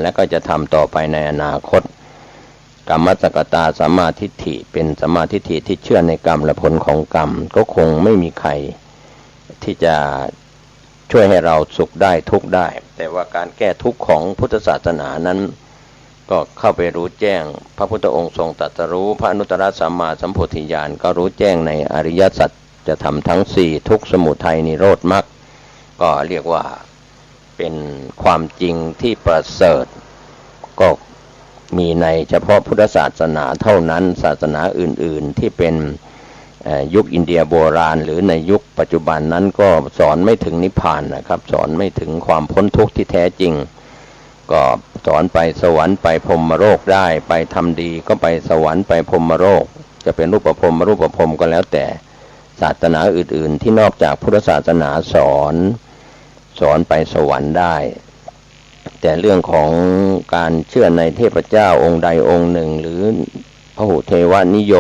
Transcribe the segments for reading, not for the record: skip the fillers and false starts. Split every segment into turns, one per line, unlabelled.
และก็จะทำต่อไปในอนาคตกรรมสกตาสัมมาทิฏฐิเป็นสัมมาทิฏฐิที่เชื่อในกรรมและผลของกรรมก็คงไม่มีใครที่จะช่วยให้เราสุขได้ทุกข์ได้แต่ว่าการแก้ทุกข์ของพุทธศาสนานั้นก็เข้าไปรู้แจ้งพระพุทธองค์ทรงตรัสรู้พระอนุตตรสัมมาสัมโพธิญาณก็รู้แจ้งในอริยสัจจะทำทั้ง4ทุกข์สมุทัยนิโรธมรรคก็เรียกว่าเป็นความจริงที่ประเสริฐก็มีในเฉพาะพุทธศาสนาเท่านั้นศาสนาอื่นๆที่เป็นยุคอินเดียโบราณหรือในยุคปัจจุบันนั้นก็สอนไม่ถึงนิพพานนะครับสอนไม่ถึงความพ้นทุกข์ที่แท้จริงก็สอนไปสวรรค์ไปพรหมโลกได้ไปทำดีก็ไปสวรรค์ไปพรหมโลกจะเป็นรูปพรหมอรูปพรหมก็แล้วแต่ศาสนาอื่นๆที่นอกจากพุทธศาสนาสอนไปสวรรค์ได้แต่เรื่องของการเชื่อในเทพเจ้าองค์ใดองค์หนึ่งหรือพหุเทวนิย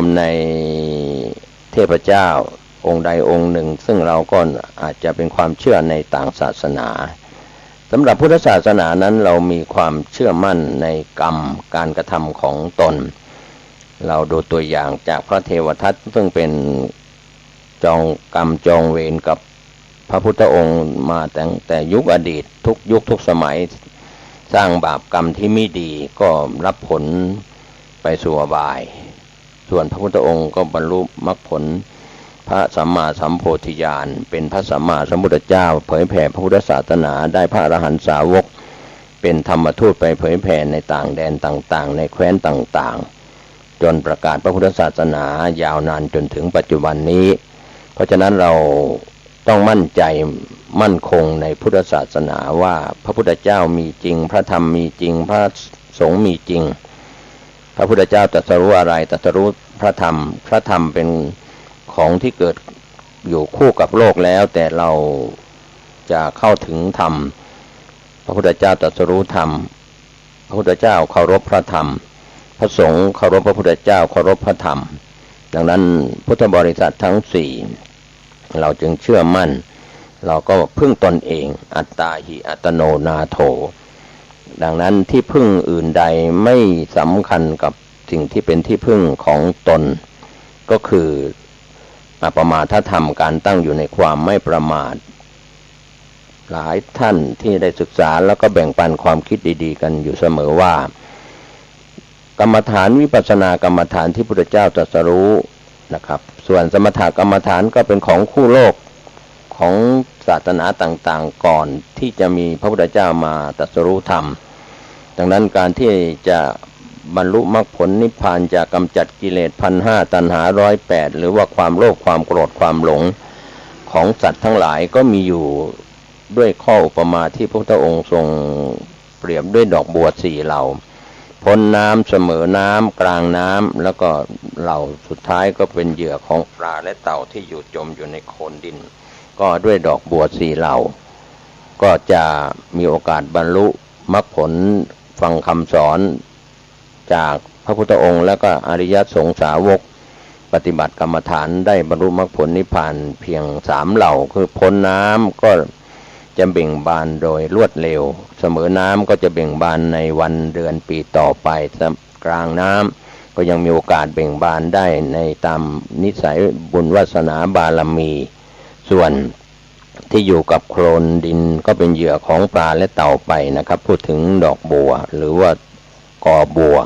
มในเทพเจ้าองค์ใดองค์หนึ่งซึ่งเราก็อาจจะเป็นความเชื่อในต่างศาสนาสำหรับพุทธศาสนานั้นเรามีความเชื่อมั่นในกรรมการกระทำของตนเราดูตัวอย่างจากพระเทวทัตซึ่งเป็นจองกรรมจองเวรกับพระพุทธองค์มาตั้งแต่ยุคอดีตทุกยุคทุกสมัยสร้างบาปกรรมที่ไม่ดีก็รับผลไปสู่อบายส่วนพระพุทธองค์ก็บรรลุมรรคผลพระสัมมาสัมโพธิญาณเป็นพระสัมมาสัมพุทธเจ้าเผยแผ่พระพุทธศาสนาได้พระอรหันตสาวกเป็นธรรมทูตไปเผยแผ่ในต่างแดนต่างๆในแคว้นต่างๆจนประกาศพระพุทธศาสนายาวนานจนถึงปัจจุบันนี้เพราะฉะนั้นเราต้องมั่นใจมั่นคงในพุทธศาสนาว่าพระพุทธเจ้ามีจริงพระธรรมมีจริงพระสงฆ์มีจริงพระพุทธเจ้าตรัสรู้อะไรตรัสรู้พระธรรมเป็นของที่เกิดอยู่คู่กับโลกแล้วแต่เราจะเข้าถึงธรรมพระพุทธเจ้าตรัสรู้ธรรมพระพุทธเจ้าเคารพพระธรรมพระสงฆ์เคารพพระพุทธเจ้าเคารพพระธรรมดังนั้นพุทธบริษัททั้ง4เราจึงเชื่อมั่นเราก็พึ่งตนเองอัตตาหิอัตโนนาโถดังนั้นที่พึ่งอื่นใดไม่สำคัญกับสิ่งที่เป็นที่พึ่งของตนก็คืออปมาทธรรมการตั้งอยู่ในความไม่ประมาทหลายท่านที่ได้ศึกษาแล้วก็แบ่งปันความคิดดีๆกันอยู่เสมอว่ากรรมฐานวิปัสสนากรรมฐานที่พระพุทธเจ้าตรัสรู้นะครับส่วนสมถกรรมฐานก็เป็นของคู่โลกของศาสนาต่างๆก่อนที่จะมีพระพุทธเจ้ามาตรัสรู้ธรรมดังนั้นการที่จะบรรลุมรรคผลนิพพานจะกำจัดกิเลส 1,500 ตัณหา 108หรือว่าความโลภความโกรธความหลงของสัตว์ทั้งหลายก็มีอยู่ด้วยข้ออุปมาที่พระพุทธองค์ทรงเปรียบด้วยดอกบัว4เหล่าพ้นน้ำเสมอน้ำกลางน้ำแล้วก็เหล่าสุดท้ายก็เป็นเหยื่อของปลาและเต่าที่อยู่จมอยู่ในโคลนดินก็ด้วยดอกบัว4เหล่าก็จะมีโอกาสบรรลุมรรคผลฟังคำสอนจากพระพุทธองค์แล้วก็อริยสงสาวกปฏิบัติกรรมฐานได้บรรลุมรรคผลนิพพานเพียง3เหล่าคือพ้นน้ำก็จะเบ่งบานโดยรวดเร็วเสมอน้ำก็จะเบ่งบานในวันเดือนปีต่อไปกลางน้ำก็ยังมีโอกาสเบ่งบานได้ในตามนิสัยบุญวาสนาบารมีส่วนที่อยู่กับโคลนดินก็เป็นเหยื่อของปลาและเต่าไปนะครับพูดถึงดอกบัวหรือว่ากอบัว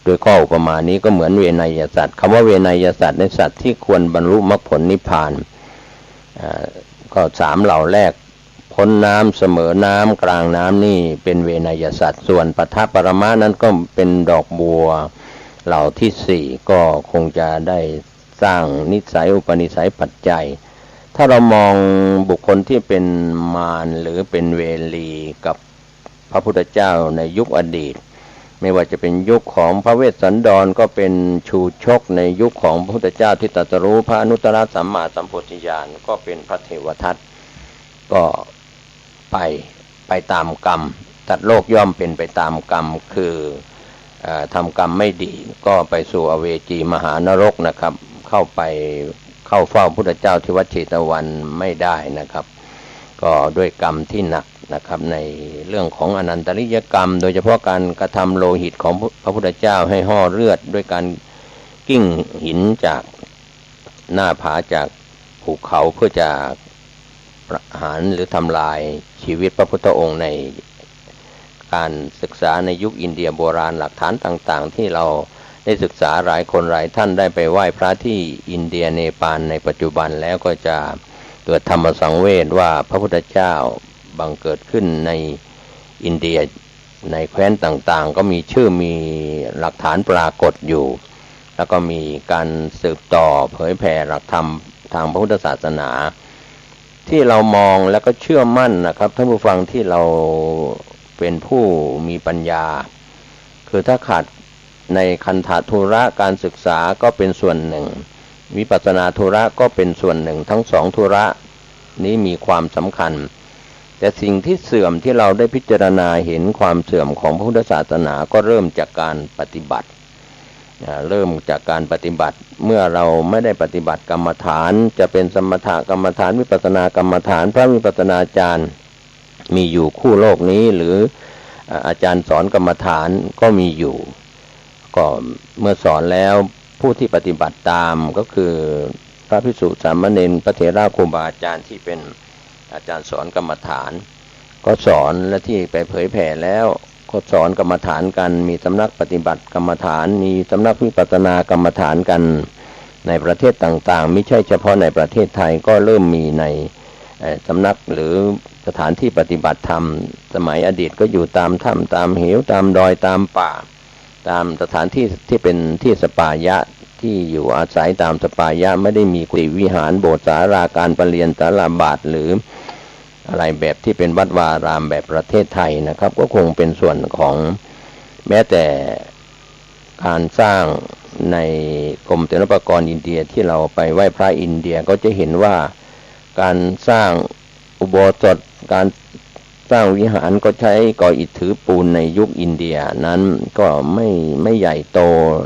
โดยข้ออุปมานี้ก็เหมือนเวไนยสัตว์คำว่าเวไนยสัตว์ในสัตว์ที่ควรบรรลุมรรคผลนิพพานก็3เหล่าแรกพ้นน้ำเสมอน้ำกลางน้ำนี่เป็นเวไนยสัตว์ส่วนปัทถปรมะนั้นก็เป็นดอกบัวเหล่าที่4ก็คงจะได้สร้างนิสัยอุปนิสัยปัจจัยถ้าเรามองบุคคลที่เป็นมารหรือเป็นเวรีกับพระพุทธเจ้าในยุคอดีตไม่ว่าจะเป็นยุคของพระเวสสันดรก็เป็นชูชกในยุคของพระพุทธเจ้าที่ตรัสรู้พระอนุตตรสัมมาสัมโพธิญาณก็เป็นพระเทวทัตก็ไปตามกรรมตัดโลกย่อมเป็นไปตามกรรมคือทำกรรมไม่ดีก็ไปสู่อเวจีมหานรกนะครับเข้าเฝ้าพุทธเจ้าที่วัดเชตวันไม่ได้นะครับก็ด้วยกรรมที่หนัก นะครับในเรื่องของอนันตริยกรรมโดยเฉพาะการกระทำโลหิตของพระพุทธเจ้าให้ห่อเลือดด้วยการกิ้งหินจากหน้าผาจากภูเขาเพื่อจะประหารหรือทำลายชีวิตพระพุทธองค์ในการศึกษาในยุคอินเดียโบราณหลักฐานต่างๆที่เราได้ศึกษาหลายคนหลายท่านได้ไปไหว้พระที่อินเดียเนปาลในปัจจุบันแล้วก็จะเกิดธรรมสังเวชว่าพระพุทธเจ้าบังเกิดขึ้นในอินเดียในแคว้นต่างๆก็มีชื่อมีหลักฐานปรากฏอยู่แล้วก็มีการสืบต่อเผยแผ่หลักธรรมทางพระพุทธศาสนาที่เรามองแล้วก็เชื่อมั่นนะครับท่านผู้ฟังที่เราเป็นผู้มีปัญญาคือถ้าขาดในคันธธุระการศึกษาก็เป็นส่วนหนึ่งวิปัสสนาธุระก็เป็นส่วนหนึ่งทั้งสองธุระนี้มีความสำคัญแต่สิ่งที่เสื่อมที่เราได้พิจารณาเห็นความเสื่อมของพระพุทธศาสนาก็เริ่มจากการปฏิบัติเริ่มจากการปฏิบัติเมื่อเราไม่ได้ปฏิบัติกรรมฐานจะเป็นสมถกรรมฐานวิปัสสนากรรมฐานพระวิปัสสนาจารย์มีอยู่คู่โลกนี้หรืออาจารย์สอนกรรมฐานก็มีอยู่ก็เมื่อสอนแล้วผู้ที่ปฏิบัติตามก็คือพระภิกษุสามเณรพระเถระครูบาอาจารย์ที่เป็นอาจารย์สอนกรรมฐานก็สอนและที่ไปเผยแผ่แล้วก็สอนกรรมฐานกันมีสำนักปฏิบัติกรรมฐานมีสำนักวิปัสสนากรรมฐานกันในประเทศต่างๆไม่ใช่เฉพาะในประเทศไทยก็เริ่มมีในสำนักหรือสถานที่ปฏิบัติธรรมสมัยอดีตก็อยู่ตามถ้ำตามเหวตามดอยตามป่าตามสถานที่ที่เป็นที่สปายะที่อยู่อาศัยตามสปายะไม่ได้มีกุฏิวิหารโบสถ์ศาลาการประเรียนศาลาบาทหรืออะไรแบบที่เป็นวัดวารามแบบประเทศไทยนะครับก็คงเป็นส่วนของแม้แต่การสร้างในกรมศิลปากรอินเดียที่เราไปไหว้พระอินเดียก็จะเห็นว่าการสร้างอุโบสถการสร้างวิหารก็ใช้ก่ออิฐถือปูนในยุคอินเดียนั้นก็ไม่ใหญ่โต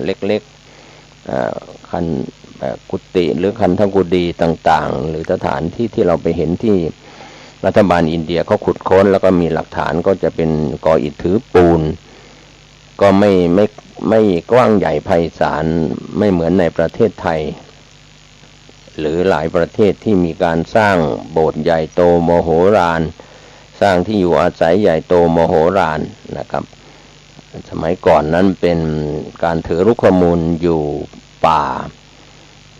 เล็กๆคันกุฏิหรือคันธกุฎีต่างๆหรือสถานที่ที่เราไปเห็นที่รัฐบาลอินเดียเขาขุดค้นแล้วก็มีหลักฐานก็จะเป็นก่ออิฐถือปูนก็ไม่กว้างใหญ่ไพศาลไม่เหมือนในประเทศไทยหรือหลายประเทศที่มีการสร้างโบสถ์ใหญ่โตมโหฬารสร้างที่อยู่อาศัยใหญ่โตมโหฬารนะครับสมัยก่อนนั้นเป็นการถือรุกขมูลอยู่ป่า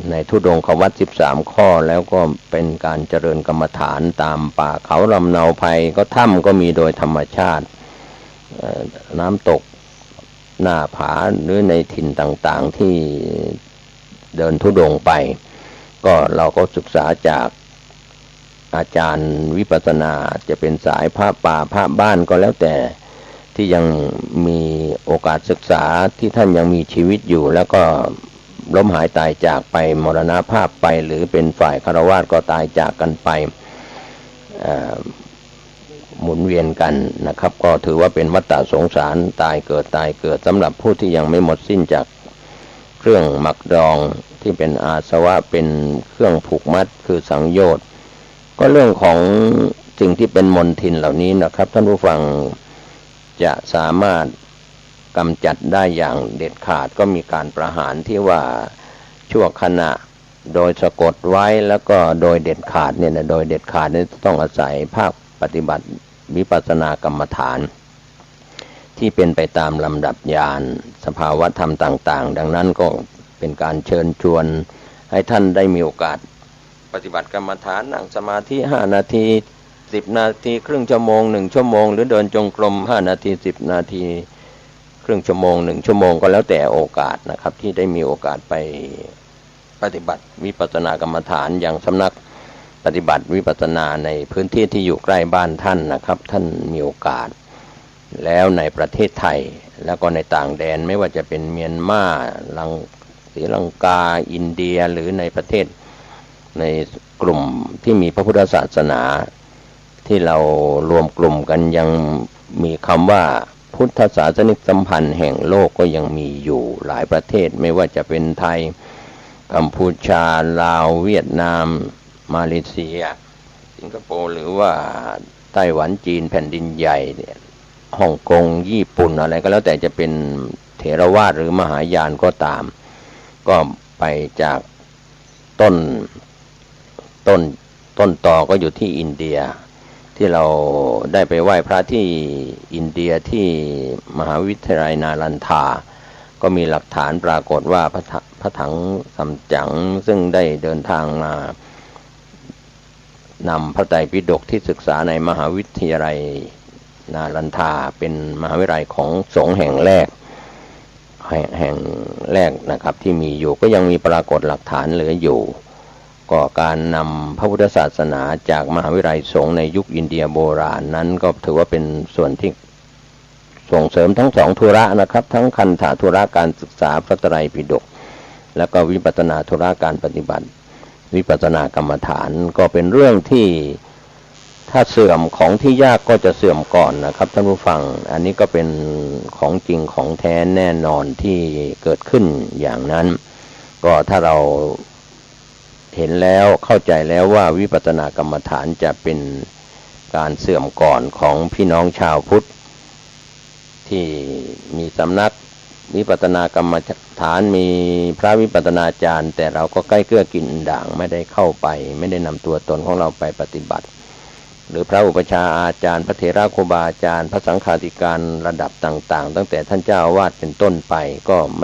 ในธุดงควัตร13ข้อแล้วก็เป็นการเจริญกรรมฐานตามป่าเขาลำเนาไพรก็ถ้ำก็มีโดยธรรมชาติน้ำตกหน้าผาหรือในถิ่นต่างๆที่เดินธุดงไปก็เราก็ศึกษาจากอาจารย์วิปัสสนาจะเป็นสายพระป่าพระบ้านก็แล้วแต่ที่ยังมีโอกาสศึกษาที่ท่านยังมีชีวิตอยู่แล้วก็ล้มหายตายจากไปมรณภาพไปหรือเป็นฝ่ายฆราวาสก็ตายจากกันไปหมุนเวียนกันนะครับก็ถือว่าเป็นวัฏฏะสงสารตายเกิดสำหรับผู้ที่ยังไม่หมดสิ้นจากเครื่องหมักดองที่เป็นอาสวะเป็นเครื่องผูกมัดคือสังโยชน์ก็เรื่องของสิ่งที่เป็นมลทินเหล่านี้นะครับท่านผู้ฟังจะสามารถกำจัดได้อย่างเด็ดขาดก็มีการประหารที่ว่าชั่วขณะโดยสะกดไว้แล้วก็โดยเด็ดขาดเนี่ยนะโดยเด็ดขาดนี่ต้องอาศัยภาคปฏิบัติวิปัสสนากรรมฐานที่เป็นไปตามลำดับญาณสภาวะธรรมต่างๆดังนั้นก็เป็นการเชิญชวนให้ท่านได้มีโอกาสปฏิบัติกรรมฐานนั่งสมาธิ5นาที10นาทีครึ่งชั่วโมง1ชั่วโมงหรือเดินจงกรม5นาที10นาทีครึ่งชั่วโมง1ชั่วโมงก็แล้วแต่โอกาสนะครับที่ได้มีโอกาสไปปฏิบัติวิปัสสนากรรมฐานอย่างสำนักปฏิบัติวิปัสสนาในพื้นที่ที่อยู่ใกล้บ้านท่านนะครับท่านมีโอกาสแล้วในประเทศไทยแล้วก็ในต่างแดนไม่ว่าจะเป็นเมียนมาศรีลังกาอินเดียหรือในประเทศในกลุ่มที่มีพระพุทธศาสนาที่เรารวมกลุ่มกันยังมีคำว่าพุทธศาสนิกสัมพันธ์แห่งโลกก็ยังมีอยู่หลายประเทศไม่ว่าจะเป็นไทยกัมพูชาลาวเวียดนามมาเลเซียสิงคโปร์หรือว่า ไต้หวันจีนแผ่นดินใหญ่ฮ่องกงญี่ปุ่นอะไรก็แล้วแต่จะเป็นเถรวาทหรือมหายานก็ตามก็ไปจากต้นต้นต้นตอก็อยู่ที่อินเดียที่เราได้ไปไหว้พระที่อินเดียที่มหาวิทยาลัยนาลันทาก็มีหลักฐานปรากฏว่าพระถังซัมจั๋งซึ่งได้เดินทางมานำพระไตรปิฎกที่ศึกษาในมหาวิทยาลัยนาลันทาเป็นมหาวิทยาลัยของสงฆ์แห่งแรกนะครับที่มีอยู่ก็ยังมีปรากฏหลักฐานเหลืออยู่ก็การนำพระพุทธศาสนาจากมหาวิทยาลัยสงฆ์ในยุคอินเดียโบราณนั้นก็ถือว่าเป็นส่วนที่ส่งเสริมทั้งสองธุระนะครับทั้งคันธะธุระการศึกษาพระไตรปิฎกแล้วก็วิปัสสนาธุระการปฏิบัติวิปัสสนากรรมฐานก็เป็นเรื่องที่ถ้าเสื่อมของที่ยากก็จะเสื่อมก่อนนะครับท่านผู้ฟังอันนี้ก็เป็นของจริงของแท้แน่นอนที่เกิดขึ้นอย่างนั้นก็ถ้าเราเห็นแล้วเข้าใจแล้วว่าวิปัสสนากรรมฐานจะเป็นการเสื่อมก่อนของพี่น้องชาวพุทธที่มีสำนักวิปัสสนากรรมฐานมีพระวิปัสสนาจารย์แต่เราก็ใกล้เกลือกินด่างไม่ได้เข้าไปไม่ได้นำตัวตนของเราไปปฏิบัติหรือพระอุปัชฌาย์อาจารย์พระเถระครูบาอาจารย์พระสังฆาธิการระดับต่างๆตั้งแต่ท่านเจ้าอาวาสเป็นต้นไปก็ไ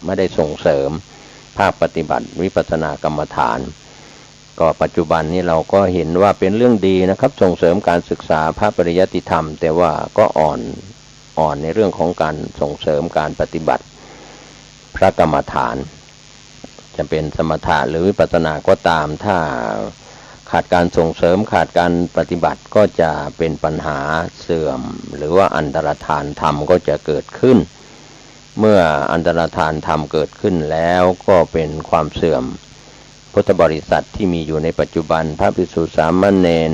ม่ได้ส่งเสริมภาคปฏิบัติวิปัสสนากรรมฐานก็ปัจจุบันนี้เราก็เห็นว่าเป็นเรื่องดีนะครับส่งเสริมการศึกษาพระปริยัติธรรมแต่ว่าก็อ่อนในเรื่องของการส่งเสริมการปฏิบัติพระกรรมฐานจะเป็นสมถะหรือวิปัสสนาก็ตามถ้าขาดการส่งเสริมขาดการปฏิบัติก็จะเป็นปัญหาเสื่อมหรือว่าอันตรธานธรรมก็จะเกิดขึ้นเมื่ออันตรธานธรรมเกิดขึ้นแล้วก็เป็นความเสื่อมพุทธบริษัทที่มีอยู่ในปัจจุบันพระภิกษุสามเณร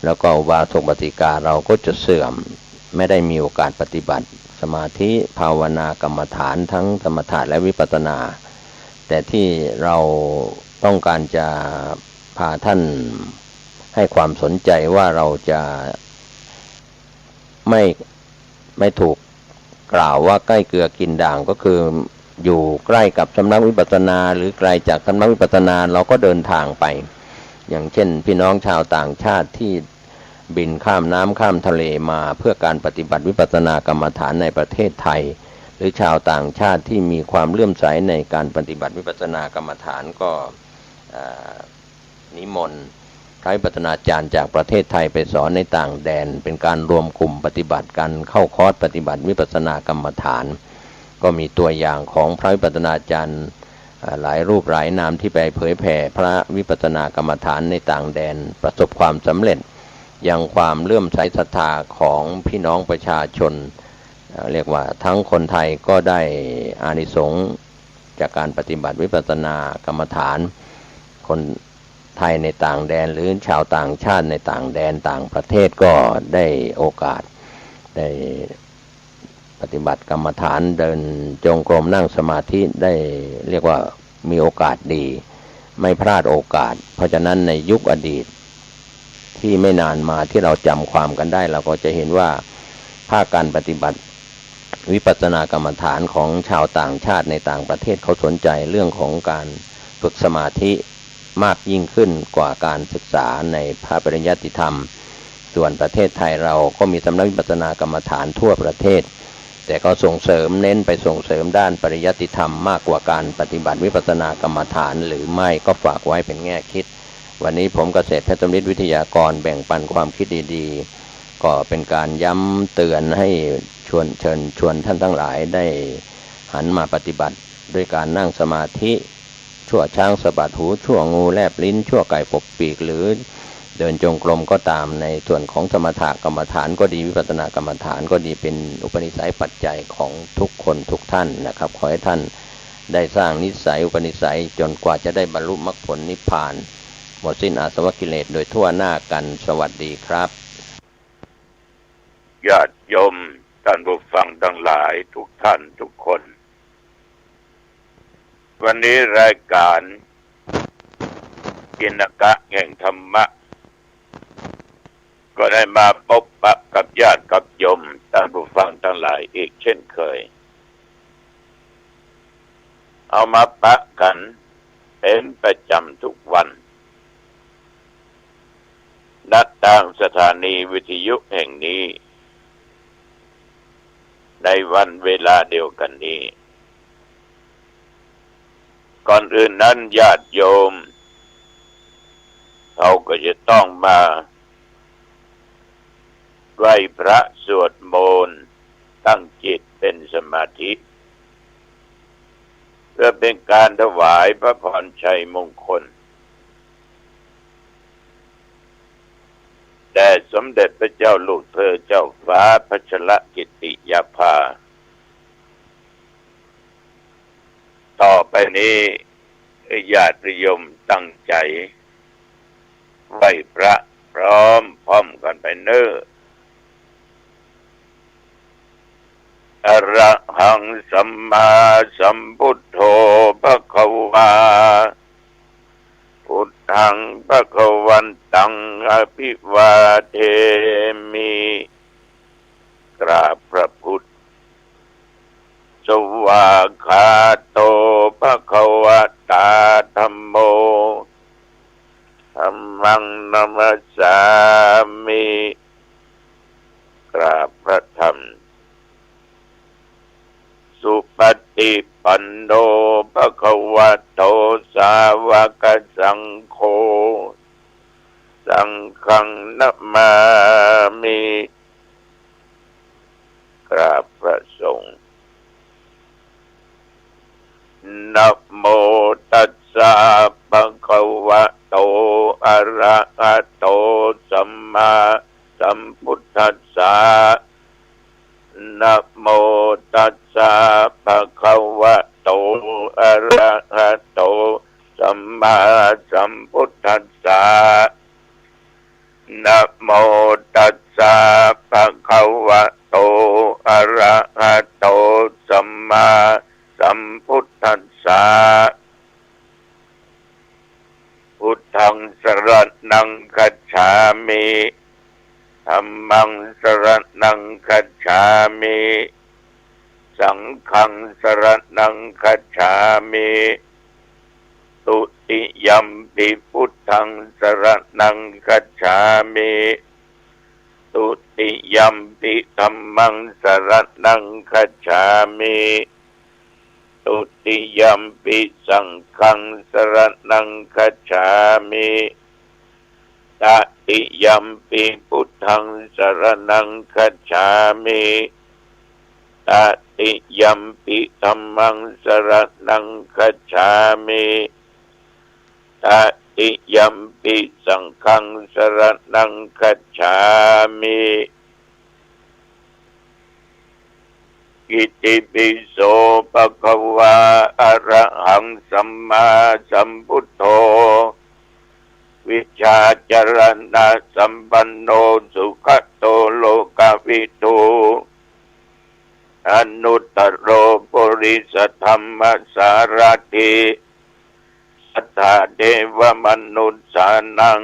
แล้วก็อุบาสกอุบาสิกาเราก็จะเสื่อมไม่ได้มีโอกาสปฏิบัติสมาธิภาวนากรรมฐานทั้งสมถะและวิปัสสนาแต่ที่เราต้องการจะพาท่านให้ความสนใจว่าเราจะไม่ถูกกล่าวว่าใกล้เกลือกินด่างก็คืออยู่ใกล้กับสำนักวิปัสสนาหรือไกลจากสำนักวิปัสสนาเราก็เดินทางไปอย่างเช่นพี่น้องชาวต่างชาติที่บินข้ามน้ำข้ามทะเลมาเพื่อการปฏิบัติวิปัสสนากรรมฐานในประเทศไทยหรือชาวต่างชาติที่มีความเลื่อมใสในการปฏิบัติวิปัสสนากรรมฐานก็นิมนต์พระวิปัสสนาจารย์จากประเทศไทยไปสอนในต่างแดนเป็นการรวมกลุ่มปฏิบัติกันเข้าคอร์สปฏิบัติวิปัสสนากรรมฐานก็มีตัวอย่างของพระวิปัสสนาจารย์หลายรูปหลายนามที่ไปเผยแผ่พระวิปัสสนากรรมฐานในต่างแดนประสบความสำเร็จยังความเลื่อมใสศรัทธาของพี่น้องประชาชนเรียกว่าทั้งคนไทยก็ได้อานิสงส์จากการปฏิบัติวิปัสสนากรรมฐานคนไทยในต่างแดนหรือชาวต่างชาติในต่างแดนต่างประเทศก็ได้โอกาสได้ปฏิบัติกรรมฐานเดินจงกรมนั่งสมาธิได้เรียกว่ามีโอกาสดีไม่พลาดโอกาสเพราะฉะนั้นในยุคอดีตที่ไม่นานมาที่เราจำความกันได้เราก็จะเห็นว่าภาคการปฏิบัติวิปัสสนากรรมฐานของชาวต่างชาติในต่างประเทศเขาสนใจเรื่องของการฝึกสมาธิมากยิ่งขึ้นกว่าการศึกษาในพระปริยัติธรรมส่วนประเทศไทยเราก็มีสำนักวิปัสสนากรรมฐานทั่วประเทศแต่ก็ส่งเสริมเน้นไปส่งเสริมด้านปริยัติธรรมมากกว่าการปฏิบัติวิปัสสนากรรมฐานหรือไม่ก็ฝากไว้เป็นแง่คิดวันนี้ผมเกษตรเพชรมิตรวิทยากรแบ่งปันความคิดดีๆก็เป็นการย้ำเตือนให้เชิญชวนท่านทั้งหลายได้หันมาปฏิบัติด้วยการนั่งสมาธิชั่วช้างสะบัดหูชั่วงูแลบลิ้นชั่วไก่ปกปีกหรือเดินจงกรมก็ตามในส่วนของสมถกรรมฐานก็ดีวิปัสสนากรรมฐานก็ดีเป็นอุปนิสัยปัจจัยของทุกคนทุกท่านนะครับขอให้ท่านได้สร้างนิสัยอุปนิสัยจนกว่าจะได้บรรลุมรรคผลนิพพานหมดสิ้นอาสวะกิเลสโดยทั่วหน้ากันสวัสดีครับ
ญาติโยมท่านผู้ฟังทั้งหลายทุกท่านทุกคนวันนี้รายการกินกะแห่งธรรมะก็ ก็ได้มาพบปะกับญาติกับโยมท่านผู้ฟังทั้งหลายอีกเช่นเคยเอามาปะกันเป็นประจำทุกวันณทางสถานีวิทยุแห่งนี้ในวันเวลาเดียวกันนี้ก่อนอื่นนั้นญาติโยมเขาก็จะต้องมาไหว้พระสวดมนต์ตั้งจิตเป็นสมาธิเพื่อเป็นการถวายพระพรชัยมงคลแด่สมเด็จพระเจ้าลูกเธอเจ้าฟ้าพัชรกิติยาภาต่อไปนี้ญาติโยมตั้งใจไหว้พระพร้อมกันไปเน้ออะระหังสัมมาสัมพุทโธภควาพุทธังภควันตังอภิวาเทมิกราบพระพุทธสวากขาโตภควตาธัมโมธัมมังนัมสสามิกราบพระธรรมสุปฏิปันโนภควโตสาวกสังโฆสังฆังนัมมามิกราบพระสงฆ์นะโมตัสสะภะคะวะโตอะระหะโตสัมมาสัมพุทธัสสะนะโมตัสสะภะคะวะโตอะระหะโตสัมมาสัมพุทธัสสะนะโมตัสสะภะคะวะโตอะระหะโตสัมมาสัมพุทธัสสะพุทธังสรณังคัจฉามิธัมมังสรณังคัจฉามิสังฆังสรณังคัจฉามิตุติยัมปิพุทธังสรณังคัจฉามิตุติยัมปิธัมมังสรณังคัจฉามิตุติยัมปิสังฆังสรณังคัจฉามิตติยัมปิพุทธังสรณังคัจฉามิตติยัมปิธัมมังสรณังคัจฉามิตติยัมปิสังฆังสรณังคัจฉามิอิติปิโสภะคะวะอะระหังสัมมาสัมพุทโธวิชชาจรณะสัมปันโนสุขโตโลกวิทูอนุตตโรปุริสธรรมสารถิสัทธาเทวมนุษย์สานัง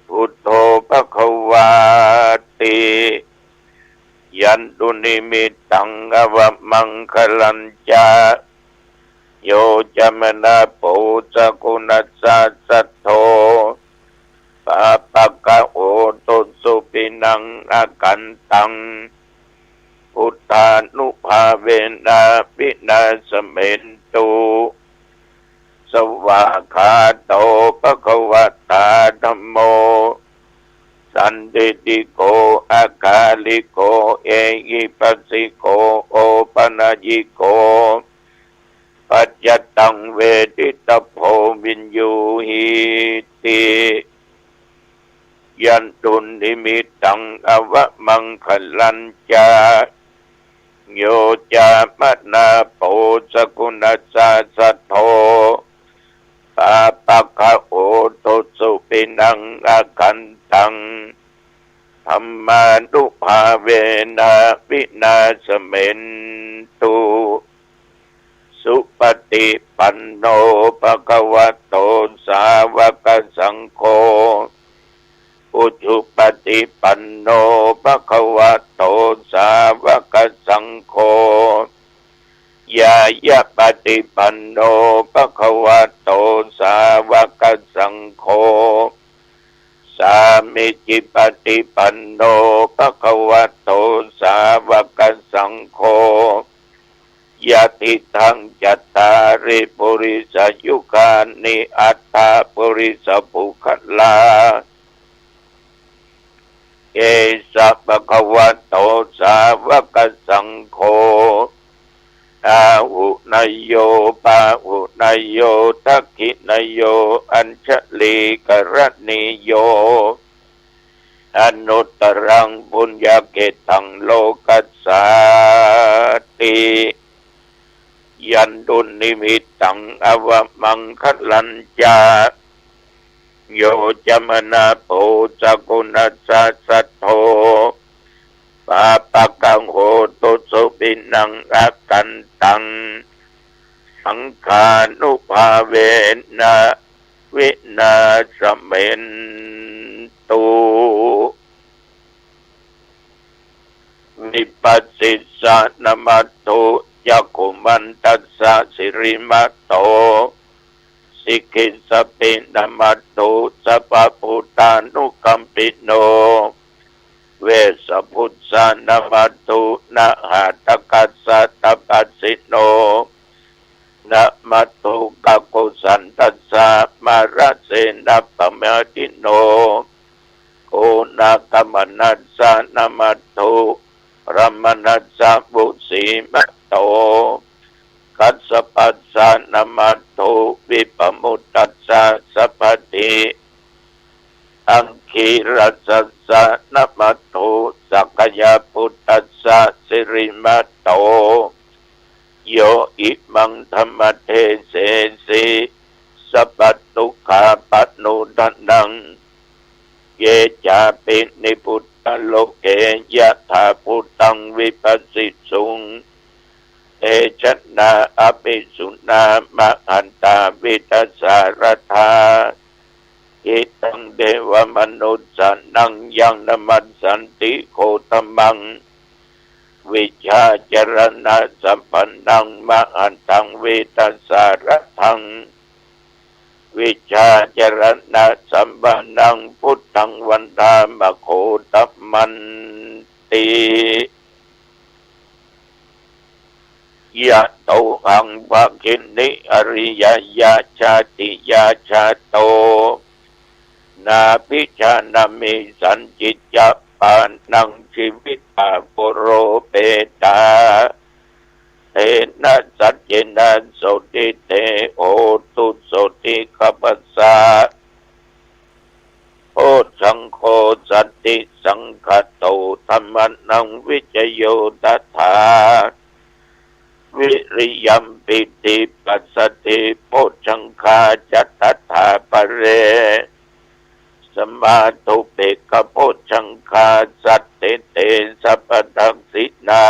พุทโธภควาติยันตุนิมิตังอวมังคลัญจาโยจมนาปุสกุณัสสะสัทโธปะปะกะโอตุสุปินังอากันตังพุทธานุภาเวนะปินาสเมนตุสวากขาโตภควตาธัมโมสันติโกอาคาลิโกเอหิปัสสิโกโอปนัญญิโกปัจจตังเวทิตโพวินยูหิติยันตุนิมิตังอวมังคลัญจาโยจามนาโปสกุณัสสะสัทโธปะปะกะโอตุสุปินังอากันตังธัมมานุภาเวนะวินาสเมนตุสุปฏิปันโนภะคะวะโตสาวกสังโฆ อุชุปฏิปันโนภควโตสาวกสังโฆยายะปฏิปันโนภควโตสาวกสังโฆสามิจิปฏิปันโนภควโตสาวกสังโฆยะติทังจัตตาริปุริสยุคานิอัตตาปุริสปุคลาเอสะภควโตสาวกสังโฆอาหุนยโยปาหุนยโยทักขินยโยอัญชลีกรณิโยอนุตตรังปุญญเกตังโลกัสสาติยันตุนิมิตตังอวมังคลัญจาโยจมนาโพสกุณัสสะสัทโธปาปะกังโหตุสุปินังอากันตังสังขานุภาเวนะวินาสเมนตุวิปัสสิสะนมัตโตยักขุมันตัสสะสิริมัตโตสิกิสปินมัตโตสัพพุตานุกัมปิโนเวสพุทธานมัตโตนะหะตกัสสะตปัสสิโนนะมัตโตกักขุสันตัสสะมาระเสนะปะเมติโนโอนะกัมนัสสะนะมัตโตรัมมนัสสะบุสีมัตโตกัสสะปัสสะนะมัตโตวิปมุตตัสสะสัพพติอังคีรัสสะนะมัตโตสักยะพุทธัสสะสิริมัตโตโยอิมังธรรมเทเสสิสัพพทุกขาปัตโนทันนังเยจาปินิพุตตโลกเกยะถาพุทธังวิปัสสิสุงเอชนะอภิสุนามะอันตาวิตัสสารธาอิตังเดวมนุสสนังยังนมัสสันติโคตมังวิชาจรณะสัมปันนังมะอันตังวิตัสสารทังวิชาจรณะสัมปันนังพุทธังวันตามะโคตมันติยะโตหังภะคินิอริยยะชาติยาชาโตนาภิชานามิสันจิตยปานังชีวิตาปุโรเปตาเทนะสัจเจนะโสติเตโอตุโสติคัปสสะโอสังโฆสัตติสังคโตธัมมันังวิจโยตัฏฐาวิริยัมปิติปัสสติโพชังคาจัตตัฏฐาปะเรสมาธุเปกโพชังคาสัตเตเตสัพพทังสินา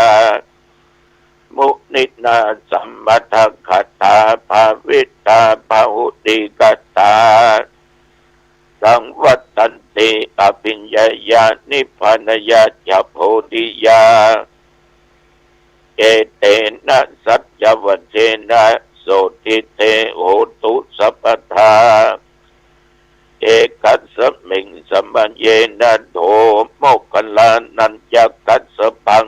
มุนินาสัมมัทคตาภาวิตาภาหุติกตาสังวัตตันติอภิญญายานิพพานยาจะโพธิยาเอเตนะสัจจวัจเจนะโสติเตโหตุสัพพทาเอกัสสมิงสัมปัญเยนะโธโมกขลานัญญกัสสปัง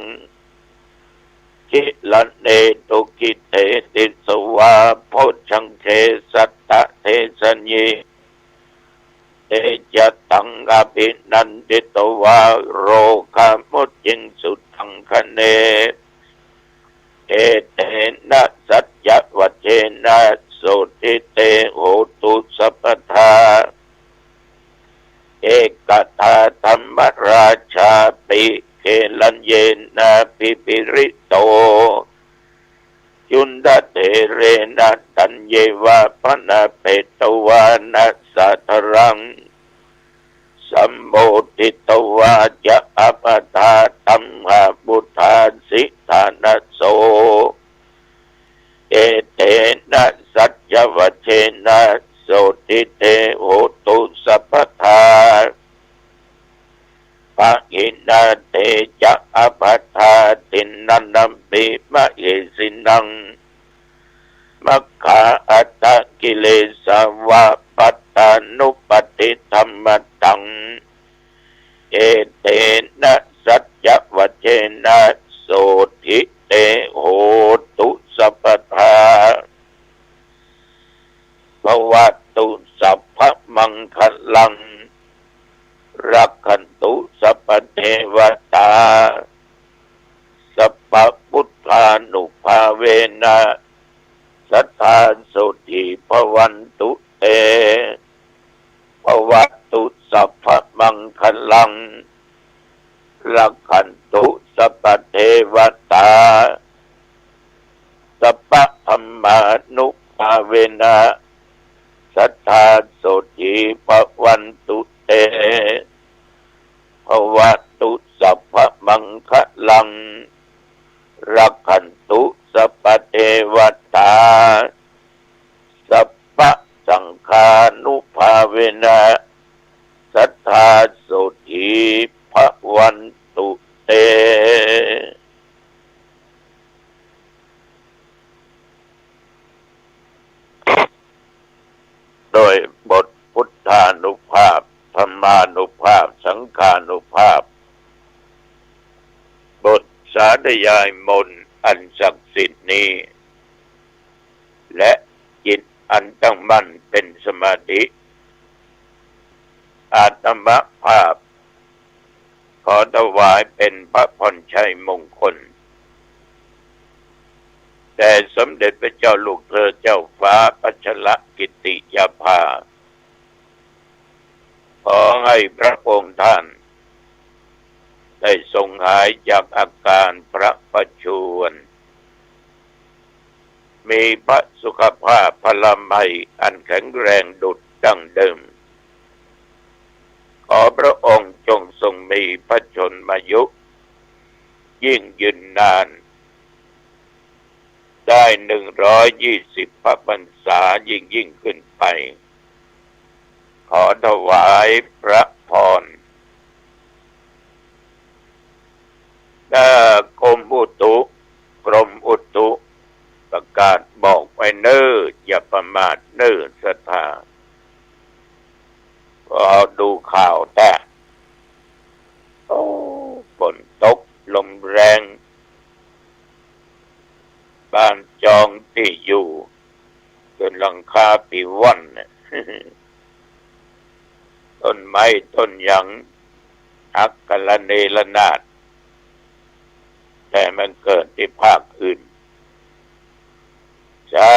คิลันเนตุกิเตติสวาโพชังเทสัตตะเทสัญญีเอจตังอภินันติตวาโรคามุจจิงสุตังคะเนเอเตนะสัจจวัจเจนะโสติเตโหตุสัพพทาเอกตาธรรมราชาปิเกลัญเยนะปิปิริโตจุนดาเทเรนะตัญเยวะพนะเปตวานะสัทรังสัมโมทิตวาจะอปทาตัมหาบุทาสิทานะโสเอเตนะสัจจวัจเจนะโสติเตโหตุสัพพทา นันนัมปิมะเอสินังมัคคาอัตตกิเลสวะปัตตานุปติธรรมตังเอเตนะสัจจวัจเจนะโสทิเตโหตุสัพพทาภวัตุสัพพมังคลังรักขันตุสัพพเทวตาสัพพพุทธานุภาเวนะสัทธาสุติภวันตุเตภวัตุสัพพมังคลังรักขันตุสัพพเทวตาสัพพธัมมานุภาเวนะสัทธาสุติภวันตุเตภวัตุสัพพมังคลังรักขันตุสัพพเทวตาสัพพสังฆานุภาเวนะสัทธาสุติภวันตุเตโดยบทพุทธานุภาพธรรมานุภาพสังฆานุภาพบทสาธยายมนต์อันศักดิ์สิทธิ์นี้และจิตอันตั้งมั่นเป็นสมาธิอาตมภาพขอถวายเป็นพระพรชัยมงคลแต่สมเด็จพระเจ้าลูกเธอเจ้าฟ้าพัชรกิติยาภาขอให้พระองค์ท่านได้ทรงหายจากอาการพระประชวรมีพระสุขภาพพลามัยอันแข็งแรงดุจดั้งเดิมขอพระองค์จงทรงมีพระชนมายุยิ่งยืนนานได้120 พระพรรษายิ่งขึ้นไปขอถวายพระพรกรมอุตุประกาศบอกไว้เน้ออย่าประมาทเน้อศรัทธาก็ดูข่าวแต่ฝนตกลมแรงบ้านจองที่อยู่จนหลังคาปิวว่อนต้นไม้ต้นหยังหักกะละเนระนาดแต่มันเกิดที่ภาคอื่นสา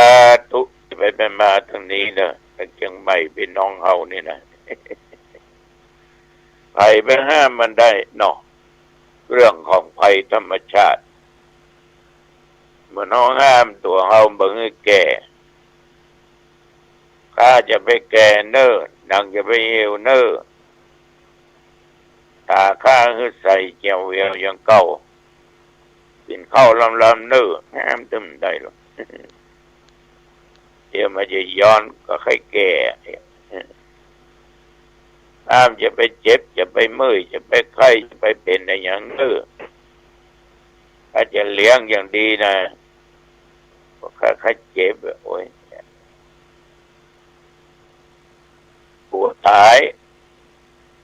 ธุไปมาทางนี้นะเป็นเชียงใหม่เป็นน้องเฮานี่นะภัยไปห้ามมันได้เนาะเรื่องของภัยธรรมชาติเมื่อน้องห้ามตัวเฮาเบิ่งให้แก่ข้าจะไปแก่เน้อนางจะไปเอวเน้อตาข้าคือใส่เจียวเอวยังเก่ากินข้าวลำเน้อห้ามตึมได้หรอกเดี๋ยวมันจะย้อนก็ใครแก่ห้ามจะไปเจ็บจะไปเมื่อยจะไปไข้จะไปเป็นอะไรอย่างเน้อถ้าจะเลี้ยงอย่างดีนะก็ข้าเจ็บโอ้ยปวดตาย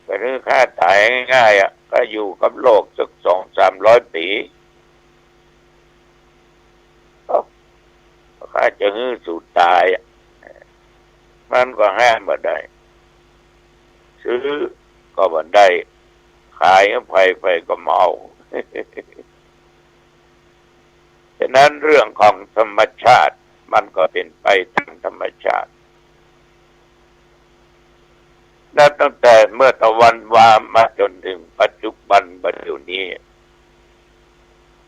ก็คือค่าตายง่ายๆก็อยู่กับโลกสัก200-300 ปีข้าจะฮื้อสู่ตายมันก็ห้ามบ่ได้ซื้อก็บ่ได้ขายก็ไฟก็เมา ฉะนั้นเรื่องของธรรมชาติมันก็เป็นไปตามธรรมชาติและตั้งแต่เมื่อตะวันวามาจนถึงปัจจุบันปัจจุบันนี้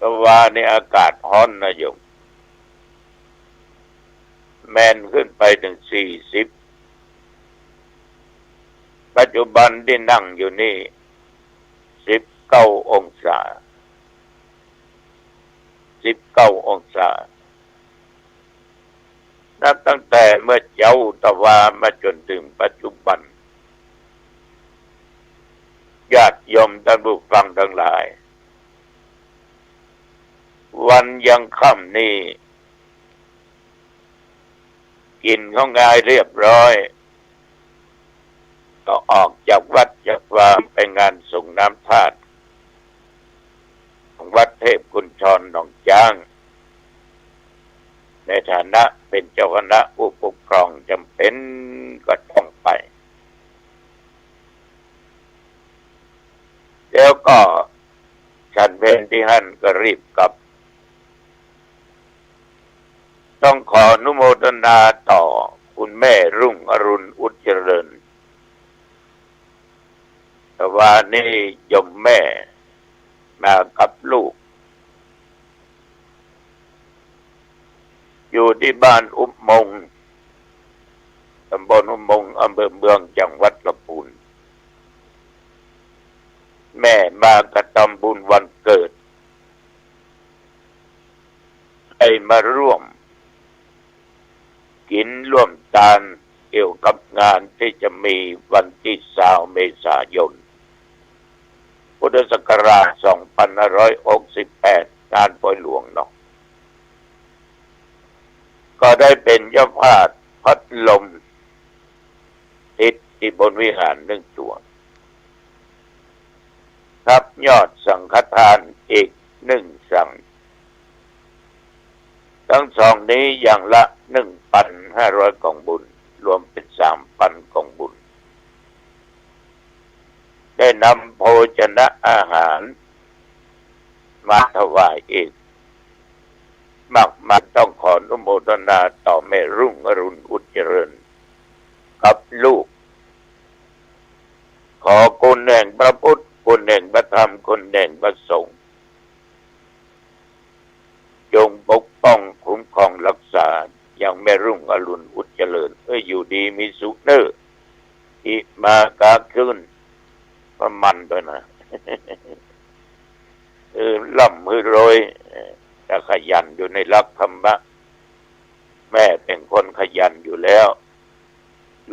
ตะวันในอากาศร้อนนะโยมแมนขึ้นไปถึง40ปัจจุบันที่นั่งอยู่นี่19 องศานับตั้งแต่เมื่อเจ้าตะวามาจนถึงปัจจุบันญาติโยมท่านผู้ฟังทั้งหลาย วันยังค่ำนี่กินของงายเรียบร้อยก็ออกจากวัดจากวาไปงานส่งน้ำธาตุของวัดเทพกุญชรหนองจ้างในฐานะเป็นเจ้าคณะผู้ปกครองจำเป็นก็ต้องไปแล้วก็ฉันเพลที่หั่นก็รีบกลับต้องขออนุโมทนาต่อคุณแม่รุ่งอรุณอุจเจริญแต่ว่านี่ยมแม่มากับลูกอยู่ที่บ้านอุโมงค์ตำบลอุโมงค์อำเภอเมืองจังหวัดลำพูนแม่มากระทำบุญวันเกิดให้มาร่วมกินร่วมทานเกี่ยวกับงานที่จะมีวันที่20 เมษายน พุทธศักราช 2568 งานปล่อยหลวงเนาะก็ได้เป็นเจ้าภาพพัดลมติดที่บนวิหาร1 ตัวครับยอดสังฆทานอีก1 สังทั้งสองนี้อย่างละ 1,500 กล่องบุญรวมเป็น 3,000 กล่องบุญได้นำโภชนะอาหารมาถวายอีกมากต้องขออนุโมทนาต่อแม่รุ่งอรุณอุจเจริญกับลูกขอคุณแห่งพระพุทธคุณแห่งพระธรรมคุณแห่งพระสงฆ์จงปกป้องคุ้มครองรักษาอย่างแม่รุ่งอรุณอุจเจริญอยู่ดีมีสุขเนออิมากาขึ้นประมันด้วยนะล่ำมือโรยจะขยันอยู่ในหลักธรรมะแม่เป็นคนขยันอยู่แล้ว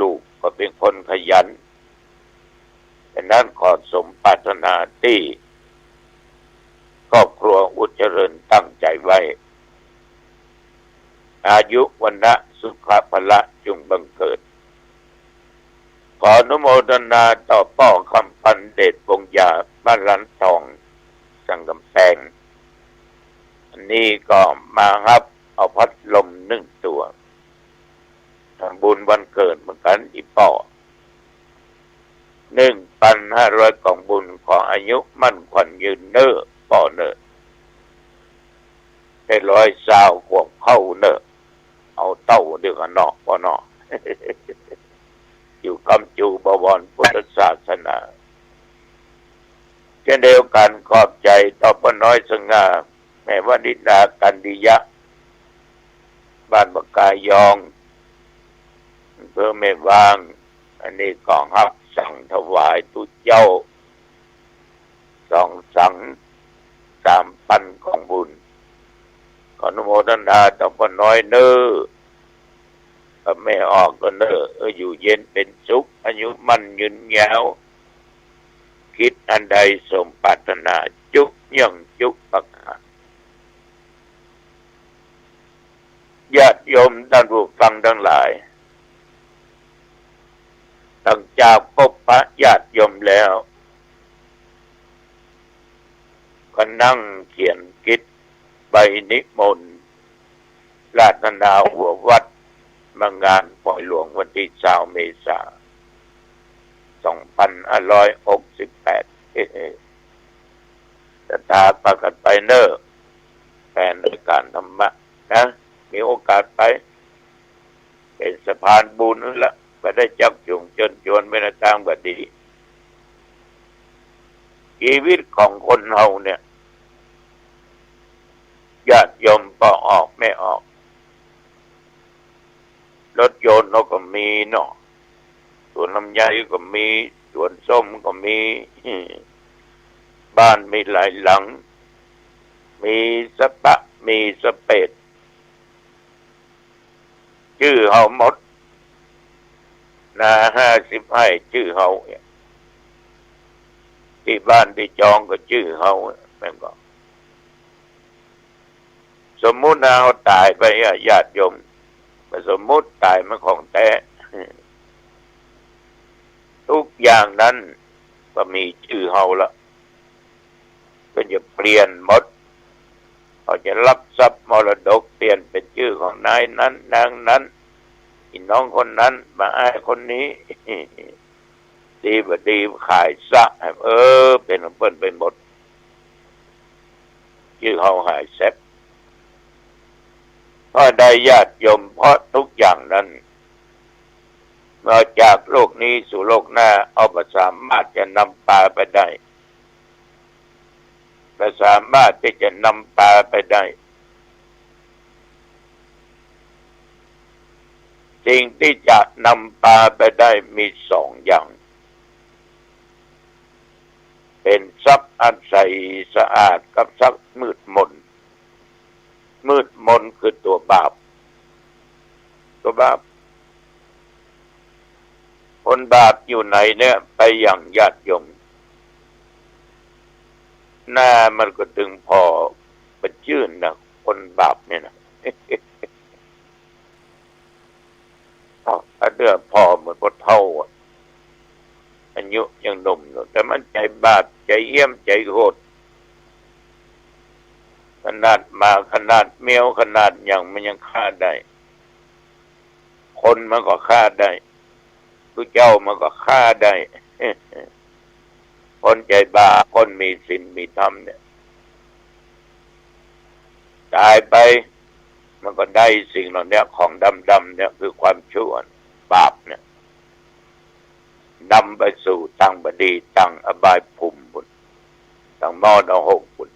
ลูกก็เป็นคนขยันดังนั้นขอสมปรารถนาที่ครอบครัวอุจเจริญตั้งใจไว้อายุวันนะสุขภละจงบังเกิดขออนุโมทนาต่อพ่อคำพันเดชวงยาบ้านรันทองสังกำแพงอันนี้ก็มาครับเอาพัดลม1 ตัวทำบุญวันเกิดเหมือนกันอีป่อ 1,500 กล่องบุญขออายุมั่นขวัญยืนเนอป่อเนอให้120 ขวบเข้าเนอเอาเต้าเดือกันเนาะป่อเนาะ อยู่กำจูบวรพุทธศาสนาเช่นเดียวกันขอบใจต่อป้าน้อยสง่าแม่วนิดากันดิยะบ้านบกายองเพื่อไม่วางอันนี้ก็ฮับสั่งถวายตุเจ้า2 สัง 3,000 ของบุญขออนุโมทนาต่อป้าน้อยเนอก็ไม่ออกก็เนออยู่เย็นเป็นสุขอายุมั่นยืนยาวคิดอันใดสมปรารถนาจุกย่องจุกประกาศญาติโยมท่านผู้ฟังทั้งหลายตั้งจากพบพระญาติโยมแล้วก็นั่งเขียนกิจใบนิมนต์ราตนาหัววัดมางานปล่อยหลวงวันที่20 เมษายน 2568จะตาประกาศไปเนอแฟนในการธรรมะนะมีโอกาสไปเป็นสะพานบุญนั่นแหละไปได้จักจุงจนชวนไปในทางบัดดีชีวิตของคนเฮาเนี่ยญาติโยมพอออกไม่ออกรถยนต์ก็มีเนาะสวนลำไยก็มีสวนส้มก็มีบ้านมีหลายหลังมีสปะมีสเปดชื่อเฮาหมดนา50 ไร่ชื่อเฮาที่บ้านที่จองก็ชื่อเฮาแม่งก็ สมมุตินะเขาตายไปญาติโยมสมมุติตายมันของแท้ทุกอย่างนั้นก็มีชื่อเฮาละก็จะเปลี่ยนหมดเขาจะรับทรัพย์มรดกเปลี่ยนเป็นชื่อของนายนั้นนางนั้นอีน้องคนนั้นมาอ้ายคนนี้ดีบ่ดีขายซะเป็นของเปิ้นไปหมดชื่อเฮาหายแซ่บเพราะได้ญาติโยมเพราะทุกอย่างนั้นเมื่อจากโลกนี้สู่โลกหน้าเอาไปสามารถจะนำพาไปได้แต่สามารถที่จะนำพาไปได้สิ่งที่จะนำพาไปได้มีสองอย่างเป็นทรัพย์อันใสสะอาดกับทรัพย์มืดมนมืดมนคือตัวบาปคนบาปอยู่ไหนเนี่ยไปอย่างญาติโยมหน้ามันก็ถึงพอเป็นชื่นนะคนบาปเนี่ยนะเดือพอเหมือนพอเท่าอายุยังหนุ่มอยู่แต่มันใจบาปใจเยี่ยมใจโหดขนาดมาขนาดเมียวขนาดอย่างมันยังฆ่าได้คนมันก็ฆ่าได้ผู้เจ้ามันก็ฆ่าได้คนใจบาปคนมีศีลมีธรรมเนี่ยตายไปมันก็ได้สิ่งเหล่านี้ของดำๆเนี่ยคือความชั่วบาปเนี่ยนำไปสู่ตั้งบดีตั้งอบายภูมิบุญตั้งมอดหกบุญ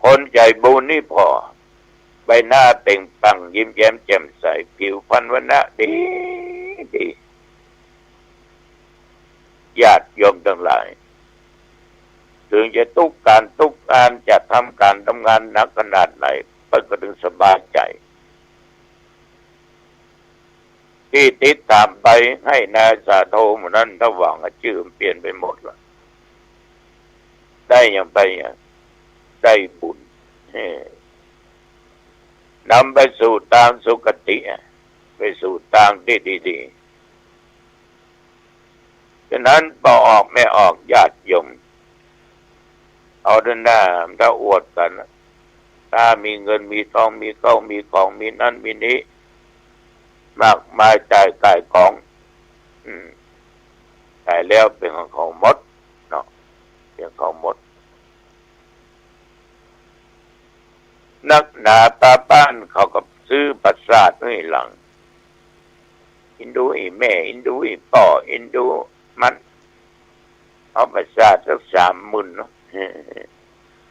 คนใจบุญนี่พอใบหน้าเปล่งปลั่งยิ้มแย้มแจ่มใสผิวพรรณวรรณะดีญาติโยมทั้งหลายถึงจะทุกการจะทำการทำงานหนักขนาดไหนก็ถึงสบายใจที่ติดตามไปให้นายสาโทหมดนั้นระหว่างชื่อเปลี่ยนไปหมดละได้อย่างไปได้บุญนำไปสู่ทางสุคติไปสู่ทางที่ดีๆฉะนั้นพอออกไม่ออกญาติโยมเอาด้านหน้าถ้าอวดกันถ้ามีเงินมีทองมีเข้ามีของมีนั่นมีนี้มากมายจ่ายกายของจ่ายแล้วเป็นของเขาหมดเนาะเป็นของหมดนักหนาตาบ้านเขาก็ซื้อประสาทให้หลังอินดูอีแม่อินดูอีพ่ออินดูมันเอาประสาทสัก30,000เนาะ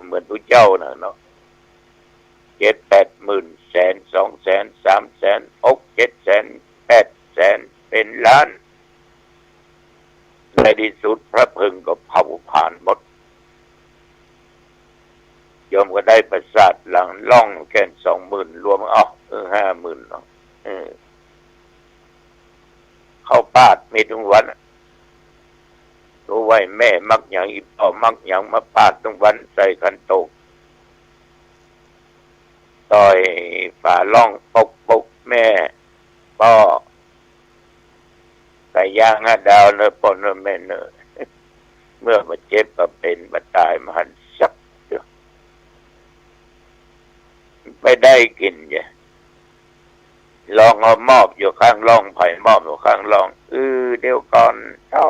เหมือนผู้เจ้านะเนาะ7-8 หมื่นแสน2 แสน3 แสน6 7 แสน8 แสนเป็นล้านในที่สุดพระพึงก็เผาผ่านหมดโยมก็ได้ประสาทหลังล่องแค่20,000รวม50,000เนาะเข้าปาดมีทุกวันรู้ไว้แม่มักอย่างอีพ่อมักอย่างมาปาดทุกวันใส่ขันโตกต่อยฝ่าล่องปกแม่พ่อไก่ย่างดาวเนื้อปนเนื้อแม่เนื้อเมื่อมาเจ็บมาเป็นมาตายมาหันสักไม่ได้กินเนี่ยลองเอามอบอยู่ข้างล่องไผ่มอบอยู่ข้างล่องเดี๋ยวก่อนเท่า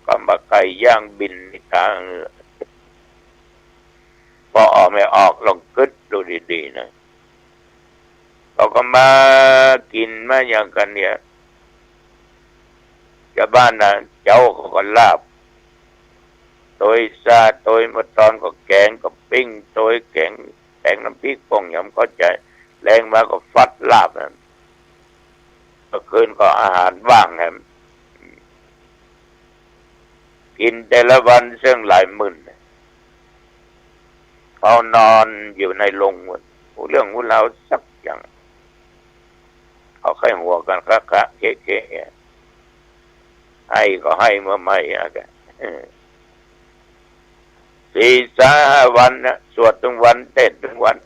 กับมาไก่ย่างบินในทางพอออกไม่ออกลองกึดดูดีๆนะเขาก็มากินมาอย่างกันเนี่ยชาวบ้านนะเจ้าเขาก็ลาบโดยซาโดยมาตอนก็แกงก็ปิ้งโดยแกงน้ำพริกป่งยำก็ใจแรงมาก็ฟัดลาบนะเมื่อคืนก็อาหารว่างครับกินแต่ละวันซึ่งหลายหมื่นเขานอนอยู่ในโรงเรื่องของเราสักอย่างเขาให้หัวกันคะเก๊ให้ก็ให้เมื่อไม่อะแก 4-5 วันนะสวดทั้งวันเทศทั้งวัน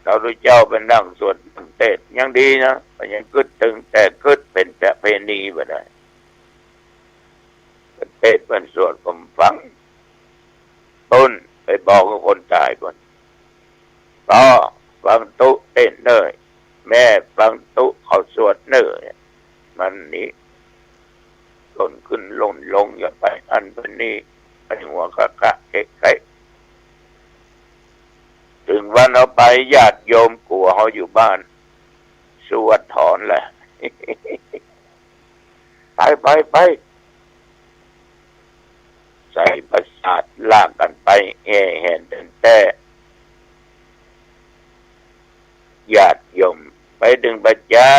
เราดูเจ้าเป็นนั่งสวดเทศยังดีนะมันยังกึดตึงแต่กึดเป็นแต่เพณีไปได้เทศเป็นสวดผมฟังต้นไปบอกกับคนตายก่อนก็ฟังตุเต้นเนยแม่ฟังตุเขาสวดเนยมันนี่ต้นขึ้นลงอย่าไปอันเป็นนี่อันหัวกะเก๊กถึงวันเอาไปญาติโยมกลัวเขาอยู่บ้านสวดถอนแหละ ไปใส่ประสาทลากกันไปเห็นแต่ญาติโยมไปดึงปัจจา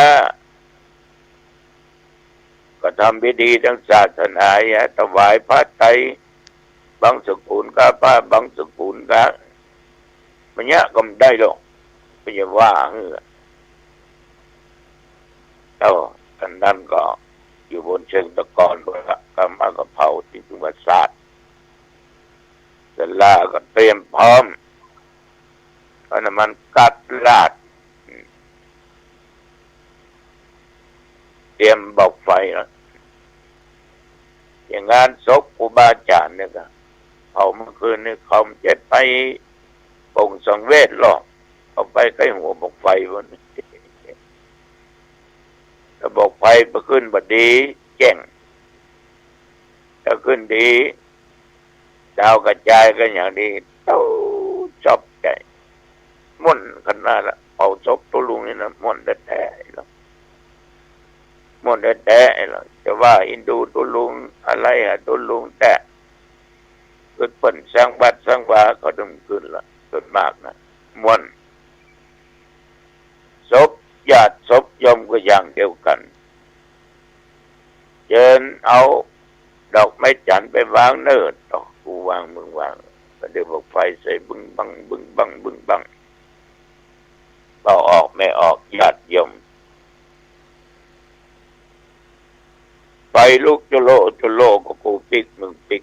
ก็ทำพิธีทั้งศาสนาถวายพระไตรบางสกุลก็ป้าบางสกุลก็มันเนี้ยก็ไม่ได้หรอกไม่ใช่ว่าท่านนั้นก็อยู่บนเชิงตะกอนด้วยก็มากระเผาที่จุฬาศาสตร์เสร็จแล้วก็เตรียมพร้อมเพราะนั้นมันกัดลาดเตรียมบอกไฟแล้วอย่างงานศพครูบาอาจารย์เนี่ยก็เผาเมื่อคืนนี่เขาจะไปปงสังเวชหรอกเอาไปใกล้หัวบอกไฟวันถ้าบอกไฟไปขึ้นบดีแจ้งถ้าขึ้นดีดาวกระจายกันอย่างนี้เต้าชอบใจม่วนขนาดละเอาศพตัวลุงนี่นะม่วนแต่แล้วม่วนแต่แล้วจะว่าอินดูตัวลุงอะไรตัวลุงแต่เกิดผลสร้างบัดสร้างวาก็ต้องขึ้นละส่วนมากนะม่วนศพญาติศพโยมก็อย่างเดียวกันเชิญเอาดอกไม้จันทร์ไปวางเนิดดอกกูวางมึงวางก็เดี๋ยวบอกไฟใส่บึ้งบังต่อออกไม่ออกญาติโยมไฟลุกจุโลก็กูปิกมึงปิก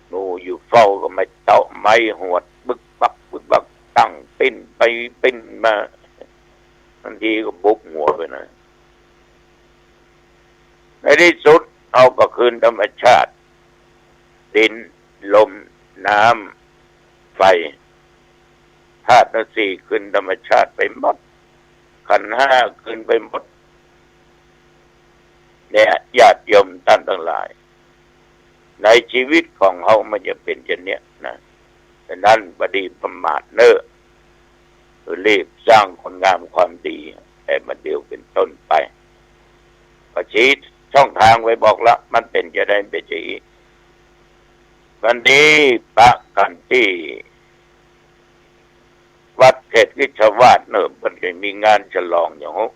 หนูอยู่เฝ้าก็ไม่เตาะไม้หวดบึกบักตั้งปิ้นไปปิ้นมาบางทีก็บุกหัวไปนะในที่สุดเอาก็คืนธรรมชาติดินลมน้ำไฟธาตุทั้งสี่คืนธรรมชาติไปหมดขันธ์ห้าคืนไปหมดเนี่ยญาติโยมท่านทั้งหลายในชีวิตของเขามันจะเป็นเช่นนี้นะดังนั้นบดีประมาทเน้อรีบสร้างคนงามความดีแต่มาเดียวเป็นต้นไปก็ชี้ช่องทางไว้บอกแล้วมันเป็นจะได้เป็นจะอีกวันนี้พระกันที่วัดเขตวิชาวาสเนิ่มมันจะมีงานฉลองอย่างนี้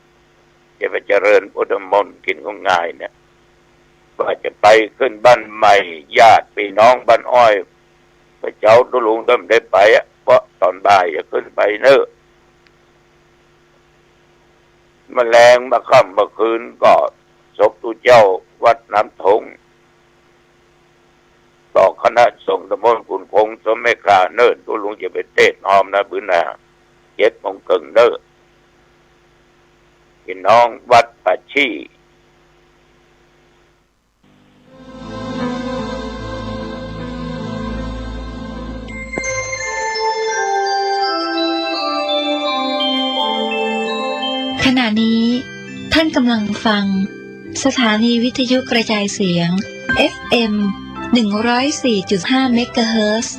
จะไปเจริญพุทธมนต์กินของง่ายเนี่ยว่าจะไปขึ้นบ้านใหม่ญาติพี่น้องบ้านอ้อยพระเจ้าตุลุงต้องได้ไปเพราะตอนบ่ายจะขึ้นไปเนอะแมลงมาค่ำมาคืนก็ศพตุเจ้าวัดน้ำทงต่อคณะสงฆ์ตำบลกุนคงสมเมฆาเนิ่นตุลุงจะไปเทศหอมนะบื้อนา7 โมงครึ่งเนอะพี่น้องวัดป่าชี
ขณะนี้ท่านกำลังฟังสถานีวิทยุกระจายเสียง FM 104.5 เมกะเฮิรตซ์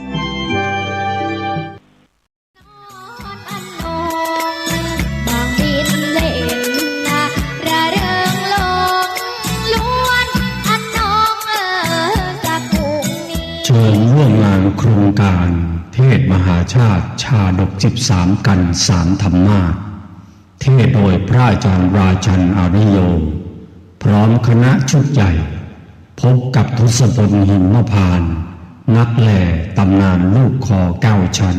เชิญร่วมงานโครงการเทศมหาชาติชาดก13 กัน3 ธรรมาสน์เทศโดยพระอาจารย์ราชันอาริโยพร้อมคณะชุดใหญ่พบกับทศพลหิมพานต์นักแหล่ตำนานลูกคอ9 ชั้น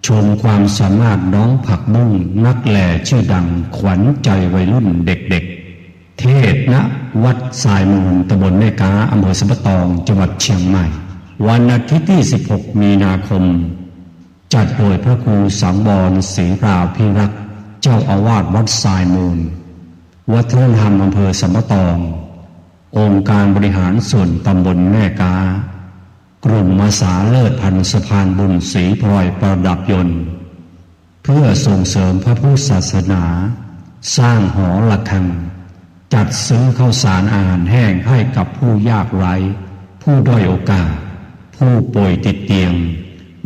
ชมความสามารถน้องผักบุ้งนักแหล่ชื่อดังขวัญใจวัยรุ่นเด็กๆ เทศณวัดสายมูลตำบลแม่กาอำเภอสัมปะตองจังหวัดเชียงใหม่วันอาทิตย์ที่ 16 มีนาคมจัดโดยพระครูสังวรศรีราภิรักษ์เจ้าอาวาสวัดสายมูลวัฒนธรรมอำเภอสัมปะตององค์การบริหารส่วนตำบลแม่กากลุ่มอาสาเลิศพันสะพานบุญศรีพลอยประดับยนต์เพื่อส่งเสริมพระพุทธศาสนาสร้างหอระฆังจัดซื้อข้าวสารอาหารแห้งให้กับผู้ยากไร้ผู้ด้อยโอกาสผู้ป่วยติดเตียง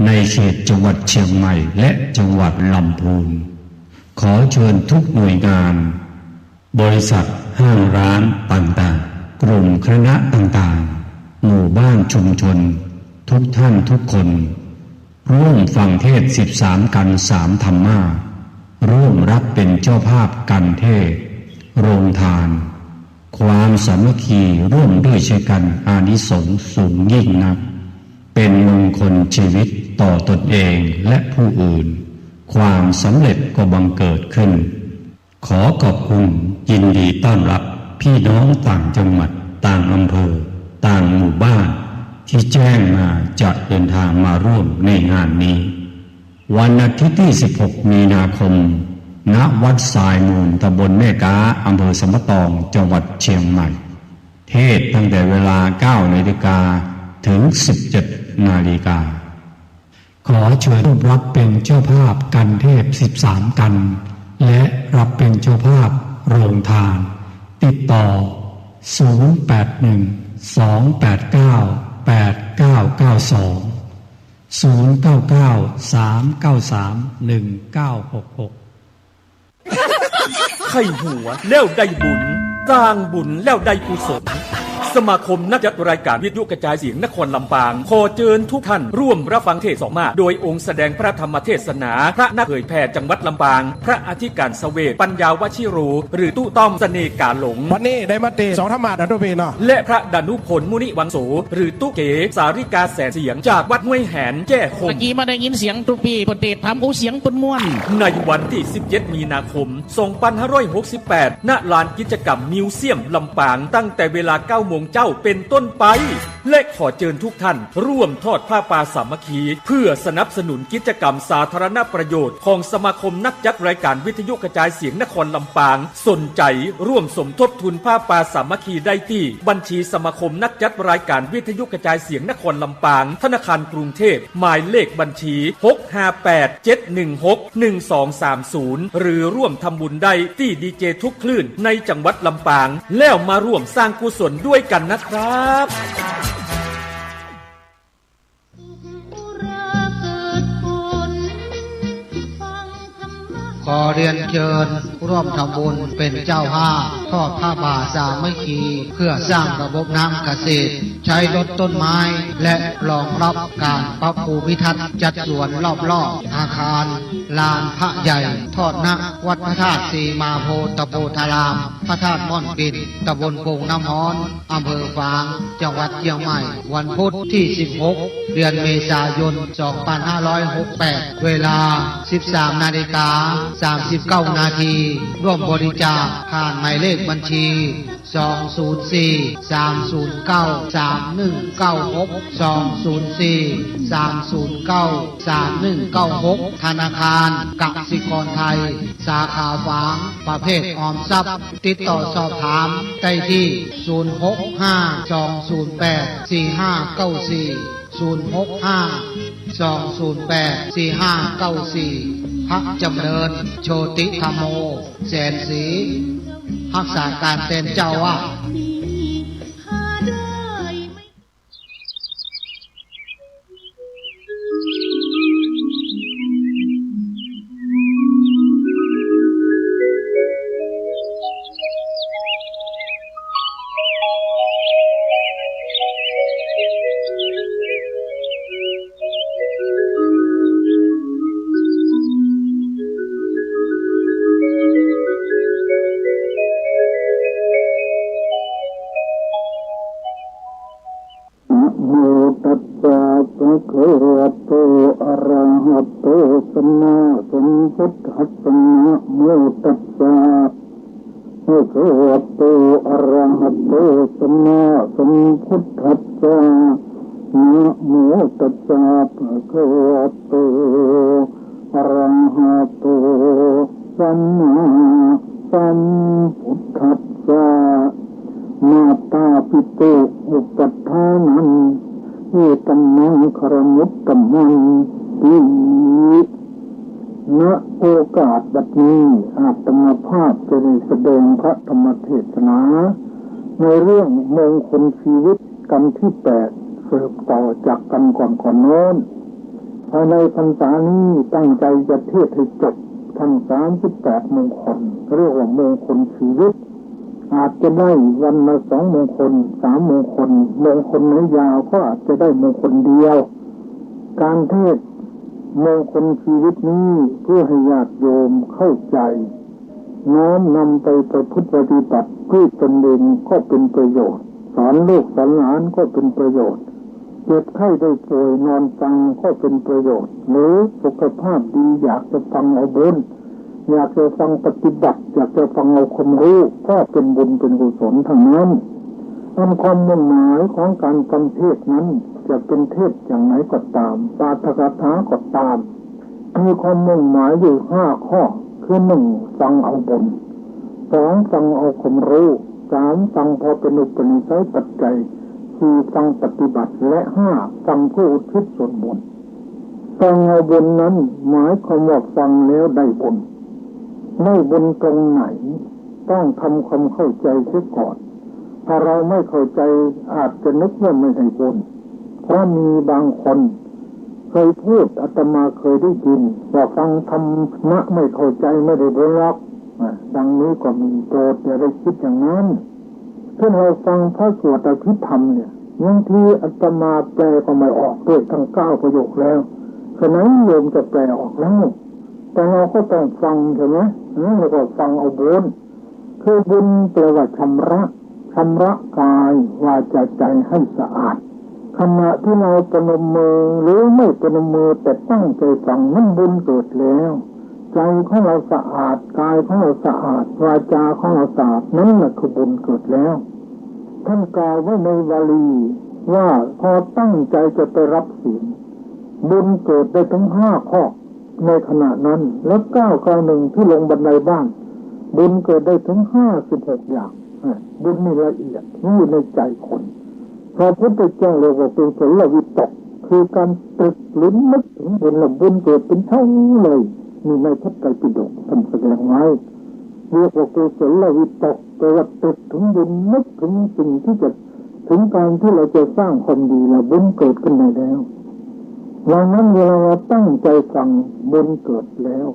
ในเขตจังหวัดเชียงใหม่และจังหวัดลำพูนขอเชิญทุกหน่วยงานบริษัทห้างร้านต่างๆกลุ่มคณะต่างๆหมู่บ้านชุมชนทุกท่านทุกคนร่วมฟังเทศน์13 กัน 3 ธรรมาร่วมรับเป็นเจ้าภาพกันเทศน์โรงทานความสามัคคีร่วมด้วยช่วยกันอานิสงส์สูงยิ่งนักเป็นมงคลชีวิตต่อตนเองและผู้อื่นความสำเร็จก็บังเกิดขึ้นขอขอบคุณยินดีต้อนรับพี่น้องต่างจังหวัดต่างอำเภอต่างหมู่บ้านที่แจ้งมาจะเดินทางมาร่วมในงานนี้วันอาทิตย์ที่ 16 มีนาคมณวัดสายมูลตำบลแม่กาอำเภอสัมปะตองจังหวัดเชียงใหม่เทศน์ตั้งแต่เวลา 9 นาฬิกาถึง 17 นาฬิกาขอเชิญร่วมรับเป็นเจ้าภาพกันเทศน์13 กันและรับเป็นเจ้าภาพโรงทานติดต่อ
ไข่หัวแล้วได้บุญสร้างบุญแล้วได้กุศลสมาคมนักจัดรายการวิทยุกระจายเสียงนครลำปางขอเชิญทุกท่านร่วมรับฟังเทศน์2 มาโดยองค์แสดงพระธรรมเทศนาพระนักเผยแผ่จังหวัดลำปางพระอธิการเสวตปัญญาวชิโรหรือตู้ต้อมเสน่ห์กาหลง
วันนี้ได้มาเตะ2 ธรรมะนะทุกพี่เนาะ
และพระดานุพลมุนิวังโสหรือตู้เก๋สาริกาแสนเสียงจากวัดห้วยแหนแจ้คม
เมื่อกี้มาได้ยินเสียงทุกพี่คนเตะทำเสียงปุ่นม่วน
ในวันที่ 17 มีนาคม 2568 ณ ลานกิจกรรมมิวเซียมลำปางตั้งแต่เวลา 9 โมงเจ้าเป็นต้นไปและขอเชิญทุกท่านร่วมทอดผ้าป่าสามัคคีเพื่อสนับสนุนกิจกรรมสาธารณประโยชน์ของสมาคมนักจัดรายการวิทยุกระจายเสียงนครลำปางสนใจร่วมสมทบทุนผ้าป่าสามัคคีได้ที่บัญชีสมาคมนักจัดรายการวิทยุกระจายเสียงนครลำปางธนาคารกรุงเทพหมายเลขบัญชี 658-716-1230 หรือร่วมทำบุญได้ที่ดีเจทุกคลื่นในจังหวัดลำปางแล้วมาร่วมสร้างกุศลด้วยกันนะครับ
ขอเรียนเชิญร่วมทำบุญเป็นเจ้าภาพทอดผ้าป่าสามัคคีเพื่อสร้างระบบน้ำเกษตรใช้รถต้นไม้และรองรับการปรับปรุงวิทัศน์จัดสวนรอบๆอาคารลานพระใหญ่ทอดนักวัดพระธาตุสีมาโพตะโพธารามพระธาตุม่อนปิดตำบลโป่งน้ำฮ้อนอำเภอฝางจังหวัดเชียงใหม่วันพุธที่ 16 เดือนเมษายน 2568 เวลา 13 นาฬิกา39 นาทีร่วมบริจาคผ่านหมายเลขบัญชี204-309-3196 ธนาคารกสิกรไทยสาขาฝางประเภทออมทรัพย์ติดต่อสอบถามได้ที่065-208-4594 พระจำเริญโชติธรรมโมแสนศรีรักษาการแทนเจ้าว่า
อะระหะโตสัมมาสัมพุทธัสสะนะโมตัสสะภะคะวะโต ตัมมังคารมุตตัมมังติณโอกาสบัดนี้อาตมาภาพจะได้แสดงพระธรรมเทศนาในเรื่องมงคลชีวิตกันที่8สืบต่อจากกันก่อนโน้นภายในพรรษานี้ตั้งใจจะเทศให้จบทั้ง38มงคลเรียกว่ามงคลชีวิตอาจจะได้วันละ2มงคล3มงคลมงคลไหนยาวก็อาจจะได้มงคลเดียวการเทศมงคลชีวิตนี้เพื่อให้ญาติโยมเข้าใจน้อมนำไปประพฤติปฏิบัติด้วยตนเองก็เป็นประโยชน์สอนลูกสอนหลานก็เป็นประโยชน์เจ็บไข้ได้ป่วยนอนฟังก็เป็นประโยชน์หรือสุขภาพดีอยากจะฟังเอาบุญอยากจะฟังปฏิบัติอยากจะฟังเอาความรู้ก็เป็นบุญเป็นกุศลทั้งนั้นความมุ่งหมายของการฟังเทศนั้นจะเป็นเทศอย่างไหนก็ตามปาฐกถาก็ตามมีความมุ่งหมายอยู่5ข้อคือ1ฟังเอาบุญ2ฟังเอาความรู้3ฟังพอเป็นอุปนิสัยปัจจัย4ฟังปฏิบัติและ5ฟังผู้อุทิศส่วนบุญฟังเอาบุญนั้นหมายความว่าฟังแล้วได้บุญได้บุญตรงไหนต้องทำความเข้าใจเสียก่อนถ้าเราไม่เข้าใจอาจจะนึกว่าไม่ได้บุญเพราะมีบางคนเคยพูดอาตมาเคยได้ยินว่าฟังธรรมะไม่เข้าใจไม่ได้บุญหรอกดังนี้ก็มีโปรดอย่าได้คิดอย่างนั้นเช่นเราฟังพระสวดอภิธรรมเนี่ยบางทีอาตมาแปลก็ไม่ออกด้วยทั้ง9ประโยคแล้วฉะนั้นโยมจะแปลออกแล้วแต่เราก็ต้องฟังใช่ไหมแล้วก็ฟังเอาบุญคือบุญแปลว่าชำระกายวาจาใจให้สะอาดขณะที่เราประนมมือหรือไม่ประนมมือแต่ตั้งใจฟังนั้นบุญเกิดแล้วใจของเราสะอาดกายของเราสะอาดวาจาของเราสะอาดนั่นแหละคือบุญเกิดแล้วท่านกล่าวไว้ในวาลีว่าพอตั้งใจจะไปรับศีลบุญเกิดได้ทั้ง5ข้อในขณะนั้นแล้ว991ที่ลงบันไดบ้านบุญเกิดได้ถึง56อย่างบุญนี่ละเอียดอยู่ในใจคนพระพุทธเจ้าเรียกว่าเป็นกุศลวิตกคือการตรึกหรือนึกถึงบุญและบุญเกิดเป็นเท่าเลยมีในพระไตรปิฎกท่านแสดงไว้เรียกว่ากุศลวิตกแปลว่าตรึกถึงบุญนึกถึงสิ่งที่จะถึงการที่เราจะสร้างความดีแล้วบุญเกิดขึ้นในแล้วดังนั้นเวลาเราตั้งใจฟังบุญเกิดแล้ว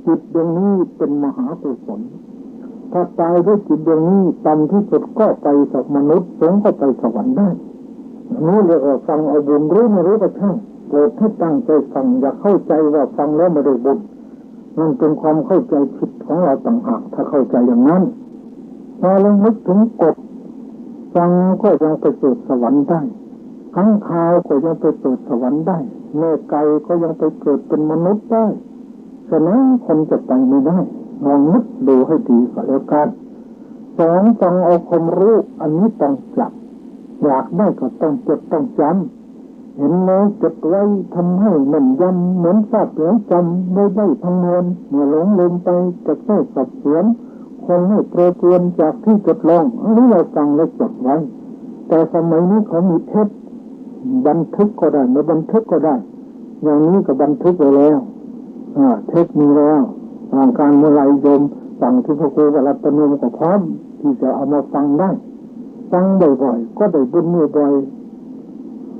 จิตดวงนี้เป็นมหากุศลถ้าตายด้วยจิตดวงนี้ต่ำที่สุดก็ไปกับมนุษย์สูงก็ไปสวรรค์ได้นี่เรียกว่าฟังเอาบุญรู้ไม่รู้ก็ช่างโปรดให้ตั้งใจฟังอย่าเข้าใจว่าฟังแล้วไม่ได้บุญนั่นเป็นความเข้าใจผิดของเราต่างหากถ้าเข้าใจอย่างนั้นพอเรานึกถึงกฎฟังก็ยังไปเกิดสวรรค์ได้ข้างคาวก็ยังไปเกิดสวรรค์ได้แม่ไก่ก็ยังไปเกิดเป็นมนุษย์ได้ฉะนั้นคนจะไปไม่ได้ลองนึกดูให้ดีก็แล้วกัน2ฟังเอาความรู้อันนี้ต้องจับอยากได้ก็ต้องจดต้องจำเห็นแล้วจดไว้ทำให้แม่นยำเหมือนทราบแล้วจำไม่ได้ทั้งมวลเมื่อหลงลืมไปจะใช้สอบสวนคนให้โปรเตือนจากที่จดลองอันนี้เราฟังและจดไว้แต่สมัยนี้เขามีเทปบันทึกก็ได้ไม่บันทึกก็ได้อย่างนี้ก็บันทึกไว้แล้วเทปมีแล้วทางการเมื่อไรโยมสั่งที่พระครูวรัตนมก็พร้อมที่จะเอามาฟังได้ฟังบ่อยๆก็ได้บุญบ่อย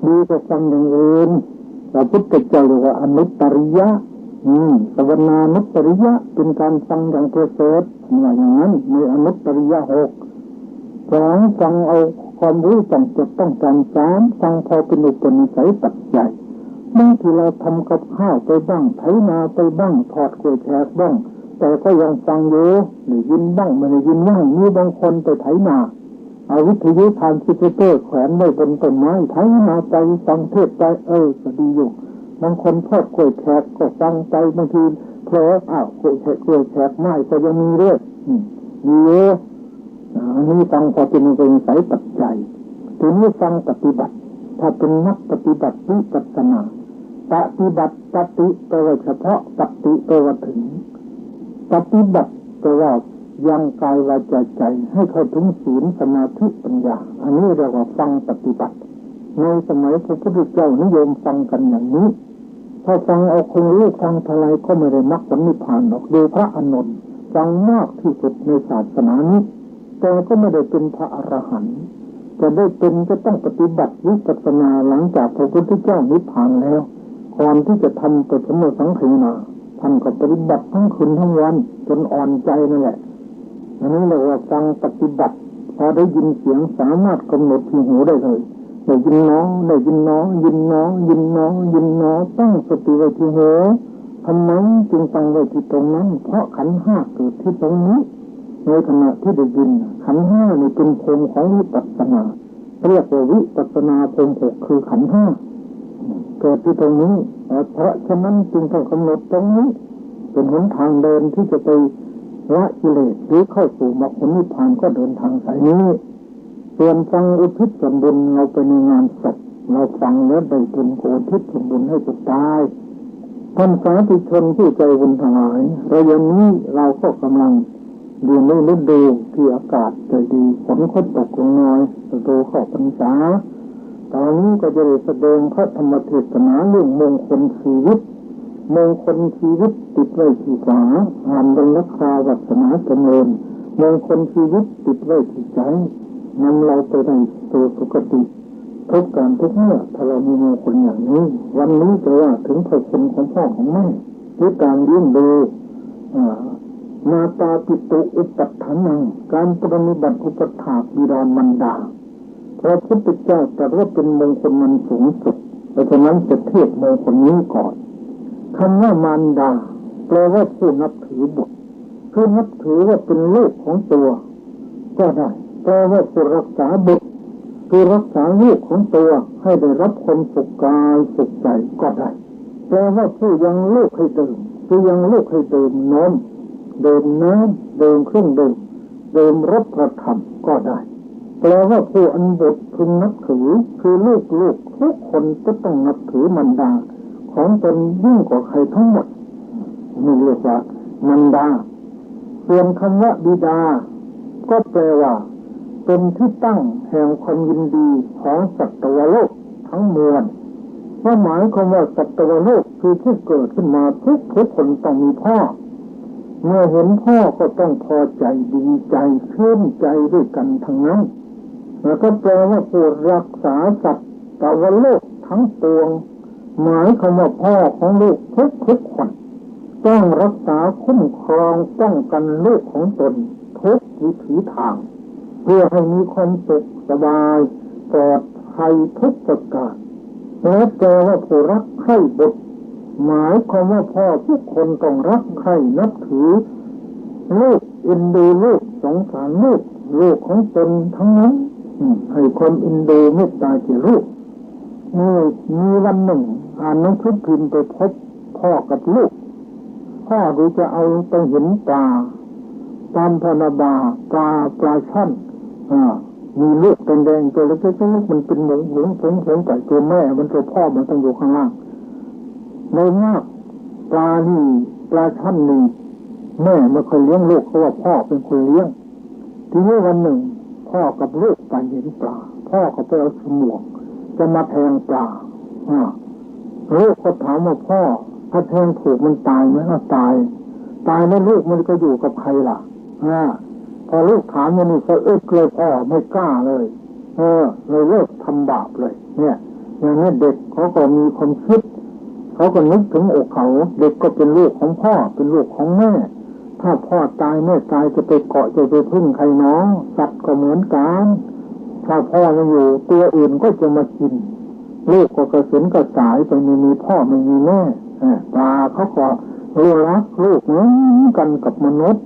ดีกว่าฟังอย่างอื่นพระพุทธเจ้าเรียกว่าอนุตตริยะสวนานุตตริยะเป็นการฟังอย่างประเสริฐอย่างนั้นในอนุตตริยะ6 2ฟังเอาความรู้ต้องจดต้องจำ3ฟังพอเป็นอุปนิสัยปัจจัยบางทีเราทำกับข้าวไปบ้างไถนาไปบ้างทอดกล้วยแขกบ้างแต่ก็ยังฟังอยู่ได้ยินบ้างไม่ได้ยินบ้างมีบางคนไปไถนาเอาวิทยุทานซิปเปอร์แขวนไว้บนต้นไม้ไถนาไปฟังเทศไปก็ดีอยู่บางคนทอดกล้วยแขกก็ฟังไปบางทีเผลอกล้วยแขกไม้ก็ยังมีเรื่องมีเยอะอันนี้ฟังพอเป็นสายปัจจัยทีนี้ฟังปฏิบัติถ้าเป็นนักปฏิบัติวิปัสสนาปฏิบัติปฏิแปลว่าเฉพาะปฏิแปลว่าถึงปฏิบัติแปลว่ายังกายวาจาใจให้เข้าถึงศีลสมาธิปัญญาอันนี้เรียกว่าฟังปฏิบัติ ในสมัยพระพุทธเจ้านิยมฟังกันอย่างนี้ถ้าฟังเอาคงรู้ฟังเท่าไรก็ไม่ได้มรรคผลนิพพานหรอกดูพระอานนท์ฟังมากที่สุดในศาสนานี้แต่ก็ไม่ได้เป็นพระอรหันต์จะได้เป็นจะต้องปฏิบัติวิปัสสนาหลังจากพระพุทธเจ้านิพพานแล้วก่อนที่จะทำปฐมสังฆนาท่านก็ปฏิบัติทั้งคืนทั้งวันจนอ่อนใจนั่นแหละอันนี้เรียกว่าฟังปฏิบัติพอได้ยินเสียงสามารถกำหนดที่หูได้เลยได้ยินน้อได้ยินน้อยินน้อยินน้อยินน้อตั้งสติไว้ที่หูทำไมจึงตั้งไว้ที่ตรงนั้นเพราะขันธ์ห้าเกิดที่ตรงนี้ในขณะที่ได้ยินขันธ์ห้านี่เป็นภูมิของวิปัสสนาเรียกว่าวิปัสสนาภูมิหกคือขันธ์ห้าเกิดที่ตรงนี้เพราะฉะนั้นจึงต้องกำหนดตรงนี้เป็นหนทางเดินที่จะไปละกิเลสหรือเข้าสู่มรรคผลนิพพานก็เดินทางสายนี้ส่วนฟังอุทิศส่วนบุญเราไปในงานศพเราฟังแล้วได้บุญอุทิศส่วนบุญให้ตัวตายท่านสาธุชนผู้ใจบุญทั้งหลายระยะนี้เราก็กำลังอยู่ในฤดูที่อากาศใจดีฝนก็ตกลงน้อยฤดูเข้าพรรษาตอนนี้ก็จะได้แสดงพระธรรมเทศนาเรื่องมงคลชีวิตมงคลชีวิตติดไว้ที่ฝาอ่านบรรลักษาวัฒนาจำเริญมงคลชีวิตติดไว้ที่ใจนำเราไปในสู่สุคติทุกการทุกเมื่อถ้าเรามีมงคลอย่างนี้วันนี้จะว่าถึงพระคุณของพ่อของแม่หรือการเลี้ยงดูมาตาปิตุอุปัฏฐานังการปฏิบัติอุปถากบิดามารดาพระพุทธเจ้าตรัสว่าเป็นมงคลมันสูงสุดเพราะฉะนั้นจะเทียบมงคลนี้ก่อนคำว่ามารดาแปลว่าผู้นับถือบุตรคือนับถือว่าเป็นลูกของตัวก็ได้แปลว่าผู้รักษาบุตรคือรักษาลูกของตัวให้ได้รับความสุขกายสุขใจก็ได้แปลว่าผู้ยังลูกให้ดื่มคือยังลูกให้ดื่มนมดื่มน้ำดื่มเครื่องดื่มรสประทับก็ได้แปลว่าผู้อันบุตรพึงนับถือคือลูกทุกคนก็ต้องนับถือมารดาของตนยิ่งกว่าใครทั้งหมดนี่เรียกว่ามารดาส่วนคำว่าบิดาก็แปลว่าเป็นที่ตั้งแห่งความยินดีของสัตวโลกทั้งมวลหมายความว่าสัตวโลกคือผู้เกิดขึ้นมาทุกคนต้องมีพ่อเมื่อเห็นพ่อก็ต้องพอใจดีใจชื่นใจด้วยกันทั้งนั้นแล้วก็แปลว่าผู้รักษาสัตวโลกทั้งปวงหมายความว่าพ่อของลูกทุกคนต้องรักษาคุ้มครองป้องกันลูกของตนทุกวิถีทางเพื่อให้มีความสุขสบายปลอดภัยทุกประการและแปลว่าผู้รักใคร่บุตรหมายความว่าพ่อทุกคนต้องรักใคร่นับถือลูกเอ็นดูลูกสงสารลูกของตนทั้งนั้นให้ความเอ็นดูเมตตาแก่ลูกมีวันหนึ่งอ่านหนังสือพิมพ์ไปพบพ่อกับลูกพ่อดูจะเอาไปเห็นปลาตามธนาบาปลาช่อนมีลูกแดงๆตัวเล็กๆมันเป็นหมูผงไก่ตัวแม่มันตัวพ่อมันต้องอยู่ข้างล่างในมากปลาช่อนนี่แม่ไม่เคยเลี้ยงลูกเขาว่าพ่อเป็นคนเลี้ยงทีนี้วันหนึ่งพ่อกับลูกไปเห็นปลาพ่อก็ไปเอาฉมวกจะมาแทงปลาลูกก็ถามว่าพ่อถ้าแทงถูกมันตายไหมตายแล้วลูกมันก็อยู่กับใครล่ะพอลูกถามอย่างนี้ก็เลยพ่อไม่กล้าเลยเลยเลิกทำบาปเลยเนี่ยอย่างนี้เด็กเขาก็มีความคิดเขาก็นึกถึงอกเขาเด็กก็เป็นลูกของพ่อเป็นลูกของแม่ถ้าพ่อตายแม่ตายจะไปเกาะจะไปพึ่งใครน้องสัตว์ก็เหมือนกันถ้าพ่อไม่อยู่ตัวอื่นก็จะมากินลูกก็กระสินกระสายไปไม่มีพ่อไม่มีแม่ปลาเขาก็รักลูกเหมือนกันกับมนุษย์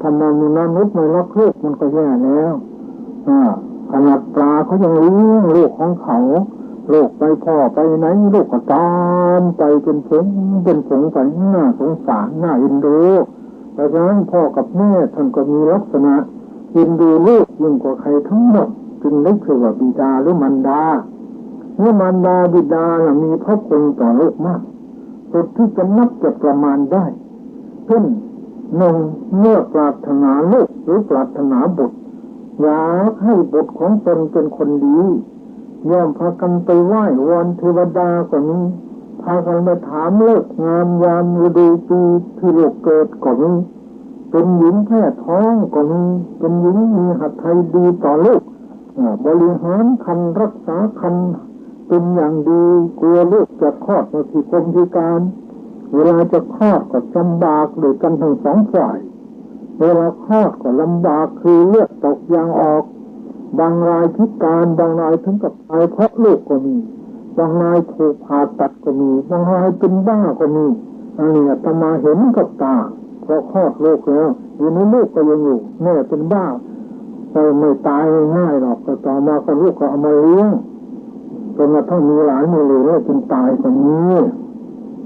ทำไมมนุษย์ไม่รักลูกมันก็แย่แล้วขนาดปลาเขายังเลี้ยงลูกของเขาลูกไปพ่อไปไหนลูกก็ตามไปเป็นผงไปน่าสงสารน่าเอ็นดูเพราะฉะนั้นพ่อกับแม่ท่านก็มีลักษณะเอ็นดูลูกยิ่งกว่าใครทั้งหมดจึงได้ชื่อว่าบิดาหรือมารดาเมื่อมารดาบิดามีพระคุณต่อลูกมากสุดที่จะนับจะประมาณได้เช่นหนึ่งเมื่อปรารถนาลูกหรือปรารถนาบุตรอยากให้บุตรของตนเป็นคนดี ย่อมพากันไปไหว้วอนเทวดาก็มีพากันไปถามเลิกงามยามฤดูปีที่โลกเกิดก็มีเป็นหญิงแพ้ท้องก็มีเป็นหญิงมีหัตถ์ไทยดีต่อลูกบริหารคันรักษาคันเป็นอย่างดีกลัวลูกจะคลอดมาพิกลพิการเวลาจะคลอดก็ลำบากโดยกันทั้งสองฝ่ายเวลาคลอดก็ลำบากคือเลือดตกยางออกบางรายพิการบางรายถึงกับตายเพราะลูกก็มีบางรายถูกผ่าตัดก็มีบางรายเป็นบ้าก็มีอันนี้อาตมาเห็นกับตาพอคลอดลูกแล้วอยู่ในลูกก็ยังอยู่แม่เป็นบ้าไม่ตายง่ายหรอกก็ต่อมาก็ลูกก็เอามาเลี้ยงจนกระทั่งมีหลายมือเลยแล้วจนตายคนนี้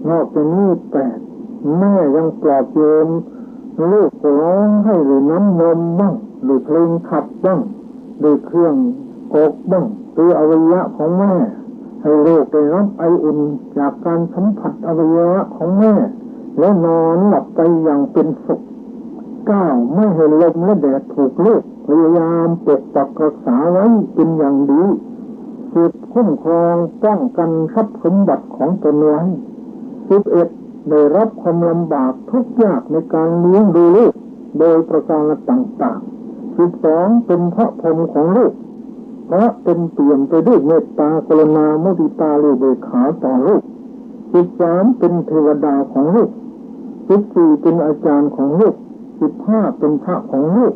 นอกจากนี้แต่แม่ยังปลอบโยนลูกก็ร้องให้หรือน้ำนมบ้างหรือเพลงขับบ้างหรือเครื่องกกบ้างหรืออวัยวะของแม่ให้ลูกได้รับไออุ่นจากการสัมผัสอวัยวะของแม่และนอนหลับไปอย่างเป็นสุขไม่ให้ลมและแดดถูกลูกพยายามปกปักรักษาไว้เป็นอย่างดีสืบคุ้มครองป้องกันทรัพย์สมบัติของตนไว้11ได้รับความลำบากทุกข์ยากในการเลี้ยงดูลูกโดยประการต่างๆ12เป็นพระพรหมของลูกเพราะเป็นเปี่ยมไปด้วยเมตตากรุณามุทิตาและอุเบกขาต่อลูก13เป็นเทวดาของลูก14เป็นอาจารย์ของลูก15เป็นพระของลูก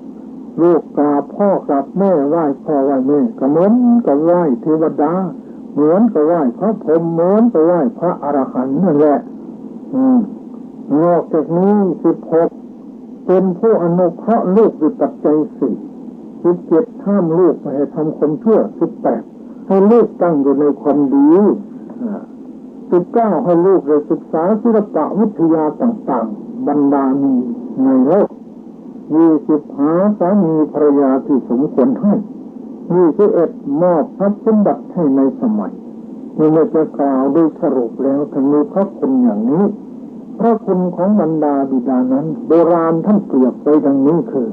ลูกกราบพ่อกราบแม่ไหว้พ่อไหว้แม่ก็เหมือนกับไหว้เทวดาเหมือนกับไหว้พระพรหมเหมือนกับไหว้พระอรหันต์นั่นแหละนอกจากนี้16เป็นผู้อนุเคราะห์ลูกด้วยปัจจัย4 17ห้ามลูกไม่ให้ทำความชั่ว18ให้ลูกตั้งอยู่ในความดี19ให้ลูกได้ศึกษาศิลปะวิทยาต่างๆบรรดามีในโลก20หาสามีภรรยาที่สมควรให้21มอบทรัพย์สมบัติให้ในสมัยนี่เราจะกล่าวโดยสรุปแล้วทั้งมีพระคุณอย่างนี้พระคุณของบรรดาบิดานั้นโบราณท่านเปรียบไว้ดังนี้คือ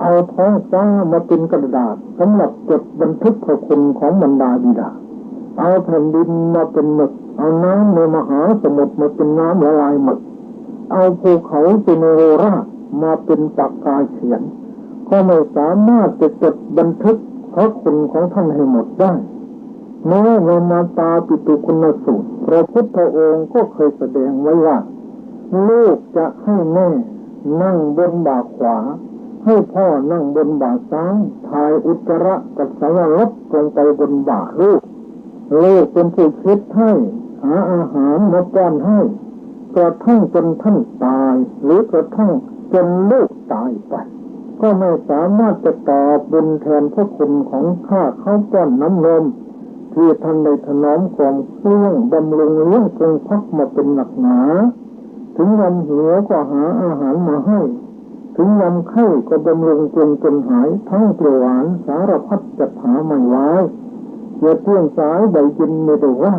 เอาท้องฟ้ามาเป็นกระดาษสำหรับจดบันทึกพระคุณของบรรดาบิดาเอาแผ่นดินมาเป็นหมึกเอาน้ำในมหาสมุทรมาเป็นน้ำละลายหมึกเอาภูเขาเป็นโอราชมาเป็นปากกาเขียนก็ไม่สามารถจะจดบันทึกพระคุณของท่านให้หมดได้แม้ในมาตาปิตุคุณสูตรพระพุทธองค์ก็เคยแสดงไว้ว่าลูกจะให้แม่นั่งบนบ่าขวาให้พ่อนั่งบนบ่าซ้ายถ่ายอุจจาระกับสารลดลงไปบนบ่าลูกเป็นผู้คิดให้หาอาหารมาป้อนให้กระทั่งจนท่านตายหรือกระทั่งจนลูกตายไปก็ไม่สามารถจะตอบบุญแทนพระคุณของข้าเขาป้อนน้ำนมที่ท่านได้ถนอมของเครื่องบำรุงเลี้ยงคงพักมาเป็นหนักหนาถึงวันหิวก็หาอาหารมาให้ถึงวันไข้ก็บำรุงจนหายทั้งเปรี้ยวหวานสารพัดจะหาไม่ไว้อย่าเที่ยงสายใบยินไม่ได้ว่า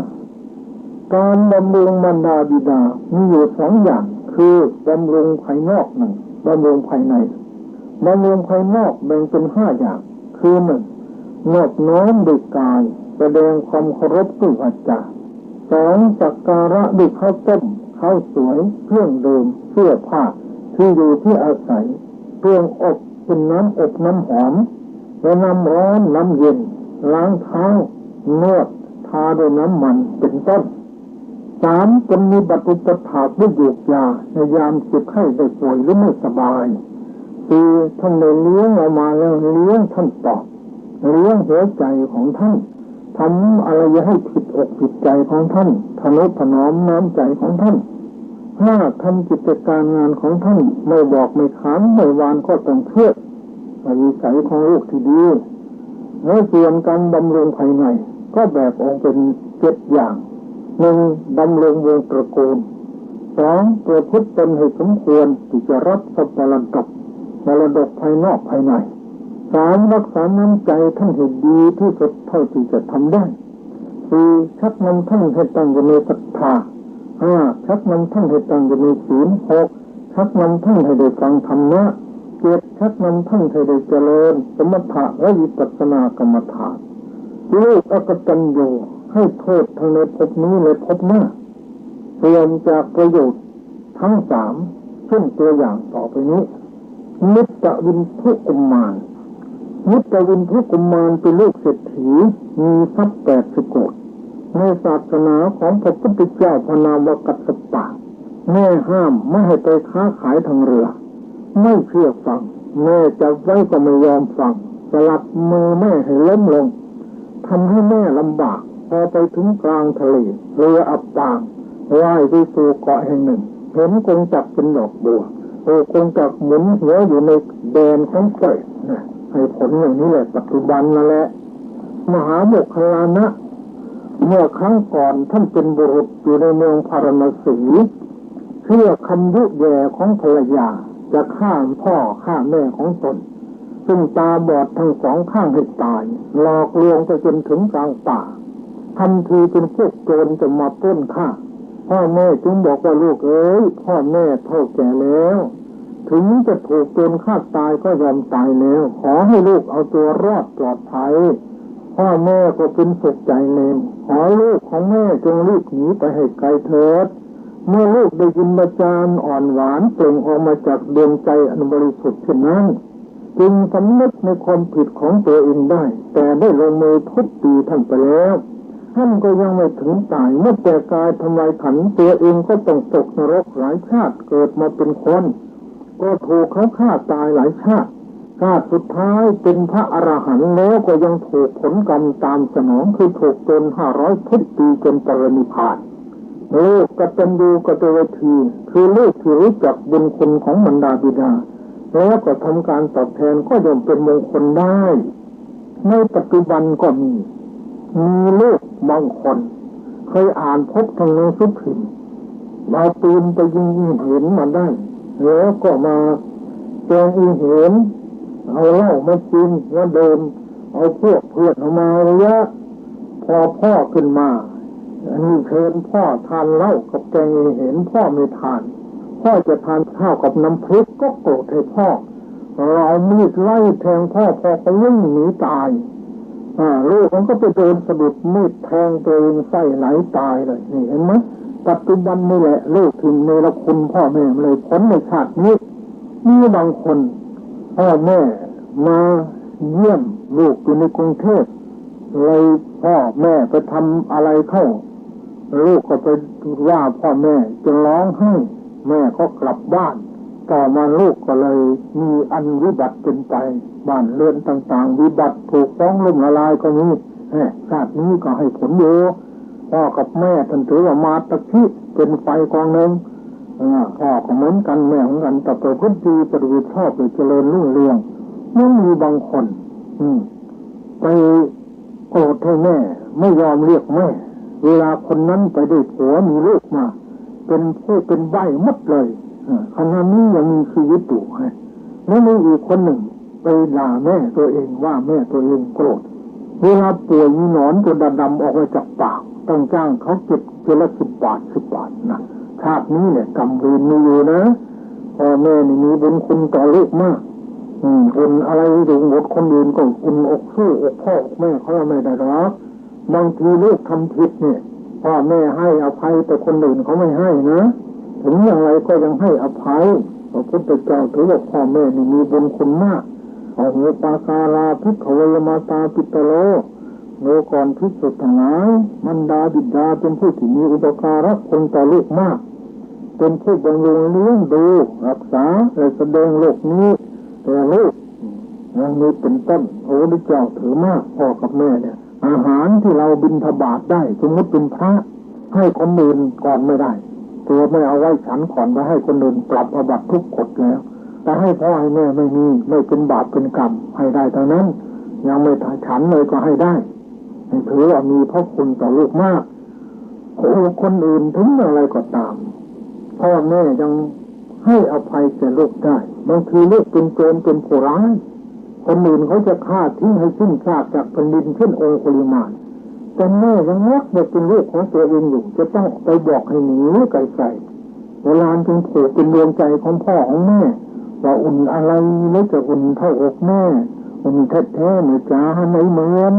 การบำรุงบรรดาบิดามีอยู่2อย่างคือบำรุงภายนอกหนึ่งบำรุงภายในบำรุงภายนอกแบ่งเป็น5อย่างคือ1นอบน้อมด้วยกายแสดงความเคารพด้วยวาจา2สักการะด้วยข้าวต้มข้าวสวยเครื่องดื่มเสื้อผ้าที่อยู่ที่อาศัยเครื่องอบเป็นน้ำอบน้ำหอมและน้ำร้อนน้ำเย็นล้างเท้านวดทาด้วยน้ำมันเป็นต้น3เป็นมีบัตรอุปถากด้วยหยูกยาในยามเจ็บไข้ได้ป่วยหรือไม่สบาย4ท่านได้เลี้ยงเรามาแล้วเลี้ยงท่านตอบเลี้ยงหัวใจของท่านทำอะไรให้ผิดอกผิดใจของท่านทนุถนอมน้ำใจของท่าน5ทำกิจการงานของท่านไม่บอกไม่ขานไม่วานก็ต้องเชื่อวิสัยของลูกที่ดีและส่วนการบำรุงภายในก็แบ่งออกเป็น7อย่าง1ดำรงวงตระกูล2ประพฤติตนให้สมควรที่จะรับทรัพย์มรดกภายนอกภายใน3รักษาน้ำใจท่านให้ดีที่สุดเท่าที่จะทำได้4ชักนำท่านให้ตั้งอยู่ในศรัทธา5ชักนำท่านให้ตั้งอยู่ในศีล6ชักนำท่านให้ได้ฟังธรรมะ7ชักนำท่านให้ได้เจริญสมถะและวิปัสสนากรรมฐาน ลูกอกตัญญูให้โทษทั้งในภพนี้และภพหน้าเปลี่ยนจากประโยชน์ทั้งสามเช่นตัวอย่างต่อไปนี้มิตรวินทุกุมมารมิตรวินทุกุมมารเป็นลูกเศรษฐีมีทรัพย์80 โกฏในศาสนาของพระพุทธเจ้าพระนามว่ากัสสปะแม่ห้ามไม่ให้ไปค้าขายทางเรือไม่เชื่อฟังแม่จะไว้ก็ไม่ยอมฟังสลัดมือแม่ให้ล้มลงทำให้แม่ลำบากพอไปถึงกลางทะเลเรืออับปางว่ายไปสู่เกาะแห่งหนึ่งเห็นกงจักรเป็นดอกบัวกงจักรหมุนหัวอยู่ในแดนของเกยให้ผลอย่างนี้แหละปัจจุบันนั่นแหละมหาโมคคัลลานะเมื่อครั้งก่อนท่านเป็นบุรุษอยู่ในเมืองพาราณสีเชื่อคำยุแย่ของภรรยาจะฆ่าพ่อฆ่าแม่ของตนซึ่งตาบอดทั้งสองข้างให้ตายหลอกลวงไปจนถึงกลางป่าทำทีเป็นพวกโจรจะมาปล้นฆ่าพ่อแม่จึงบอกว่าลูกเอ้ยพ่อแม่เฒ่าแก่แล้วถึงจะถูกโจรฆ่าตายก็ยอมตายแล้วขอให้ลูกเอาตัวรอดปลอดภัยพ่อแม่ก็เป็นสุขใจเลยขอลูกของแม่จงรีบหนีไปให้ไกลเถิดเมื่อลูกได้ยินบาจารอ่อนหวานเปล่งออกมาจากดวงใจอันบริสุทธิ์เช่นนั้นจึงสำนึกในความผิดของตัวเองได้แต่ได้ลงมือทุบตีท่านไปแล้วท่านก็ยังไม่ถึงตายเมื่อแต่กายทำลายขันตัวเองก็ต้องตกนรกหลายชาติเกิดมาเป็นคนก็ถูกเขาฆ่าตายหลายชาติสุดท้ายเป็นพระอรหันต์แล้วก็ยังถูกผลกรรมตามสนองคือถูกโจร500 ทุบตีจนปรินิพพานลูกกตัญญูกตเวทีคือลูกที่รู้จักบุญคุณของมารดาบิดาแล้วก็ทำการตอบแทนก็ย่อมเป็นมงคลได้ในปัจจุบันก็มีลูกบางคนเคยอ่านพบทางหนังสือพิมพ์เอาปืนไปยิงเห็นมาได้แล้วก็มาแกงเห็นเอาเหล้ามากินแล้วเดินเอาพวกเพื่อนเอามาระยะพอพ่อขึ้นมาอันนี้เชิญพ่อทานเหล้ากับแกงเห็นพ่อไม่ทานพ่อจะทานข้าวกับน้ำพริกก็โกรธให้พ่อเรามีดไล่แทงพ่อก็วิ่งหนีตายลูกมันก็ไปโดนสะดุดมีดแทงตัวเองไส้ไหลตายเลยนี่เห็นไหมปัจจุบันนี่แหละลูกถึงเนรคุณพ่อแม่เลยพ้นในชาตินี้มีบางคนพ่อแม่มาเยี่ยมลูกอยู่ในกรุงเทพเลยพ่อแม่ไปทำอะไรเข้าลูกก็ไปว่าพ่อแม่จะร้องไห้แม่ก็กลับบ้านต่อมาลูกก็เลยมีอันวิบัติเป็นไปบ้านเรือนต่างๆวิบัติถูกฟ้องล้มละลายก็มีชาตินี้ก็ให้ผลอยู่พ่อกับแม่ท่านถือว่ามาตะคิเป็นไฟกองหนึ่งพ่อก็เหมือนกันแม่เหมือนกันแต่ประพฤติดีปฏิบัติชอบเลยเจริญรุ่งเรืองยังมีบางคนไปโกรธให้แม่ไม่ยอมเรียกแม่เวลาคนนั้นไปได้ผัวมีลูกมาเป็นผู้เป็นใบ้หมดเลยขณะนี้ยังมีชีวิตอยู่แล้วมีอีกคนหนึ่งไปด่าแม่ตัวเองว่าแม่ตัวเองโกรธเวลาป่วยมีหนอนตัวดำๆออกมาจากปากต้องจ้างเขาเก็บเจละ10 บาทนะชาตินี้เนี่ยกรรมเวรมีอยู่นะพ่อแม่นี่มีบุญคุณต่อลูกมากอุ่นอะไรถึงหมดคนอื่นก็อุ่นอกสู้อกพ่อแม่เขาไม่ได้หรอกบางทีลูกทำผิดเนี่ยพ่อแม่ให้อภัยแต่คนอื่นเขาไม่ให้นะถึงอย่างไรก็ยังให้อภัยพระพุทธเจ้าถือว่าพ่อแม่นี่มีบุญคุณมากอโหปาการาภิกขเวมาตาปิตโลโลกรภิกษุทั้งหลายมารดาบิดาเป็นผู้ที่มีอุปการะคุณต่อลูกมากเป็นผู้บำรุงเลี้ยงดูรักษาและแสดงโลกนี้แก่ลูกอย่างนี้เป็นต้นพระพุทธเจ้าถือมากพ่อกับแม่เนี่ยอาหารที่เราบิณฑบาตได้สมมติเป็นพระให้คนอื่นก่อนไม่ได้ตัวไม่เอาไว้ฉันก่อนไปให้คนอื่นปรับอาบัติทุกกฎแล้วแต่ให้พ่อให้แม่ไม่มีไม่เป็นบาปเป็นกรรมให้ได้เท่านั้นยังไม่ฉันเลยก็ให้ได้ถือว่ามีพระคุณต่อลูกมากคนอื่นถึงอะไรก็ตามพ่อแม่ยังให้อภัยแก่ลูกได้บางทีลูกเป็นโจรเป็นผู้ร้ายคนอื่นเขาจะฆ่าทิ้งให้สิ้นซากจากแผ่นดินเช่นองคุลิมานแต่แม่ยังรักเด็กเป็นลูกของตัวเองอยู่จะต้องไปบอกให้หนีไกลๆโบราณจึงผูกเป็นดวงใจของพ่อของแม่ว่าอุ่นอะไรแล้วจะอุ่นเท่าอกแม่อุ่นแท้ๆเหมือนจ้าไม่เหมือน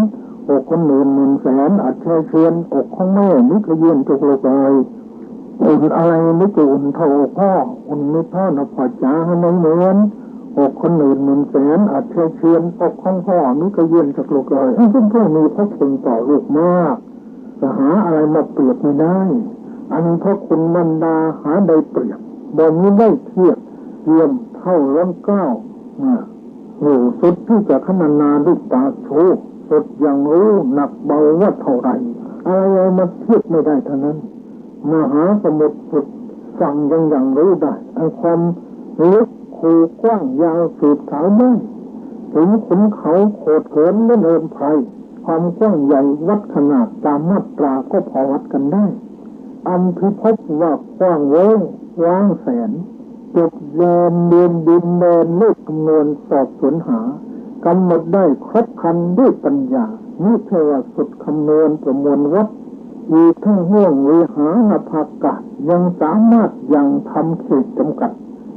อ อกคนหมื่นแสนอาจเชยอกของแม่นึกเยือนจุกโลกายอุ่นอะไรนึกจะอุ่นเท่าพ่ออุ่นไม่พ่อนพอจ้าไม่เหมือนอกคนหมื่นแสนอาจเชยอกของพ่อนึกเยือนจุกโลกายซึ่งพ่อมีพระคุณต่อลูกมากจะหาอะไรมาเปรียบไม่ได้อันพระคุณบรรดาหาใดเปรียบบ่มีได้เทียบเทียมเท่าล้นเก้าโอ้สุดที่จะขนานาด้วยตาโชว์สุดอย่างรู้หนักเบาว่าเท่าไรอะไรมาเทียบไม่ได้เท่านั้นมหาสมุทรสุดสั่งอย่างรู้ได้ความลึกคูกว้างยาวสืบสาวไม่ถึงขุนเขาโขดเขินและเนินไพรความกว้างใหญ่วัดขนาดตามมาตราก็พอวัดกันได้อันพิภพว่ากว้างเว้งว้างแสนจุดแดนเดินดินแดนเลขคำนวณสอบสวนหากำหนดได้ครบครันด้วยปัญญานี่เทวสุดคำนวณประมวลวัดอีกทั้งห่วงวิหารภากาศยังสามารถยังทำเขตจำกัด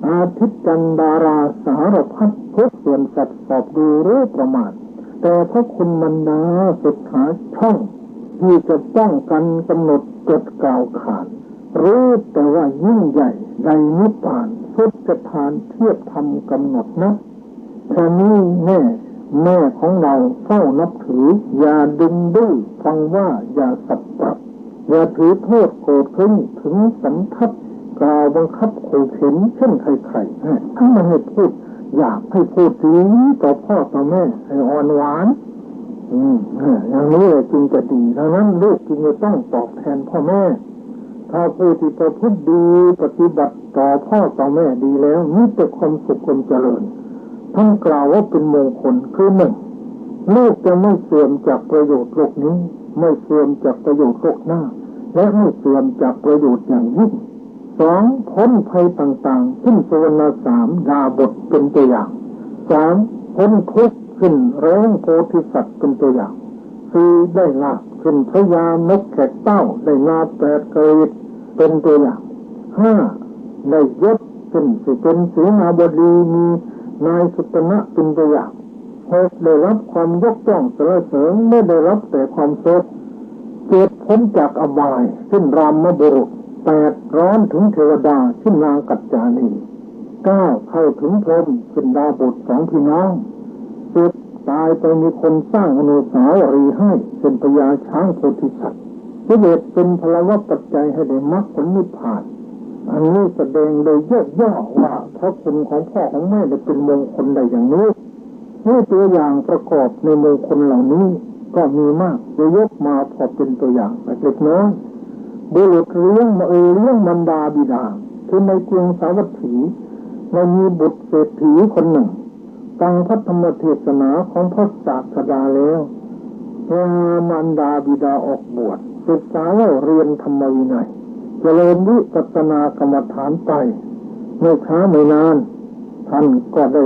อาทิตย์จันดาราสารพัดทุกส่วนสัตว์สอบดูรู้ประมาณแต่พระคุณบรรดาสุดหาช่องที่จะป้องกันกำหนดจดกล่าวขานรู้แต่ว่ายิ่งใหญ่ใดนิพพานสุดจะทานเทียบทำกำหนดนะแค่นี้แม่ของเราเฝ้านับถืออย่าดึงดื้อฟังว่าอย่าสับปรับอย่าถือโทษโกรธขึ้นถึงสันทัดกล่าวบังคับขู่เข็นเช่นใครๆถ้ามันให้พูดอยากให้พูดดีต่อพ่อต่อแม่ให้อ่อนหวานอย่างนี้เลยจึงจะดีดังนั้นลูกจึงจะต้องตอบแทนพ่อแม่ถ้าผู้ที่ประพฤติดีปฏิบัติต่อพ่อต่อแม่ดีแล้วนี่เป็นความสุขความเจริญท่านกล่าวว่าเป็นมงคลคือหนึ่งลูกจะไม่เสื่อมจากประโยชน์โลกนี้ไม่เสื่อมจากประโยชน์โลกหน้าและไม่เสื่อมจากประโยชน์อย่างยิ่งสองพ้นภัยต่างๆขึ้นสวรรค์สามดาบทเป็นตัวอย่างสามพ้นทุกข์ขึ้นแรงโพธิสัตว์เป็นตัวอย่างสี่ได้ลาภขึ้นพญานกแขกเต้าได้ลาภ8 เกศเป็นตัวอย่างห้าได้ยศขึ้นสิเป็นเสนาบดีมีนายสุตนะเป็นตัวอย่างหกได้รับความยกย่องสรรเสริญไม่ได้รับแต่ความโศกเจ็ดพ้นจากอบายขึ้นรามบุรุษ8ร้อนถึงเทวดาขึ้นนางกัจจานี9เข้าถึงพรหมขึ้นดาบท2 พี่น้อง10ตายไปมีคนสร้างอนุสาวรีย์ให้เป็นพญาช้างโพธิสัตว์11เป็นพลวัตปัจจัยให้ได้มรรคผลนิพพานอันนี้แสดงโดยย่อๆว่าพระคุณของพ่อของแม่ได้เป็นมงคลใดอย่างนี้นี่ตัวอย่างประกอบในมงคลเหล่านี้ก็มีมากจะยกมาพอเป็นตัวอย่างเล็กน้อยบุรุษเลี้ยงมารดาบิดาคือในกรุงสาวัตถีเรามีบุตรเศรษฐีคนหนึ่งฟังพระธรรมเทศนาของพระศาสดาแล้วมารดาบิดาออกบวชศึกษาเรียนธรรมวินัยเจริญวิปัสสนากรรมฐานไปไม่ช้าไม่นานท่านก็ได้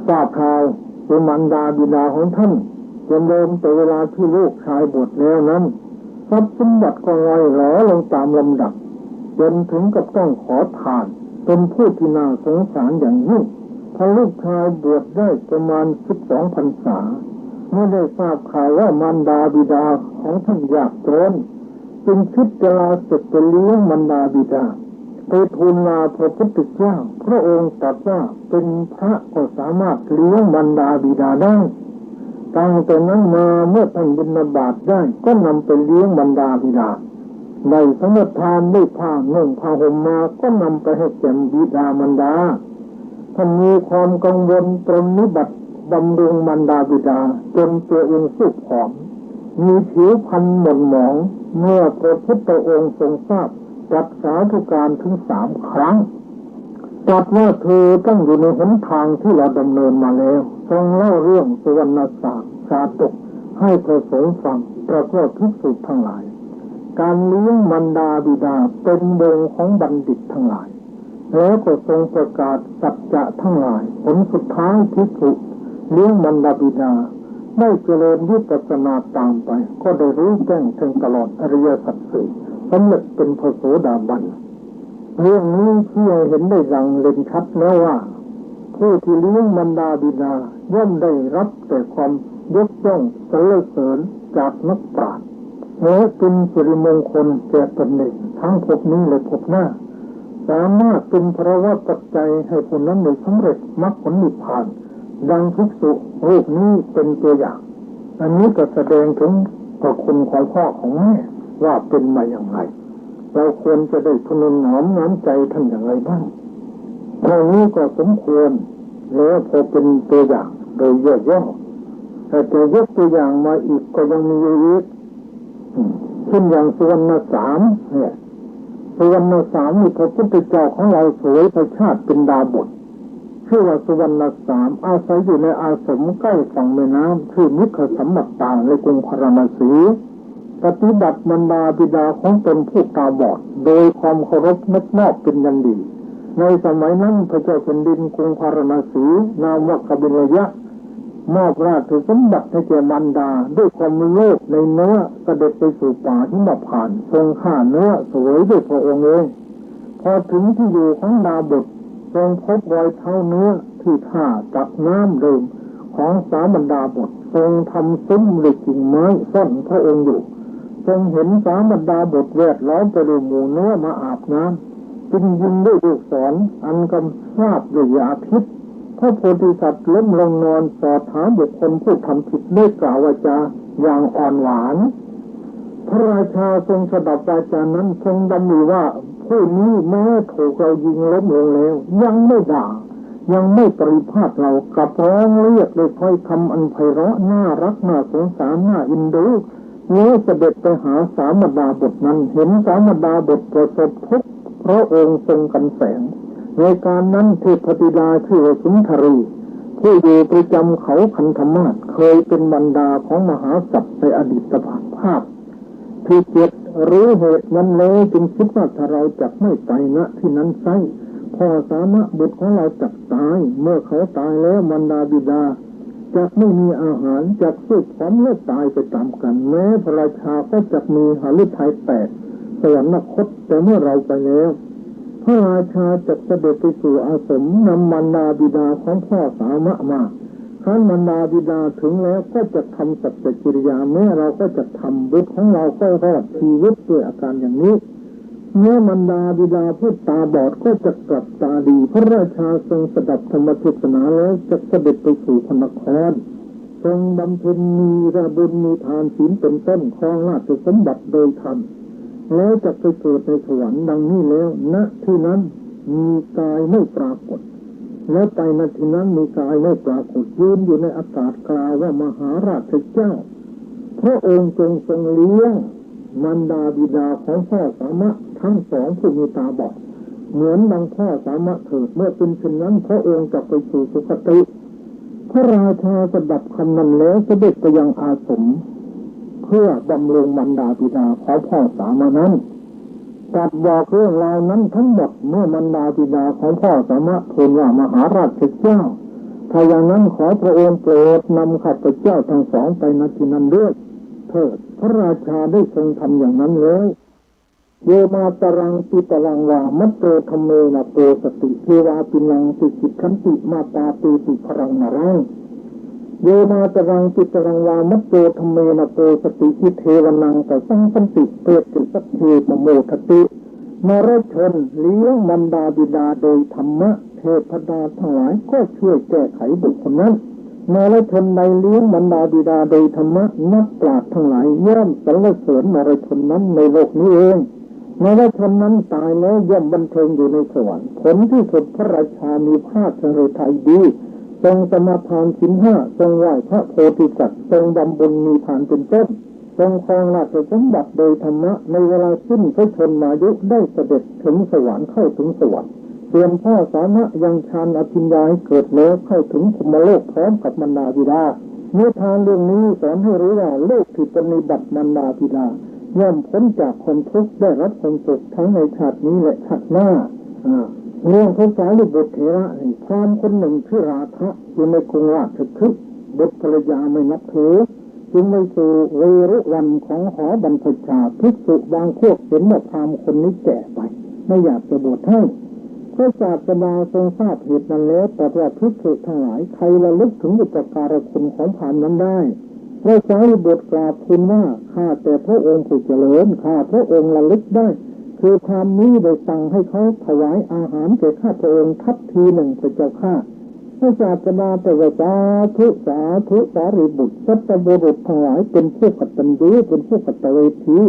ทราบข่าวว่ามารดาบิดาของท่านจนเดิมแต่เวลาที่ลูกชายบวชแล้วนั้นทรัพย์สมบัติก็ร่อยหลอลงตามลำดับจนถึงกับต้องขอทานเป็นผู้ที่น่าสงสารอย่างยิ่งพอลูกชายบวชได้ประมาณ12 พรรษาเมื่อได้ทราบข่าวว่ามารดาบิดาของท่านยากจนจึงคิดจะลาศึกไปเลี้ยงมารดาบิดาไปทูลลาพระพุทธเจ้าพระองค์ตรัสว่าเป็นพระก็สามารถเลี้ยงมารดาบิดาได้ตั้งแต่นั้นมาเมื่อท่านบิณฑบาตได้ก็นำไปเลี้ยงมารดาบิดาได้สมทานได้ผ้านุ่งผ้าห่มมาก็นำไปให้แก่บิดามารดาท่านมีความกังวลตรนนิบัติบำรุงมารดาบิดาจนตัวเองสุขผอมมีผิวพรรณหม่นหมองเมื่อพระพุทธองค์ทรงทราบตรัสสาธุการถึง3 ครั้งตรัสว่าเธอต้องอยู่ในหนทางที่เราดำเนินมาแล้วทรงเล่าเรื่องสุวรรณศาสตร์ชาดกให้พระสงฆ์ฟังประกอบภิกษุทั้งหลายการเลี้ยงมารดาบิดาเป็นวงของบัณฑิตทั้งหลายแล้วก็ทรงประกาศสัจจะทั้งหลายผลสุดท้ายภิกษุเลี้ยงมารดาบิดาได้เจริญวิปัสสนาตามไปก็ได้รู้แจ้งถึงตลอดอริยสัจสี่สำเร็จเป็นพระโสดาบันเรื่องนี้ที่เห็นได้อย่างเด่นชัดแล้วว่าผู้ที่เลี้ยงมารดาบิดาย่อมได้รับแต่ความ ยกย่องสรรเสริญจากนักปราชญ์และเป็นสิริมงคลแก่ตนเองทั้งภพนี้และภพหน้าสามารถเป็นภาวะปัจจัยให้คนนั้นได้สำเร็จมรรคผลนิพพานดังภิกษุรูปนี้เป็นตัวอย่างอันนี้ก็แสดงถึงพระคุณของพ่อของแม่ว่าเป็นมาอย่างไรเราควรจะได้ทุนน้อมน้ำใจท่านอย่างไรบ้างเท่านี้ก็สมควรแล้วพอเป็นตัวอย่างโดยย่อๆแต่จะยกตัวอย่างมาอีกก็ยังมีอีกเช่นอย่างสุวรรณสามเนี่ยสุวรรณสามนี่พระพุทธเจ้าของเราสวยพระชาติเป็นดาบทชื่อว่าสุวรรณสามอาศัยอยู่ในอาสมใกล้ฝั่งแม่น้ำชื่อมิขสัมมัตตาในกรุงพาราณสีปฏิบัติมารดาบิดาของตนผู้ตาบอดโดยความเคารพนับนอบเป็นอย่างดีในสมัยนั้นพระเจ้าแผ่นดินกรุงพาราณสีนามว่ากบิลยะมอบราชสมบัติให้แก่มารดาด้วยความโลภในเนื้อเสด็จไปสู่ป่าหิมพานต์ทรงฆ่าเนื้อสวยด้วยพระองค์เองพอถึงที่อยู่ของดาบททรงพบรอยเท้าเนื้อที่ท่าตักน้ำดื่มของสามัญดาบททรงทำซุ้มเหล็กกิ่งไม้ซ่อนพระองค์อยู่ทรงเห็นสามัญดาบทแวดล้อมไปด้วยหมู่เนื้อมาอาบน้ำจึงยิงด้วยลูกศรอันกำราบด้วยยาพิษพระโพธิสัตว์ล้มลงนอนสอบถามบุคคลผู้ทำผิดด้วยกล่าววาจาอย่างอ่อนหวานพระราชาทรงสดับวาจานั้นทรงดำริว่าผู้นี้แม้ถูกเรายิงล้มลงแล้วยังไม่ด่ายังไม่ปริพาทเรากลับร้องเรียกด้วยถ้อยคำอันไพเราะน่ารักน่าสงสารน่าอินดูแล้วเสด็จไปหาสามัญดาบทนั้นเห็นสามัญดาบทประสบทุกข์เพราะองค์ทรงกันแสงในการนั้นเทพธิดาชื่อสุนทรีผู้อยู่ประจำเขาคันธมาศเคยเป็นบรรดาของมหาสัตว์ในอดีตภาพที่เจ็ดรู้เหตุนั้นแล้วจึงคิดว่าถ้าเราจักไม่ไปณที่นั้นไซพ่อสามะบุตรของเราจักตายเมื่อเขาตายแล้วมารดาบิดาจักไม่มีอาหารจักสู้พร้อมและตายไปตามกันแม้พระราชาก็จักมีหฤทัยแตกสวรรคตแต่เมื่อเราไปแล้วพระราชาจักเสด็จไปสู่อาสมนำมารดาบิดาของพ่อสามะมาครั้นมารดาบิดาถึงแล้วก็จะทำสัจจกิริยาแม้เราก็จะทำบุตรของเราก็รอดชีวิตด้วยอาการอย่างนี้เมื่อมารดาบิดาผู้ตาบอดก็จะกลับตาดีพระราชาทรงสดับธรรมเทศนาแล้วจะเสด็จไปสู่พระนครทรงบำเพ็ญมีระบุญมีทานศีลเป็นต้นครองราชสมบัติโดยธรรมแล้วจะไปเกิดในสวรรค์ดังนี้แล้วณที่นั้นมีกายไม่ปรากฏและไปณที่นั้นมีกายไม่ปรากฏยืนอยู่ในอากาศกล่าวว่ามหาราชเจ้าพระองค์ทรงเลี้ยงมารดาบิดาของพ่อสามะทั้งสองผู้มีตาบอดเหมือนดังพ่อสามะเถิดเมื่อเป็นเช่นนั้นพระองค์จะไปสู่สุคติพระราชาสดับคำนั้นแล้วเสด็จไปยังอาสมเพื่อบำรุงมารดาบิดาของพ่อสามะนั้นตรัสบอกเรื่องราวนั้นทั้งหมดเมื่อมารดาบิดาของพ่อสามะทูลว่ามหาราชเจ้าถ้าอย่างนั้นขอพระองค์โปรดนำข้าพเจ้าทั้งสองไปณที่นั้นด้วยเถิดพระราชาได้ทรงทำอย่างนั้นแล้วโยมาตรังติตรังวามัตโตธรรมเมนะโปสติเทวาปินังติจิตขันติมาตาติติพรังนารังโยมาตรังติตรังวามัตโตธรรมเมนะโปสติอิเทวนังแต่สังสันติเปรติสัพเพมโมทตินรชนเลี้ยงมารดาบิดาโดยธรรมะเทพดาทั้งหลายก็ช่วยแก้ไขบุคคลนั้นนรชนใดเลี้ยงมารดาบิดาโดยธรรมะนักปราชญ์ทั้งหลายย่อมสรรเสริญนรชนนั้นในโลกนี้เองนรชนนั้นตายแล้วย่อมบันเทิงอยู่ในสวรรค์ผลที่สุดพระราชามีภาคฤทัยดีทรงสมาทานศีลห้าทรงไหว้พระโพธิสัตว์ทรงบำเพ็ญมีทานเป็นต้นทรงครองราชสมบัติโดยธรรมะในเวลาสิ้นพระชนมายุได้เสด็จถึงสวรรค์เข้าถึงสวรรค์ส่วนพ่อสามะยังฌานอภิญญาให้เกิดแล้วเข้าถึงพรหมโลกพร้อมกับมารดาบิดานิทานเรื่องนี้สอนให้รู้ว่าลูกที่ปฏิบัติมารดาบิดาย่อมพ้นจากความทุกข์ได้รับความสุขทั้งในชาตินี้และชาติหน้าเรื่องพระสารีบุตรเถระพราหมณ์คนหนึ่งชื่อราธะอยู่ในกรุงราชคฤห์บุตรภรรยาไม่นับถือจึงไปสู่เวรุวันของหอบรรพชาภิกษุบางพวกเห็นว่าพราหมณ์คนนี้แก่ไปไม่อยากจะบวชให้ พระศาสดาทรงทราบเหตุนั้นแล้วแต่ว่าภิกษุทั้งหลายใครระลึกถึงอุปการะคุณของพราหมณ์นั้นได้พระสารีบุตรกราบทูลว่าข้าแต่พระองค์ผู้เจริญข้าพระองค์ระลึกได้คือพราหมณ์นี้ได้สั่งให้เขาถวายอาหารแก่ข้าพระองค์ทัพทีหนึ่งพระเจ้าข้าพระศาสดาตรัสว่าสาธุสารีบุตรสัตบุรุษทั้งหลายเป็นผู้กตัญญูเป็นผู้กตเวที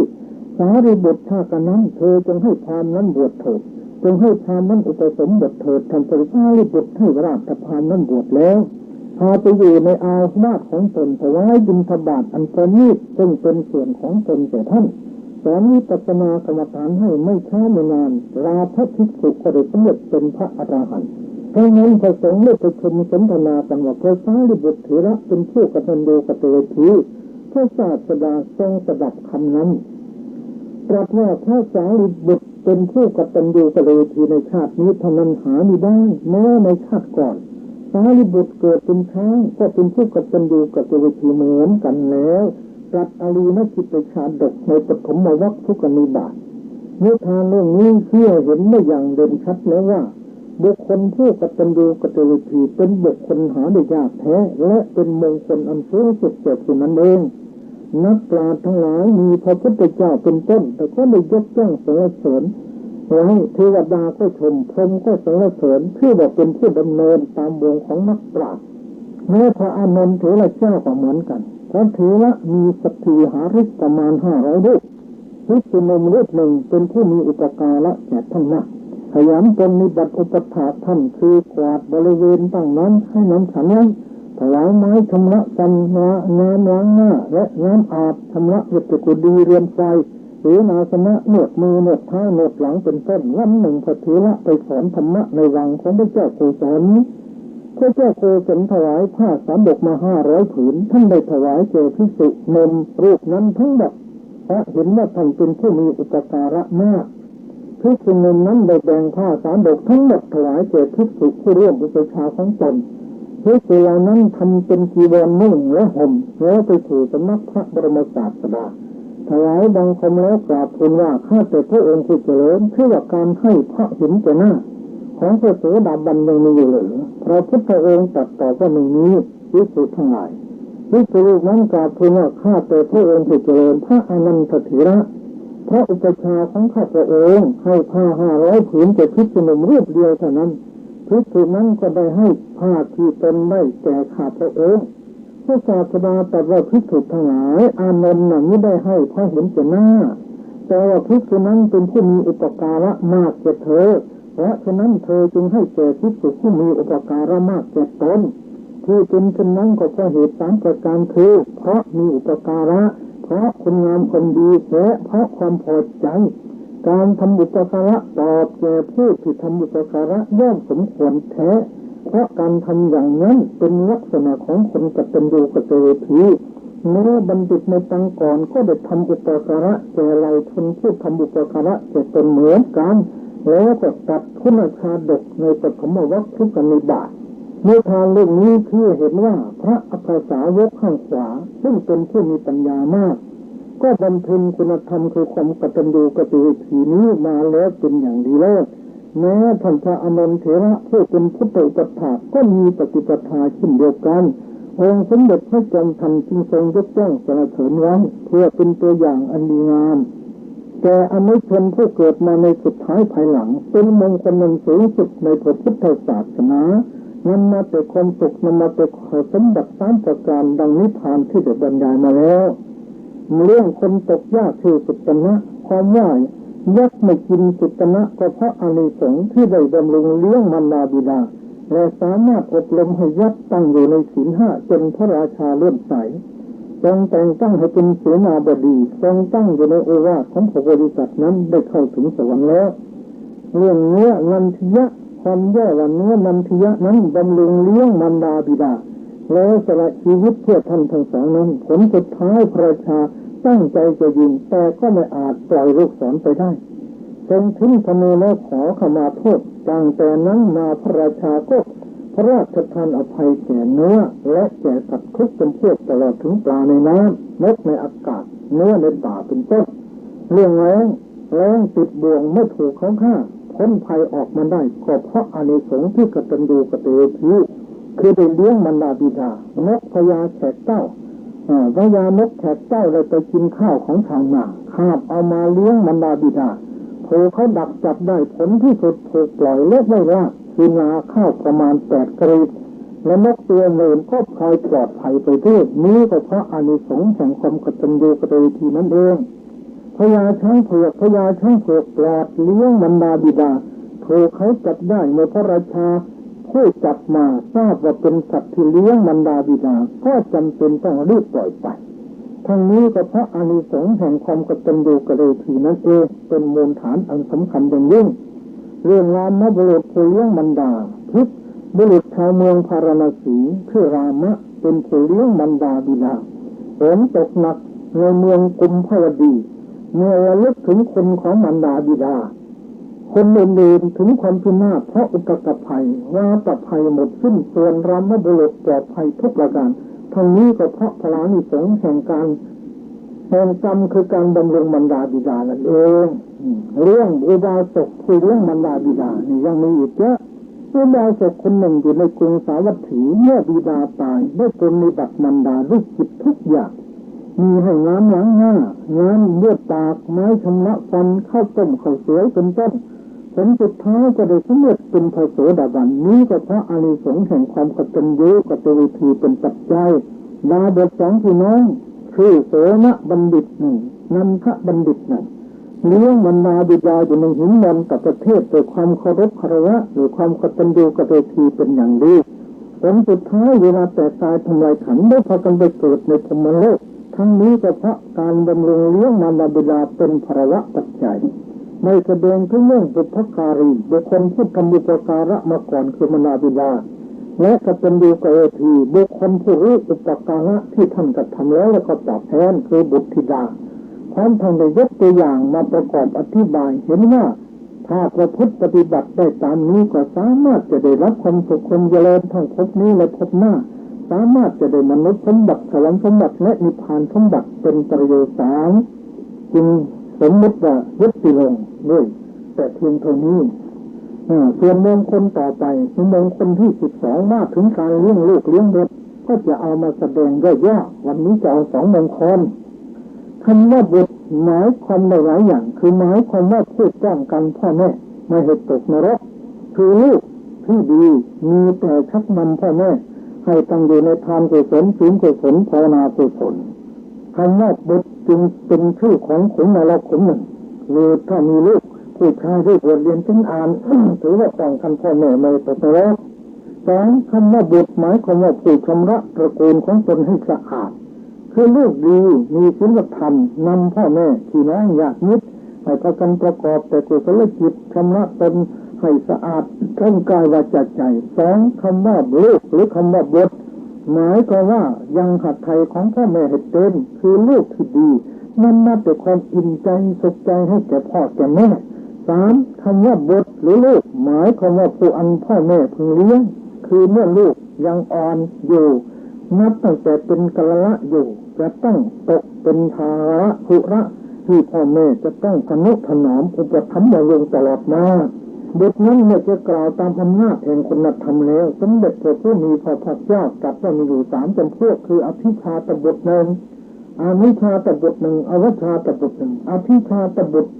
สารีบุตรถ้ากระนั้นเธอจงให้พราหมณ์นั้นบวชเถิดจงให้พราหมณ์นั้นอุปสมบทเถิดท่านสารีบุตรให้ราชพราหมณ์นั้นบวชแล้วพาไปอยู่ในอาวาสของตนถวายบิณฑบาตอันประณีตซึ่งเป็นส่วนของตนแก่ท่านสอนวิปัสสนากรรมฐานให้ไม่ช้าไม่นานลาภภิกษุก็ได้สำเร็จเป็นพระอรหันต์เพราะนั้นพระสงฆ์ได้ประชุมสนทนากันว่าพระสารีบุตรเถระเป็นผู้กตัญญูกตเวทีพระศาสดาทรงสดับคำนั้นตรัสว่าพระสารีบุตรเป็นผู้กตัญญูกตเวทีในชาตินี้เท่านั้นหาไม่ได้แม้ในชาติก่อนสารีบุตรเกิดเป็นช้างก็เป็นผู้กตัญญูกตเวทีเหมือนกันแล้วตรัสอรีนจิตชาดกในปฐมวรรคทุกนิบาตนิทานเรื่องนี้เชื่อเห็นได้อย่างเด่นชัดแล้วว่าบุคคลผู้กตัญญูกตเวทีเป็นบุคคลหาได้ยากแท้และเป็นมงคลอันสูงสุดแก่ผู้นั้นเองนักปราชญ์ทั้งหลายมีพระพุทธเจ้าเป็นต้นแต่ก็ได้ยกย่องสรรเสริญไว้เทวดาก็ชมพรหมก็สรรเสริญเพื่อว่าเป็นผู้ดำเนินตามวงของนักปราชญ์แม้พระอานนท์เถระเจ้าก็เหมือนกันพระเถระมีสัตถีหาฤทธิ์ประมาณ500รูปภิกษุหนุ่มรูปหนึ่งเป็นผู้มีอุปการะแก่ท่านมากขยันปฏิบัติอุปถากท่านคือกวาดบริเวณตั้งนั้นให้น้ำฉันนั้นถวายไม้ชำระฟันน้ำล้างหน้าและน้ำอาบชำระเวทกุฎีเรือนไฟหรือนาสนะนวดมือ นวดเท้านวดหลังเป็นต้นวันหนึ่งพระเถระไปสอนธรรมะในวังของพระเจ้าโกศลพระเจ้าโกศลถวายผ้าสามบกมา500 ผืนท่านได้ถวายแก่ภิกษุนมรูปนั้นทั้งหมดเพราะเห็นว่าท่านเป็นผู้มีอุปการะมากภิกษุนมนั้นได้แบ่งผ้าสามบกทั้งหมดถวายแก่ภิกษุผู้ร่วมอุปชาของตนภิกษุเหล่านั้นทำเป็นจีวรนุ่งและห่มแล้วไปสู่สำนักพระบรมศาสดาถวายบังคมแล้วกราบทูลว่าข้าแต่พระองค์ผู้เจริญเพื่อการให้พระเห็นแก่หน้าของพระโสดาบันยังมีอยู่หรือพระพุทธองค์ตรัสตอบว่าไม่มีภิกษุทั้งหลายภิกษุนั้นกราบทูลว่าข้าแต่พระองค์ผู้เจริญพระอนันตเถระพระอุปชาของข้าพระองค์ให้ผ้า500 ผืนแก่ภิกษุหนุ่มรูปเดียวเท่านั้นภิกษุนั้นก็ได้ให้ผ้าที่ตนได้แก่ข้าพระองค์พระศาสดาตรัสว่าภิกษุทั้งหลายอานนท์นั้นไม่ได้ให้เพราะเห็นแก่หน้าแต่ว่าภิกษุนั้นเป็นผู้มีอุปการะมากแก่เธอเพราะฉะนั้นเธอจึงให้แก่ภิกษุผู้มีอุปการะมากแก่ตนที่เป็นเช่นนั้นก็เพราะเหตุ3 ประการคือเพราะมีอุปการะเพราะคุณงามความดีและเพราะความพอใจการทำอุปการะตอบแก่ผู้ที่ทำอุปการะย่อมสมควรแท้เพราะการทำอย่างนั้นเป็นลักษณะของคนกตัญญูกตเวทีเมื่อบัณฑิตในตังก่อนก็ได้ทำอุปการะแก่เราชนผู้ทำอุปการะแก่ตนเหมือนกันแล้วก็ตัดคุณชาดกในปฐมวรรคทุกนิบาตนิทานเรื่องนี้เพื่อเห็นว่าพระอัครสาวกข้างขวาซึ่งเป็นผู้มีปัญญามากก็บำเพ็ญคุณธรรมคือความกตัญญูกตเวทีนี้มาแล้วเป็นอย่างดีเลิศแม้ท่านพระอานนท์เถระผู้เป็นพุทธอุปถากก็มีปฏิปทาเช่นเดียวกันองค์สมเด็จพระจอมทันจึงทรงยกย่องสรรเสริญไว้เพื่อเป็นตัวอย่างอันดีงามแต่อนุชนผู้เกิดมาในสุดท้ายภายหลังเป็นมงคลอันสูงสุดในพระพุทธศาสนานำมาแต่ความสุขนำมาแต่สมบัติ3 ประการดังนิทานที่ได้บรรยายมาแล้วเรื่องคนตกยากคือสุตนะความว่ายักษ์ไม่กินสุตนะก็เพราะอานิสงส์ที่ได้บำรุงเลี้ยงมารดาบิดาและสามารถอบรมให้ยักษ์ตั้งอยู่ในศีล 5จนพระราชาเลื่อมใสทรงแต่งตั้งให้เป็นเสนาบดีทรงตั้งอยู่ในโอวาทของพระบริษัทนั้นได้เข้าถึงสวรรค์แล้วเรื่องเนื้อนันทิยะความย่อว่าเนื้อนันทิยะนั้นบำรุงเลี้ยงมารดาบิดาแล้วสละชีวิตเพื่อท่านทั้งสองนั้นผลสุดท้ายพระราชาตั้งใจจะยิงแต่ก็ไม่อาจปล่อยลูกศรไปได้ทรงทิ้งธนูแล้วขอขมาโทษตั้งแต่นั้นมาพระราชาก็พระราชทานอภัยแก่เนื้อและแก่สัตว์ทุกจำพวกตลอดถึงปลาในน้ำนกในอากาศเนื้อในป่าเป็นต้นเรื่องแรงติดบ่วงไม่ถูกเขาฆ่า พ้นภัยออกมาได้ก็เพราะอานิสงส์ที่กตัญญูกตเวทีคือได้เลี้ยงมารดาบิดานกพญาแขกเต้าพญานกแขกเต้าเลยไปกินข้าวของชาวนาคาบเอามาเลี้ยงมารดาบิดาโผเขาดักจับได้ผลที่สุดถูกปล่อยเล็กไว้ว่าคือนาข้าวประมาณ8 กรีดและนกตัวเงินก็พลอยปลอดภัยไปด้วยนี้ก็เพราะอานิสงส์แห่งความกตัญญูกตเวทีนั่นเองพญาช้างเผือกปลอดเลี้ยงมารดาบิดาถูกเขาจับได้เมื่อพระราชาผู้จับมาทราบว่าเป็นสัตว์ที่เลี้ยงมารดาบิดาก็จำเป็นต้องรีบปล่อยไปทั้งนี้ก็เพราะอานิสงส์แห่งความกตัญญูกตเวทีนั่นเองเป็นมูลฐานอันสำคัญอย่างยิ่งเรื่องรามบุรุษผู้เลี้ยงมารดาทุกบุรุษชาวเมืองพาราณสีชื่อรามะเป็นผู้เลี้ยงมารดาบิดาฝนตกหนักในเมืองกุมภวดีเมื่อระลึกถึงคนของมารดาบิดาคนอื่นๆถึงความพินาศเพราะอุทกภัยว่าตภัยหมดสิ้นส่วนรามบุรุษปลอดภัยทุกประการทั้งนี้ก็เพราะพลานิสงส์แห่งกรรมคือการบำรุงมารดาบิดานั่นเองเรื่องอุบาสกคือเรื่องมารดาบิดานี่ยังมีอีกเยอะอุบาสกคนหนึ่งอยู่ในกรุงสาวัตถีเมื่อบิดาตายได้ปรนนิบัติมารดาด้วยจิตทุกอย่างมีให้น้ำล้างหน้าน้ำเลือดปากไม้ชำระฟันข้าวต้มข้าวสวยเป็นต้นผลสุดท้ายก็ได้สำเร็จเป็นพระโสดาบันนี้ก็เพราะอานิสงส์แห่งความกตัญญูกตเวทีเป็นปัจจัยดาบท2 พี่น้องคือโสนบัณฑิตหนึ่งนันทบัณฑิตหนึ่งเลี้ยงมารดาบิดาอยู่ในหินนอนกับประเทศโดยความเคารพคารวะหรือความกตัญญูกตเวทีเป็นอย่างดีผลสุดท้ายเวลาแต่ตายทำลายขันได้พากันไปเกิดในพรหมโลกทั้งนี้ก็เพราะการบำรุงเลี้ยงมารดาบิดาเป็นภาวะปัจจัยไม่แสดงถึงเรื่องบุพการีบุคคลผู้ทำบุปการะมาก่อนคือมารดาบิดาและกตัญญูกตเวทีบุคคลผู้รู้อุปการะที่ท่านกระทำแล้วก็ตอบแทนคือบุตรธิดาพร้อมทั้งได้ยกตัวอย่างมาประกอบอธิบายเห็นว่าถ้าประพฤติปฏิบัติได้ตามนี้ก็สามารถจะได้รับความสุขความเจริญทั้งภพนี้และภพหน้าสามารถจะได้มนุษย์สมบัติสวรรค์สมบัติและนิพพานสมบัติเป็นประโยชน์จึงสมมติว่ายุติลงด้วยแต่เพียงเท่านี้ส่วนมงคลต่อไปมงคลที่12ว่าถึงการเลี้ยงลูกเลี้ยงบุตรก็จะเอามาแสดงย่อๆวันนี้จะเอา2 มงคลคำว่าบุตรหมายความในหลายอย่างคือหมายความว่าผู้ป้องกันพ่อแม่ไม่ให้ตกนรกคือลูกที่ดีมีแต่ชักนำพ่อแม่ให้ตั้งอยู่ในทานกุศลศีลกุศลภาวนากุศลคำว่าบุตรจึงเป็นชื่อของขุนนรกขุนหนึ่งหรือถ้ามีลูกผู้ชายที่บวชเรียนถึงอ่าน ถือว่าป้องกันพ่อแม่ไม่ตกนรก2คำว่าบุตรหมายความว่าผู้ชำระตระกูลของตนให้สะอาดคือลูกดีมีศีลธรรมนำพ่อแม่พี่น้องญาติมิตรให้พากันประกอบแต่กุศลจิตชำระตนให้สะอาดทั้งกายวาจาใจ2คำว่าลูกหรือคำว่าบุตรหมายก็ว่ายังหัตถ์ไทยของพ่อแม่ให้เต็มคือลูกที่ดีนั่นนับเป็นความอิ่มใจสุขใจให้แก่พ่อแก่แม่3คำว่าบุตรหรือลูกหมายความว่าผู้อันพ่อแม่พึงเลี้ยงคือเมื่อลูกยังอ่อนอยู่นับตั้งแต่เป็นกะละอยู่จะต้องตกเป็นภาระภุระที่พ่อแม่จะต้องทนุถนอมอุปถัมภ์บำรุงตลอดมาบุตรนั้นเมื่อจะกล่าวตามอำนาจแห่งคุณธรรมแล้วสมเด็จพระผู้มีพระภาคเจ้าตรัสว่ามีอยู่3 จำพวกคืออภิชาตบุตรหนึ่งอวิชชาตบุตรหนึ่งอวิชชาตบุตรหนึ่งอภิชาตบุตร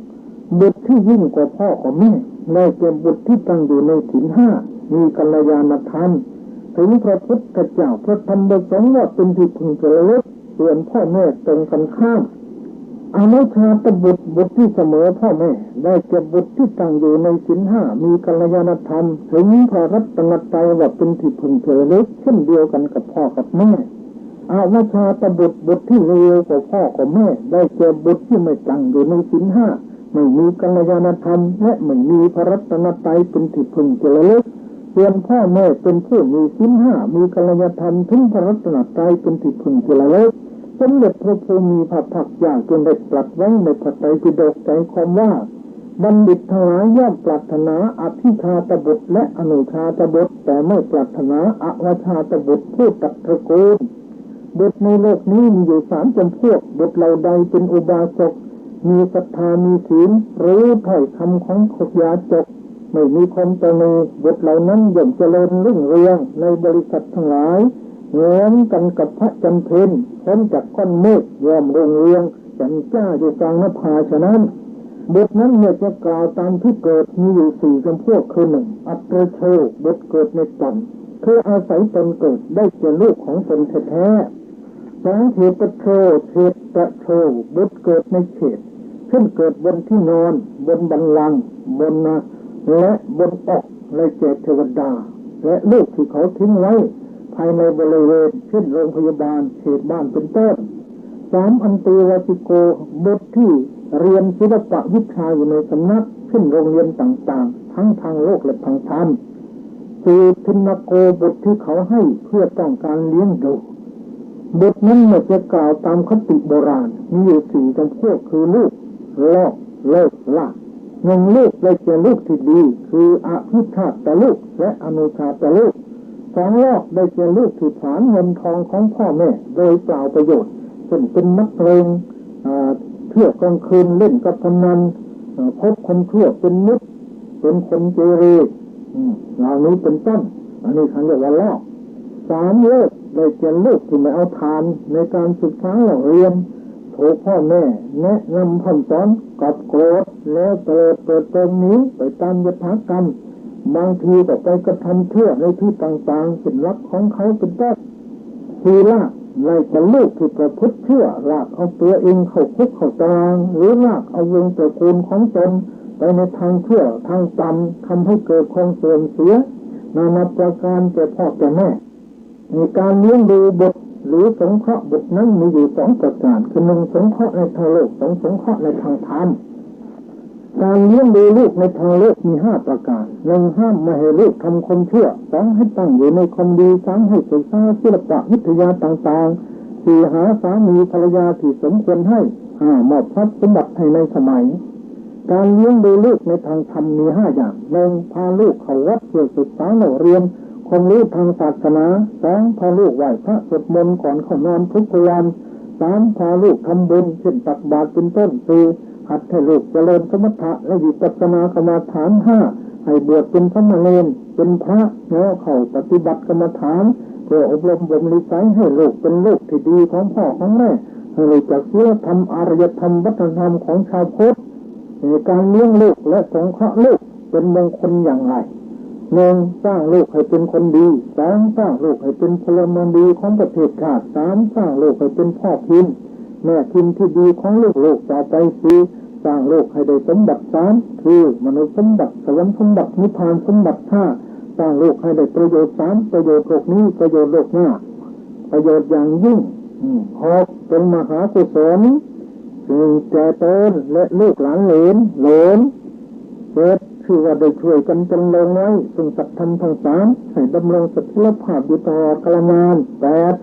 บุตรที่ยิ่งกว่าพ่อของแม่ได้แก่บุตรที่ตั้งอยู่ในศีล 5มีกัลยาณธรรมถึงพระพุทธเจ้าพระธรรมประสงค์ว่าเป็นที่พึงระลึกส่วนพ่อแม่ตรงกันข้ามอวิชชาตบุตรบุตรที่เสมอพ่อแม่ได้แก่บุตรที่ตั้งอยู่ในศีล 5มีกัลยาณธรรมถึงพระรัตนตรัยว่าเป็นที่พึงระลึกเช่นเดียวกันกับพ่อกับแม่อวิชชาตบุตรบุตรที่เลวกว่าพ่อกับแม่ได้แก่บุตรที่ไม่ตั้งอยู่ในศีล 5ไม่มีกัลยาณธรรมและไม่มีพระรัตนตรัยเป็นที่พึงระลึกส่วนพ่อแม่เป็นผู้มีศีล 5มีกัลยาณธรรมถึงพระรัตนตรัยเป็นที่พึงระลึกสมเด็จพระผู้มีพระภาคเจ้าจึงได้ตรัสไว้ในพระไตรปิฎกใจความว่าบัณฑิตทั้งหลายย่อมปรารถนาอภิชาตบุตรและอนุชาตบุตรแต่ไม่ปรารถนาอวชาตบุตรผู้ตัดตระกูลบุตรในโลกนี้มีอยู่3 จำพวกบุตรเหล่าใดเป็นอุบาสกมีศรัทธามีศีลรู้ถ้อยคำของขยาจก ไม่มีความตนีบุตรเหล่านั้นย่อมเจริญรุ่งเรืองในบริษัททั้งหลายเหมือนกันกับพระจันทร์เพ็ญพ้นจากก้อนเมฆย่อมรุ่งเรืองแจ่มจ้าอยู่กลางนภาฉะนั้นบุตรนั้นเนี่ยจะกล่าวตามที่เกิดมีอยู่สี่จำพวกคือหนึ่งอัตโชบุตรเกิดในตนคืออาศัยตนเกิดได้เจอลูกของตนแท้ๆสองเทปโชเทปโชบุตรเกิดในเขตขึ้นเกิดบนที่นอนบนบัลลังก์บนและบนอกและแก่เทวดาและลูกที่เขาทิ้งไว้ภายในบริเวณเช่นโรงพยาบาลเขตบ้านเป็นต้นสามอันติวาติโกบุตรที่เรียนศิลปะวิชาอยู่ในสำนักขึ้นโรงเรียนต่างๆทั้งทางโลกและทางธรรมคือทินโกบุตรที่เขาให้เพื่อต้องการเลี้ยงดูบุตรนั้นจะกล่าวตามคติโบราณมีอยู่สี่จำพวกคือลูกลอกเลิกละหนึ่งลูกได้แก่ลูกที่ดีคืออภิชาตลูกและอนุชาตลูกสองลอกได้แก่ลูกที่ผลาญเงินทองของพ่อแม่โดยเปล่าประโยชน์เช่นเป็นนักเลงเที่ยวกลางคืนเล่นกับพนันพบคนเที่ยวเป็นมิตรเป็นคนเกเรเหล่านี้เป็นต้นอันนี้เขาเรียกว่าลอกสามเลิกได้แก่ลูกที่ไม่เอาทานในการศึกษาเรียนถูกพ่อแม่แนะนำผ่อนสอนกับโกรธแล้วเปิดตรงนี้ไปตามยถากรรมบางทีก็ไปกระทำเชื่อในที่ต่างๆเป็นรักของเขาเป็นต้นทีละไล่กับลูกที่ประพฤติเชื่อลากเอาตัวเองเข้าคุกเข้าตารางหรือลากเอาวงตระกูลของตนไปในทางเชื่อทางต่ำทำให้เกิดความเสื่อมเสียนานาประการแก่พ่อแก่แม่ในการเลี้ยงดูบุตรหรือสงเคราะห์บุตรนั้นมีอยู่สองประการคือหนึ่งสงเคราะห์ในทางโลกสองสงเคราะห์ในทางธรรมการเลี้ยงดูลูกในทางโลกมีห้าประการหนึ่งห้ามไม่ให้ลูกทำความชั่วสองให้ตั้งอยู่ในความดีสามให้ศึกษาศิลปะวิทยาต่างๆสี่หาสามีภรรยาที่สมควรให้ห้ามอบทรัพย์สมบัติให้ในสมัยการเลี้ยงดูลูกในทางธรรมมีห้าอย่างหนึ่งพาลูกเข้าวัดเพื่อศึกษาเรียนความรู้ทางศาสนาสองพาลูกไหว้พระสวดมนต์ก่อนเข้านอนทุกวันสามพาลูกทำบุญเช่นตักบาตรเป็นต้นสี่หัดให้ลูกเจริญสมถะและวิปัสสนากรรมฐานห้าให้บวชเป็นสมณเณรเป็นพระแล้วเข้าปฏิบัติกรรมฐานเพื่ออบรมบ่มนิสัยให้ลูกเป็นลูกที่ดีของพ่อของแม่ให้รู้จักศีลธรรมอารยธรรมวัฒนธรรมของชาวพุทธในการเลี้ยงลูกและสงเคราะห์ลูกเป็นมงคลอย่างไรหนึ่งสร้างลูกให้เป็นคนดีสองสร้างลูกให้เป็นพลเมืองดีของประเทศชาติสามสร้างลูกให้เป็นพ่อพิมพ์แม่พิมพ์ที่ดีของลูกต่อไปสี่สร้างลูกให้ได้สมบัติสามคือมนุษย์สมบัติสวรรค์สมบัตินิพพานสมบัติห้าสร้างลูกให้ได้ประโยชน์สามประโยชน์โลกนี้ประโยชน์โลกหน้าประโยชน์อย่างยิ่งหกเป็นมหากุศลซึ่งแก่ตนและลูกหลานเหลนเกิดชื่อว่าได้ช่วยกันจำลองไว้ซึ่งสัตธรรมทั้งสามให้ดำรงสถิตภาพอยู่ตลอดกาลนานแปด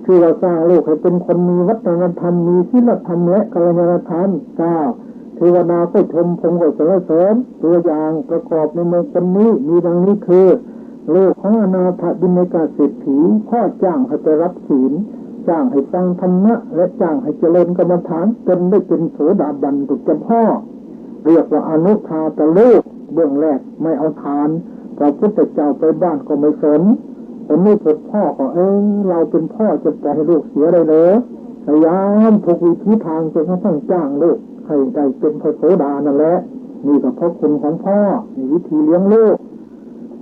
ชื่อว่าสร้างลูกให้เป็นคนมีวัฒนธรรมมีศีลธรรมและกัลยาณธรรมเก้าเทวดาก็ชมพงศ์ก็สรรเสริญตัวอย่างประกอบในเมืองคนนี้มีดังนี้คือลูกของอนาถบิณกเศรษฐีพ่อจ้างให้ไปรับศีลจ้างให้ฟังธรรมะและจ้างให้เจริญกรรมฐานจนได้เป็นโสดาบันถูกจำพ่อเรียกว่าอนุชาตลูกเบื้องแรกไม่เอาทานพระพุทธเจ้าไปบ้านก็ไม่สนคนนี้เป็นพ่อก็เราเป็นพ่อจะปล่อยให้ลูกเสียเลยเหรอพยายามทุกวิธีทางจนเขาต้องจ้างลูกให้ได้เป็นพระโสดานั่นแหละนี่ก็เพราะคุณของพ่อมีวิธีเลี้ยงลูก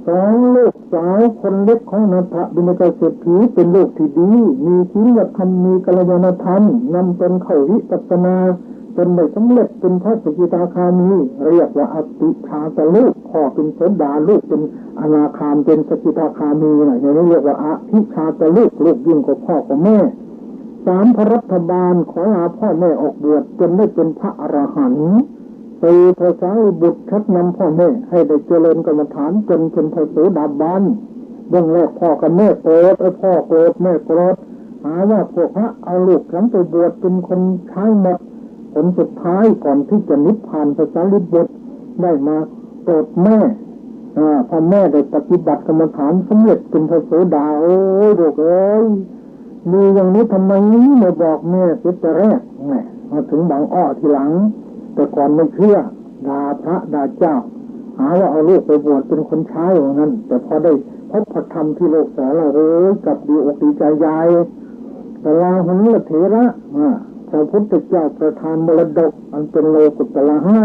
สองลูกสาวคนเล็กของนาถบิณกเศรษฐีเป็นลูกที่ดีมีศีลธรรมมีกัลยาณธรรมนำตนเข้าวิปัสสนาจนได้สำเร็จเป็นพระสกิทาคามีเรียกว่าอติชาตลูกพ่อเป็นโสดาลูกเป็นอนาคามเป็นสกิทาคามีอย่างนี้เรียกว่าอธิชาตลูกลูกยิ่งกว่าพ่อกับแม่สามพระรัฐบาลขอลาพ่อแม่ออกบวชจนได้เป็นพระอรหันต์สี่พระสารีบุตรชักนำพ่อแม่ให้ได้เจริญกรรมฐานจนเป็นพระโสดาบันเบื้องแรกพ่อกับแม่โกรธพ่อโกรธแม่โกรธหาว่าพวกพระเอาลูกฉันไปบวชเป็นคนใช้หมดผลสุดท้ายก่อนที่จะนิพพานพระสารีบุตรได้มาโปรดแม่พอแม่ได้ปฏิบัติกรรมฐานสำเร็จเป็นพระโสดาโอ้ยลูกเอ้ยมีอย่างนี้ทำไมไม่บอกแม่เสียแต่แรกแม่มาถึงบางอ้อทีหลังแต่ก่อนไม่เชื่อด่าพระด่าเจ้า หาว่าเอาลูกไปบวชเป็นคนใช้อย่างนั้นแต่พอได้พบพระธรรมที่โลกสอนเรากับดีอกดีใจใหญ่แต่ลาหุนละเถระพระพุทธเจ้าประทานมรดกอันเป็นโลกุตละให้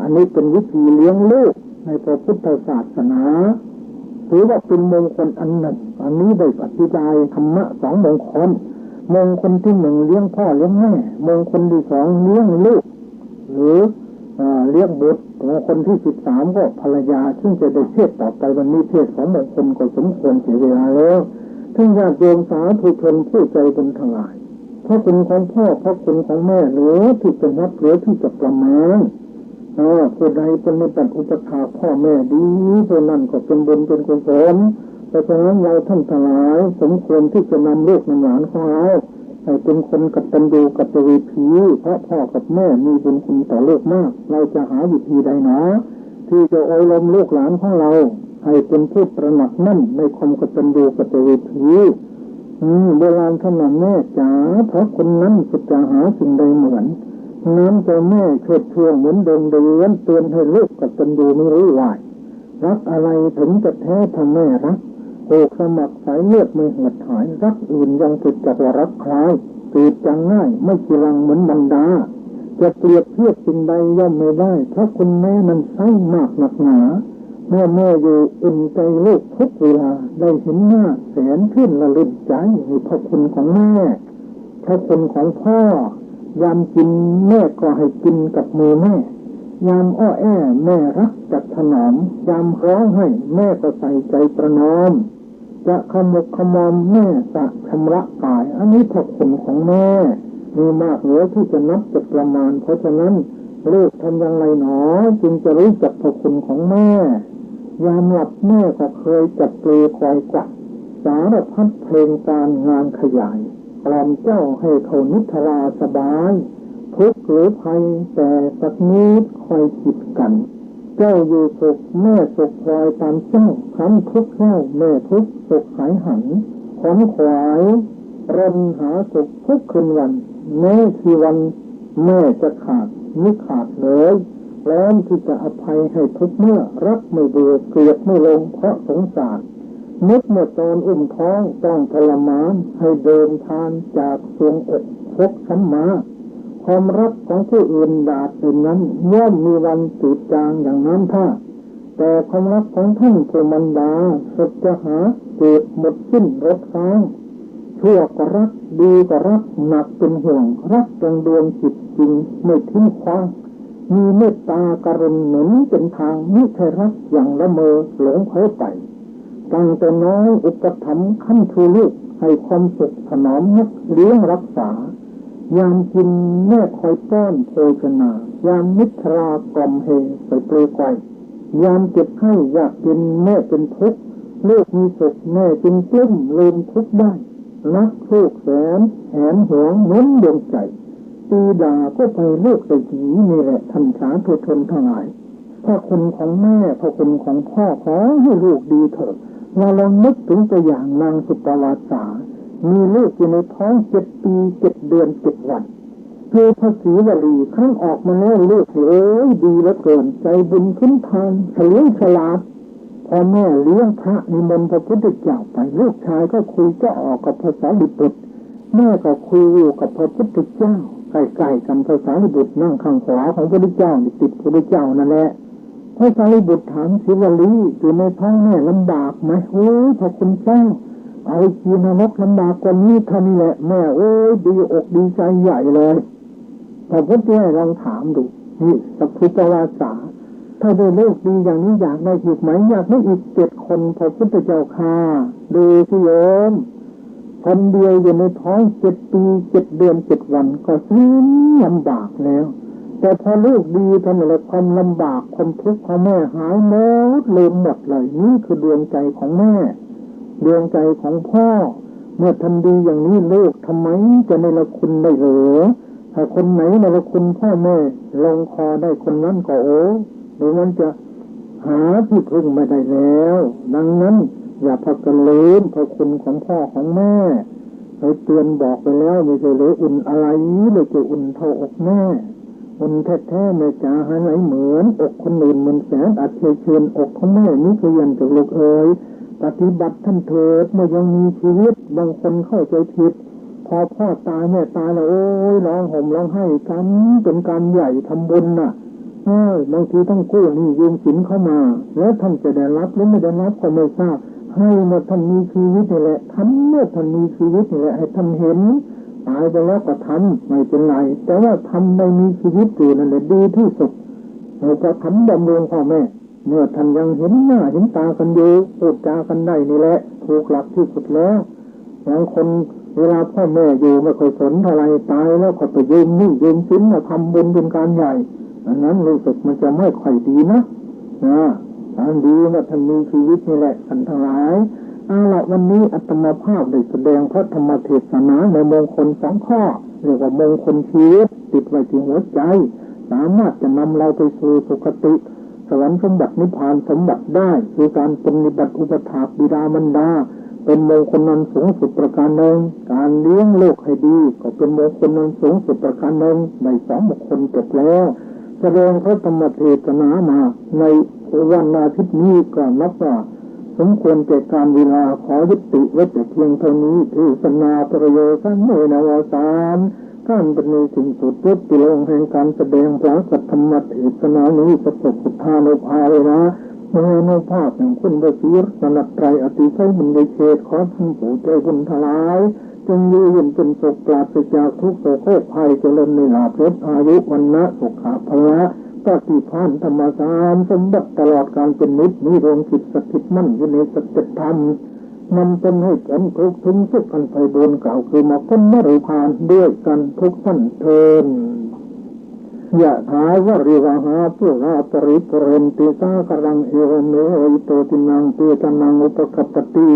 อันนี้เป็นวิธีเลี้ยงลูกในพระพุทธศาสนาถือว่าเป็นมงคลอันหนึ่งอันนี้ได้ปฏิบัติธรรมะสองมงคลมงคลที่หนึ่งเลี้ยงพ่อเลี้ยงแม่มงคลที่สองเลี้ยงลูกหรือเลี้ยงบุตรมงคลที่13ก็ภรรยาซึ่งจะได้เทศต่อไปวันนี้เทศของมงคลก็สมควรเสียเวลาแล้วท่านญาติโยมสาธุชนผู้ใจบุญทั้งหลายพระคุณของพ่อพระคุณของแม่เหลือที่จะนับเหลือที่จะประมาณผู้ใดเป็นมิตรอุปถากพ่อแม่ดีผู้นั้นก็เป็นบุญเป็นกุศลเพราะฉะนั้นเราท่านทั้งหลายสมควรที่จะนำลูกนำหลานของเราให้เป็นคนกตัญญูกตเวทีเพราะพ่อกับแม่มีบุญคุณต่อลูกมากเราจะหาวิธีใดหนอที่จะอบรมลูกหลานของเราให้เป็นผู้ตระหนักมั่นในความกตัญญูกตเวทีโบราณท่านว่าแม่จ๋าเพราะคนนั้นจะหาสิ่งใดเหมือนน้ำใจแม่เชิดช่วงเหมือนเดินเดือนเตือนให้ลูกกตัญญูไม่รู้วายรักอะไรถึงจะแท้ทำแม่รักโอกสมัครสายเลือดไม่หดหายรักอื่นยังติดจับว่ารักใครติดจังง่ายไม่กีรังเหมือนบรรดาจะเปรียบเทียบสิ่งใดย่อมไม่ได้เพราะคุณแม่นั้นไส้มากหนักหนาแม่อยู่อุ่นใจลูกทุกเวลาได้เห็นหน้าแสนชื่นละลื่นใจมีพระคุณของแม่พระคุณของพ่อยามกินแม่ก็ให้กินกับมือแม่ยามอ้อแอแม่รักจัดถนอมยามร้องให้แม่ก็ใส่ใจประนอมจะขมุกขมอมแม่จะชำระกายอันนี้พระคุณของแม่มีมากเหลือที่จะนับจะประมาณเพราะฉะนั้นลูกทำอย่างไรหนอจึงจะรู้จักพระคุณของแม่ยามหลับแม่ก็เคยจัดเปลคอยกวักสารพัดเพลงการงานขยายกล่อมเจ้าให้เขานิทราสบายทุกข์หรือภัยแต่สักนิดคอยจิตกันเจ้าอยู่สุขแม่สุขคอยตามเจ้าคำทุกข์เจ้าแม่ทุกข์สุขหายหันขวนขวายรนหาสุขทุกคืนวันแม่ที่วันแม่จะขาดไม่ขาดเลยแล้วที่จะอภัยให้ทุกเมื่อรักไม่เบื่อเกลียดไม่ลงเพราะสงสารนึกเมื่อตอนอุ้มท้องต้องทรมานให้เดินทางจากสวงอกพกช้ำมาความรักของผู้อื่นดาดเป็นนั้นย่อมมีวันจืดจางอย่างน้ำท่าแต่ความรักของท่านผู้มันดาสุดจะหาเกิดหมดสิ้นรสฟ้างชั่วก็รักดีก็รักหนักเป็นห่วงรักจงดวงจิตจริงไม่ทิ้งคว้างมีเมตตากรุณหนุนเป็นทางมิใช่รักอย่างละเมอหลงเพ้อไปตั้งแต่น้อยอุปถัมภ์ขั้นชูลูกให้ความสุขถนอมนักเลี้ยงรักษายามกินแม่คอยป้อนโภชนายามมิตรากล่อมเฮใส่เปลือยไกวยามเจ็บไข้อยากกินแม่เป็นทุกข์ลูกมีสุขแม่เป็นกลุ้มลืมทุกข์ได้รักลูกแสนแหนหวงน้นดวงใจตีด่าก็ไปลูกใส่หีนี่แหละท่านสาธุชนทั้งหลายพระคุณของแม่พระคุณของพ่อขอให้ลูกดีเถิดเราลองนึกถึงตัวอย่างนางสุปวาสามีลูกอยู่ในท้อง7 ปี7 เดือน7 วันคือพระศรีวลีครั้งออกมาแล้วลูกดีเหลือเกินใจบุญขึ้นทางเฉลียวฉลาดพอแม่เลี้ยงพระนิมนต์พระพุทธเจ้าไปลูกชายก็คุยก็ออกกับภาษาลิบุตรแม่ก็คุยอยู่กับพระพุทธเจ้าใกล้ๆกันภาษาลิบุตรนั่งข้างขวาของพระพุทธเจ้าติดพระพุทธเจ้านั่นแหละพระสารีบุตรถามศรีวลีอยู่ในท้องแม่ลำบากไหมพระคุณเจ้าเอาชีนรกลำบากกว่านี้ท่านนี่แหละแม่ดีอกดีใจใหญ่เลยพระพุทธเจ้าลองถามดูนี่สัพพุตวาสาถ้าได้ลูกดีอย่างนี้อยากได้อีกไหมอยากได้อีก7 คนพระพุทธเจ้าค่ะดูสิโยมคนเดียวอยู่ในท้อง7 ปี 7 เดือน 7 วันก็สิ้นลำบากแล้วแต่พอลูกดีทำอะไรความลำบากความทุกข์ของแม่หายหมดลืมหมดเลยนี่คือดวงใจของแม่ดวงใจของพ่อเมื่อทำดีอย่างนี้ลูกทำไมจะในละคุณได้เหรอถ้าคนไหนในละคุณพ่อแม่ลงคอได้คนนั้นก็หรือมันจะหาที่พึ่งไม่ได้แล้วดังนั้นอย่าพักกันลืมพระคุณของพ่อของแม่เคยเตือนบอกไปแล้วไม่ใช่เลยอุ่นอะไรเลยจะอุ่นเท่าอกแม่ คนแท้ๆแม่จ๋าหาไหนเหมือนอกคนอื่นเหมือนแสนอัดเชิญอกของแม่นี้เพียนจากลูกเอ๋ยปฏิบัติท่านเถิดเมื่อยังมีชีวิตบางคนเข้าใจผิดพอพ่อตายแม่ตายแล้วโอ้ยร้องห่มร้องไห้กันเป็นการใหญ่ทำบุญน่ะบางทีต้องกู้หนี้ยืมสินเข้ามาแล้วท่านจะได้รับหรือไม่ได้รับก็ไม่ทราบให้เมื่อท่านมีชีวิตนี่แหละทำเมื่อท่านมีชีวิตนี่แหละให้ท่านเห็นตายไปแล้วก็ทำไม่เป็นไรแต่ว่าทำในมีชีวิตอยู่นั่นแหละดีที่สุดเราก็ทำบำรุงพ่อแม่เมื่อท่านยังเห็นหน้าเห็นตากันอยู่พูดจากันได้นี่แหละถูกหลักที่สุดแล้วบางคนเวลาพ่อแม่อยู่ไม่ค่อยสนเท่าไรตายแล้วก็ไปยืมหนี้ยืมสินมาทำบุญเป็นการใหญ่อันนั้นรู้สึกมันจะไม่ค่อยดีนะการดีว่าท่านมีชีวิตนี่แหละท่านทั้งหลายละวันนี้อาตมาภาพได้แสดงพระธรรมเทศนาในมงคล2 ข้อเรียกว่ามงคลชีวิตติดไว้ที่หัวใจสามารถจะนำเราไปสู่สุคติสวรรค์สมบัตินิพพานสมบัติได้คือการปฏิบัติอุปถากบิดามารดาเป็นมงคลนั้นสูงสุดประการหนึ่งการเลี้ยงโลกให้ดีก็เป็นมงคลนั้นสูงสุดประการหนึ่งใน2 มงคลจบแล้วแสดงพระธรรมเทศนามาในวันอาทิตย์นี้ก็นับว่าสมควรแก่การเวลาขอยุติไว้แต่เพียงเท่านี้ที่สนาประโยชน์กันในนวสานการเป็นในสิ่งสุดยุติลงแห่งการแสดงพระสัทธรรมเทศนานี้ประสบพุทธานุภาเวนะมหานุภาพแห่งคุณพระศรีรัตนตรัยอติชัยบุญในเขตขอท่านผู้ใจบุญทลายจงยืนเป็นสุขปราศจากทุกโศกโรคภัยเจริญในลาภยศอายุวันนะสุขภาละปฏิภาณธรรมสารสมบัติตลอดการเป็นนิจมีดวงจิตสถิตมั่นอยู่ในสัจธรรมนำตนให้พ้นทุกข์ถึงสุขอันไพบูลย์กล่าวคือมาพ้นมรรคผลด้วยกันทุกท่านเทินยะถาวะริวหาปุราปริปุเรนติสากรังเอวเมหิโตตินังเตตนังอุปกัปปติ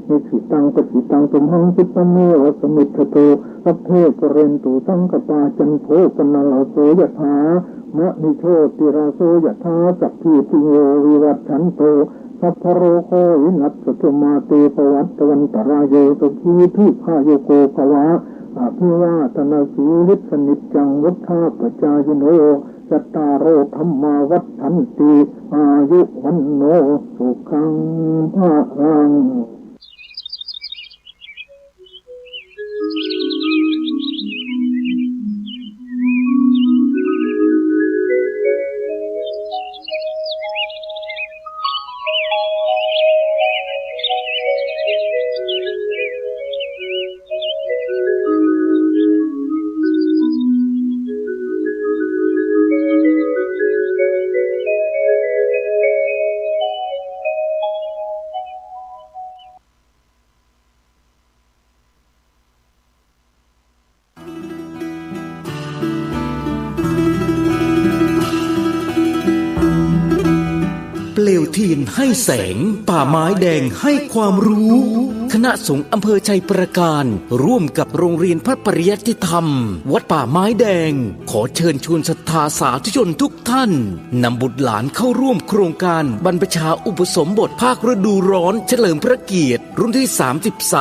นิสิตังปจิตังตุมหังจิตเมวะสมิทโตสัพเพปุเรนตุสังกปาจันโทปนลโสยะถามะนิโชติราโสยะถาสัพพิติโยวิวัตชันโตสัพพโรโควินัสสตุมาเตปวัตตวันตรายโยตุขีทุพายุโกภวะอภิวาทนาสีลิสนิจจังวุฒาปจายโนจัตตารโอธรรมาวัฏฐันติอายุวันโนสุขังภะลัง
เปลวเทียนให้แสงป่าไม้แดงให้ความรู้คณะสงฆ์อำเภอชัยประการร่วมกับโรงเรียนพระปริยัติธรรมวัดป่าไม้แดงขอเชิญชวนศรัทธาสาธุชนทุกท่านนำบุตรหลานเข้าร่วมโครงการบรรพชาอุปสมบทภาคฤดูร้อนเฉลิมพระเกียรติรุ่นที่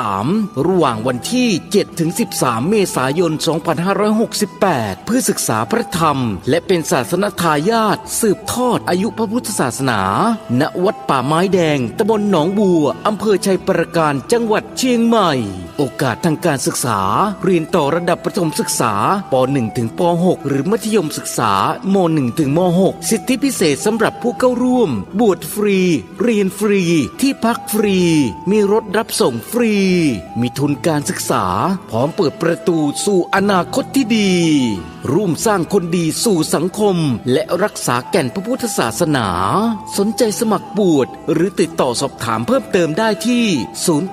33ระหว่างวันที่ 7-13 เมษายน 2568เพื่อศึกษาพระธรรมและเป็นศาสนทายาทสืบทอดอายุพระพุทธศาสนาณวัดป่าไม้แดงตำบลหนองบัวอำเภอชัยประการจังหวัดเชียงใหม่โอกาสทางการศึกษาเรียนต่อระดับประถมศึกษาป .1 ถึงป .6 หรือมัธยมศึกษาม .1 ถึงม .6 สิทธิพิเศษสำหรับผู้เข้าร่วมบวชฟรีเรียนฟรีที่พักฟรีมีรถรับส่งฟรีมีทุนการศึกษาพร้อมเปิดประตูสู่อนาคตที่ดีร่วมสร้างคนดีสู่สังคมและรักษาแก่นพระพุทธศาสนาสนใจสมัครบวชหรือติดต่อสอบถามเพิ่มเติมได้ที่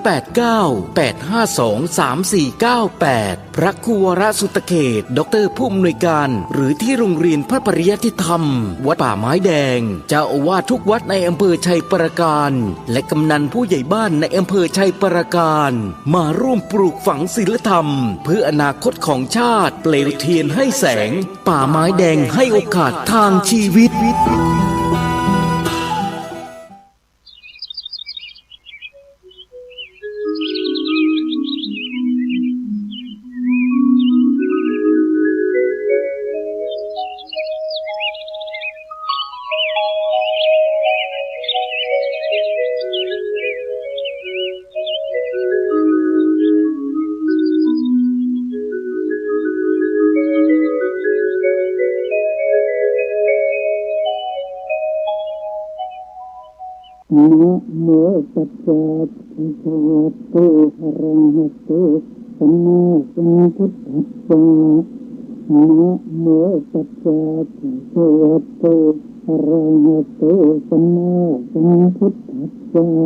089-852-3498 พระครูวรสุตเขตดร.ผู้อำนวยการหรือที่โรงเรียนพระปริยัติธรรมวัดป่าไม้แดงเจ้าอาวาสทุกวัดในอำเภอชัยประการและกำนันผู้ใหญ่บ้านในอำเภอชัยประการมาร่วมปลูกฝังศีลธรรมเพื่ออนาคตของชาติเปลวเทียนให้แสงป่าไม้แดงให้โอกาสทางชีวิต
นะโมตัสสะภะคะวะโตอะระหะโตสัมมาสัมพุทธัสสะนะโมตัสสะภะคะวะโตอะระหะโตสัมมาสัมพุทธัสสะน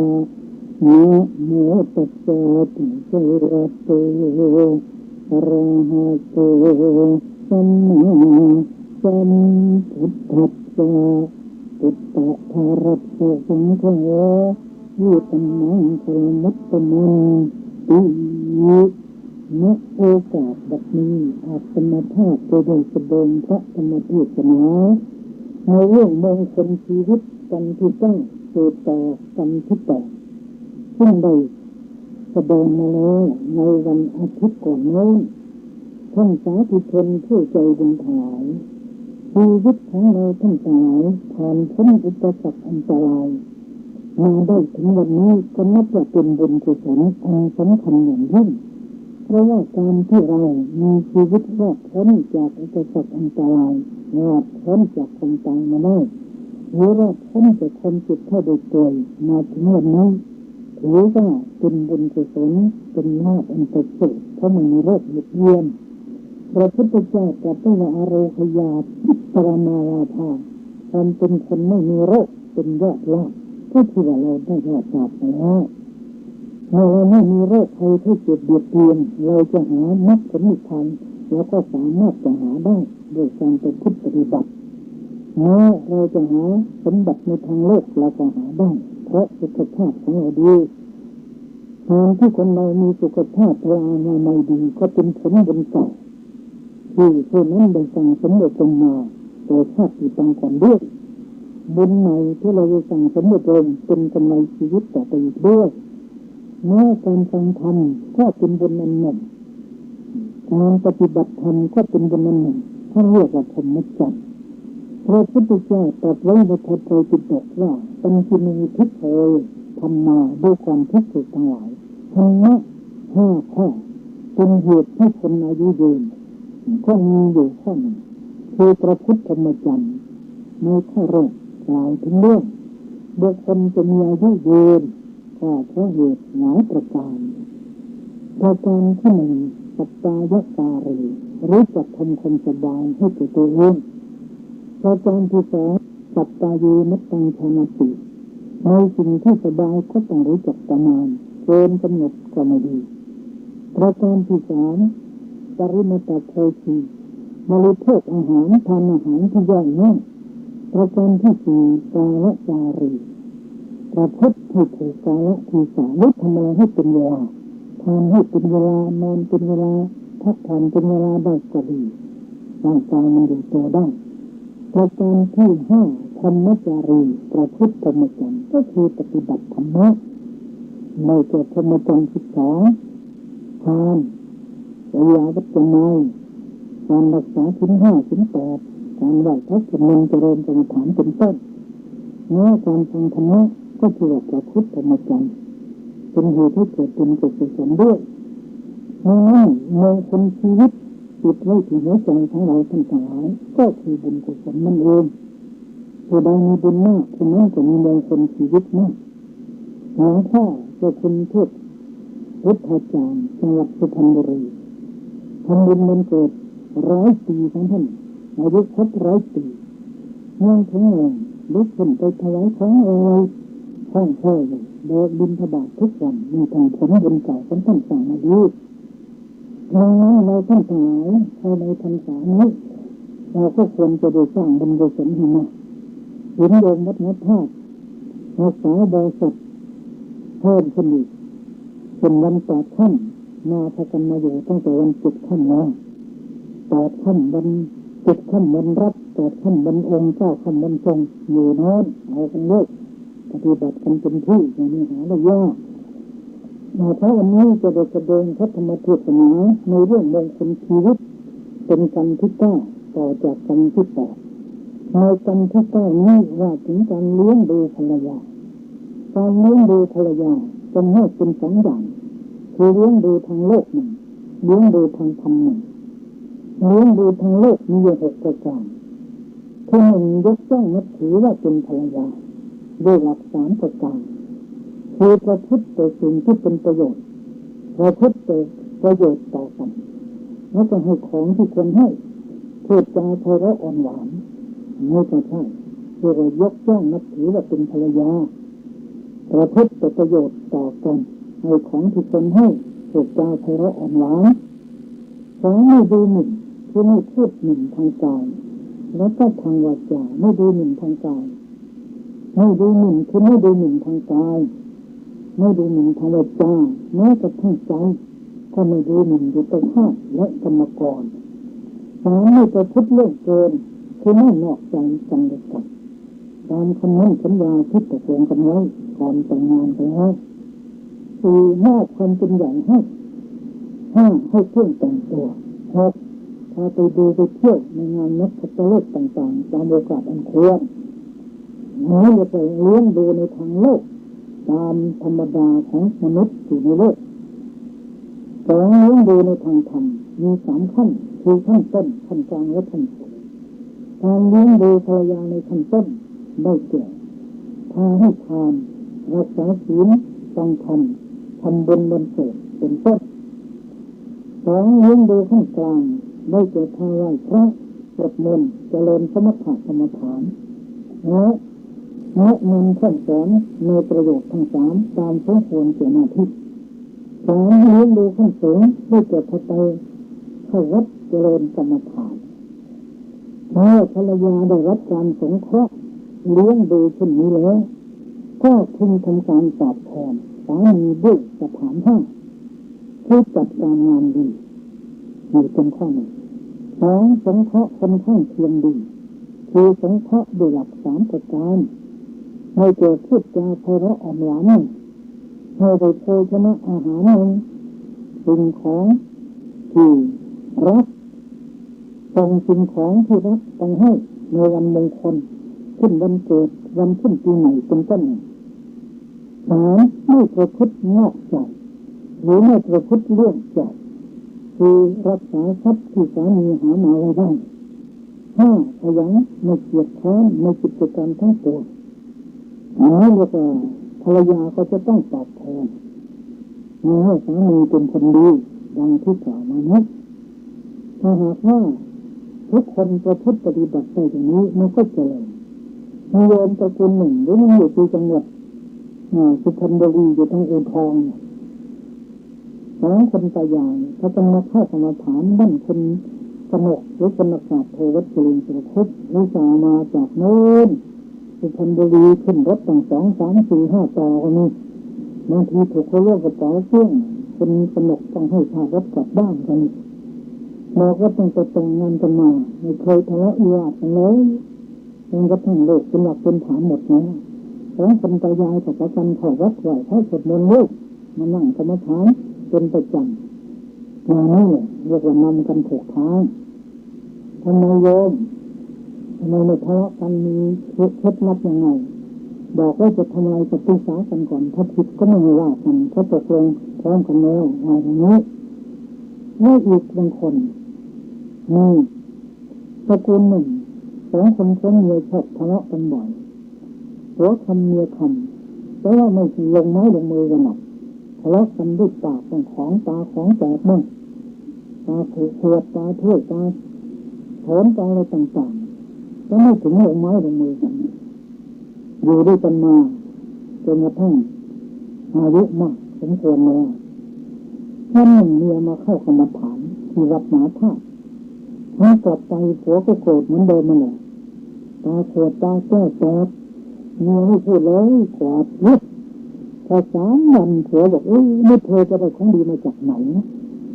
ะโมตัสสะภะคะวะโตอะระหะโตสัมมาสัมพุทธัสสะปุตตะภารัตถะสังฆะยุตมังคลมัตตมันติณโอกาสบัดนี้อาตมาภาพจะได้แสดงพระธรรมเทศนาในเรื่องมงคลชีวิตกันที่ตั้งสืบต่อกันที่แปดซึ่งได้แสดงมาแล้วในวันอาทิตย์ก่อนโน้นท่านสาธุชนผู้ใจบุญถวายชีวิตของเราทั้งหลายผ่านพ้นอุปสรรคอันตรายมาได้ถึงวันนี้ก็นับว่าเป็นบุญกุศลอันสำคัญอย่างยิ่งเพราะว่าการที่เรามีชีวิตรอดพ้นจากอุปสรรคอันตรายรอดพ้นจากความตายมาได้หรือรอดพ้นจากความเจ็บไข้ได้ป่วยมาถึงวันนี้ถือว่าเป็นบุญกุศลเป็นลาภอันประเสริฐเพราะมันมีโรคเบียดเบียนพระพุทธเจ้าตรัสว่าอโรคยาพิปรมาลาภาความเป็นคนไม่มีโรคเป็นยอดลาภก็คือว่าเราได้รอดจากไปแล้วเมื่อเราไม่มีโรคภัยที่เจ็บเบียดเบียนเราจะหามรรคผลนิพพานแล้วก็สามารถจะหาได้โดยการปฏิบัติแม้เราจะหาสมบัติในทางโลกเราก็หาได้เพราะสุขภาพของเราดีการที่คนเรามีสุขภาพพลานามัยดีก็เป็นผลบุญเก่าที่ผู้นั้นได้สั่งสมเด็จลงมาแต่ชาติต่างก่อนด้วยบุญใหม่ที่เราจะสั่งสมเด็จลงเป็นกำไรชีวิตต่อไปอีกด้วยแม้การฟังธรรมก็เป็นบุญอันหนึ่งการปฏิบัติธรรมก็เป็นบุญอันหนึ่งท่านเรียกว่าธรรมจักรพระพุทธเจ้าตรัสไว้ในพระไตรปิฎกว่าปัญจมีทุกข์ธรรมาด้วยความทุกข์ทั้งหลายธรรมะห้าข้อเป็นเหตุให้คนอายุยืนก็มีอยู่ข้อหนึ่งคือพระพุทธธรรมจักรในข้อแรกกล่าวถึงเรื่องบุคคลจะมีอายุยืนก็เพราะเหตุหลายประการประการที่หนึ่งสัตตายการีรู้จักทำคนสบายให้แก่ตัวเองประการที่สองสัตตายีมัตตังชานติในสิ่งที่สบายก็ต้องรู้จักประมาณเกินกำหนดก็ไม่ดีประการที่สามปริมาตโภคีบริโภคอาหารทานอาหารที่ย่อยง่ายประการที่สี่กาลจารีประพฤติให้ถูกกาลเทศะรู้ทำอะไรให้เป็นเวลาทานให้เป็นเวลานอนเป็นเวลาพักผ่อนเป็นเวลาได้ก็ดีร่างกายมันอยู่ตัวได้ประการที่ห้าธรรมจารีประพฤติธรรมจักรก็คือปฏิบัติธรรมะในตัวธรรมจักรศึกษาทานวิยาวัจจะนัยการรักษาศีลห้าศีลแปดการไหว้พระสวดมนต์เจริญกรรมฐานเป็นต้นแม้การฟังธรรมะก็เกี่ยวกับพุทธธรรมจักรเป็นเหตุให้เกิดเป็นกุศลด้วยนั่นมงคลชีวิตติดไว้ที่หัวใจของเราทั้งหลายก็คือบุญกุศลนั่นเองผู้ใดมีบุญมากคนนั้นก็มีมงคลชีวิตมากหลวงพ่อเจ้าคุณเทพพุทธาจารย์จังหวัดสุพรรณบุรีทำบุญวันเกิด100 ปีของท่านอายุครบ100 ปีเมืองทั้งเมืองลุกขึ้นไปถวายของท่องแท้เลยเดินบิณฑบาตทุกวันมีทางผลบุญเก่าของท่านสั่งมาดีดังนั้นเราทั้งหลายภายในพรรษานี้เราก็ควรจะได้สร้างบุญกุศลให้มากเห็นโยมวัดนัดธาตุรักษาบริสุทธิ์เพิ่มขึ้นอีกเป็นวัน8 ค่ำมาพากันมาอยู่ตั้งแต่วัน7 ค่ำนะ8 ค่ำวัน7 ค่ำวันรับ8 ค่ำวันองค์9 ค่ำวันทรงอยู่นอนเอากันเลยปฏิบัติกันเป็นที่อย่างนี้หาได้ยากเพราะวันนี้จะได้แสดงพระธรรมเทศนาในเรื่องมงคลชีวิตเป็นกันที่9ต่อจากกันที่8ในกันที่9นี้ว่าถึงการเลี้ยงดูภรรยาการเลี้ยงดูภรรยาจะให้เป็น2 อย่างคือเลี้ยงดูทางโลกหนึ่งเลี้ยงดูทางธรรมหนึ่งเลี้ยงดูทางโลกมีอยู่6 ประการที่หนึ่งยกย่องนับถือว่าเป็นภรรยา ด้วยหลัก3 ประการคือประพฤติแต่สิ่งที่เป็นประโยชน์ประพฤติแต่ประโยชน์ต่อกันแล้วก็ให้ของที่ควรให้พูดจาไพเราะอ่อนหวานไม่ใช่เพื่อยกย่องนับถือว่าเป็นภรรยาประพฤติแต่ประโยชน์ต่อกันให้ของที่ควรให้พูดจาไพเราะอ่อนหวานไม่ดูหมิ่นคือไม่พูดหมิ่นทางกายแล้วก็ทางวาจาไม่ดูหมิ่นทางกายไม่ดูหมิ่นคือไม่ดูหมิ่นทางกายไม่ดูหมิ่นทางวาจาแม้กระทั่งใจก็ไม่ดูหมิ่นอยู่ตรงข้ามและกรรมกรไม่ประพฤติเรื่องเกินคือไม่นอกใจกันและกันตามคำมั่นสัญญาที่ตกลงกันไว้ก่อนแต่งงานกันไว้มอบความเป็นใหญ่ให้ให้เครื่องแต่งตัวพาไปดูไปเที่ยวในงานนักขัตฤกษ์ต่างๆตามโอกาสอันควรไม่จะไปเลี้ยงดูในทางโลกตามธรรมดาของมนุษย์อยู่ในโลกเลี้ยงดูในทางธรรมมี3 ขั้นคือขั้นต้นขั้นกลางและขั้นสุดการเลี้ยงดูภรรยาในขั้นต้นได้แก่พาให้ทานรักษาศีลฟังธรรมทำบุญวันเกิดเป็นต้นเลี้ยงดูขั้นกลางได้แก่พาไหว้พระสวดมนต์เจริญสมถะกรรมฐานและแนะนำขั้นสอนในประโยชน์ทั้ง3ตามสมควรแก่หน้าที่เลี้ยงดูขั้นสูงได้แก่พาไปเข้าวัดเจริญกรรมฐานเมื่อภรรยาได้รับการสงเคราะห์เลี้ยงดูเช่นนี้แล้วก็พึงทำการตอบแทนสามีด้วยสถานห้าคือจัดการงานดีอยู่เป็นข้อหนึ่งสงเคราะห์คนข้างเคียงดีคือสงเคราะห์ด้วยหลัก3 ประการให้เกิดพูดจาไพเราะอ่อนหวานให้ได้โภชนะอาหารสิ่งของที่รักส่งสิ่งของที่รักไปให้ในวันมงคลขึ้นวันเกิดวันขึ้นปีใหม่เป็นต้นไม่ประพฤตินอกใจหรือไม่ประพฤติเลื่อนใจคือรักษาทรัพย์ที่สามีหามาไว้ได้ขยันไม่เกียจคร้านในกิจการทั้งปวงเรียกว่าภรรยาก็จะต้องตอบแทนให้สามีเป็นคนดีดังที่กล่าวมานี้ถ้าหากว่าทุกคนประพฤติปฏิบัติไปอย่างนี้มันก็เจริญมีโยมตระกูลหนึ่งหรือมันอยู่ที่จังหวัดสุพรรณบุรีอยู่ทางเอทอง2 คนตายายเขาต้องมาเข้ากรรมฐานบ้านคนสนกหรือคนอากาศโทวัดเจริญสุขวิชามาจากโน้นสุพรรณบุรีขึ้นรถตั้ง2, 3, 4, 5 ต่อกันนี่บางทีถูกเขาเรียกกระเป๋าเครื่องคนสนกต้องให้พารถกลับบ้านกันบอกว่าตั้งแต่แต่งงานกันมาไม่เคยทะเลาะวิวาทกันเลยจนกระทั่งโลกเป็นหลักเป็นฐานหมดนะ2 คนตายายกับกันเข้าวัดไหว้พระสวดมนต์ลูกมานั่งกรรมฐานเป็นประจำงานนี้เรียกว่านำกันถูกทางทำไมโยมทำไมไม่ทะเลาะกันมีเคล็ดลับยังไงบอกว่าจะทำอะไรจะปรึกษากันก่อนถ้าผิดก็ไม่ว่ากันถ้าตกลงพร้อมกันแล้วอย่างนี้และอีกบางคนมีตระกูลหนึ่ง2 คนเขาเมียชอบทะเลาะกันบ่อยหัวคำเมียคำแต่ว่าไม่ลงไม้ลงมือกันหรอกทะเลาะกันด้วยปากของตาของแตกมั่งตาถูกขวดตาถ้วยตาโถนตาอะไรต่างๆก็ไม่ถึงลงไม้ลงมือกันอยู่ด้วยกันมาจนกระทั่งอายุมากสมควรแล้วท่านหนึ่งเมียมาเข้ากรรมฐานที่วัดมหาธาตุถ้ากลับไปผัวก็โกรธเหมือนเดิมมาแหละตาขวดตาแก้แตกเมียไม่พูดเลยกวาดลุกพอ3 วันผัวบอกนี่เธอจะได้ของดีมาจากไหน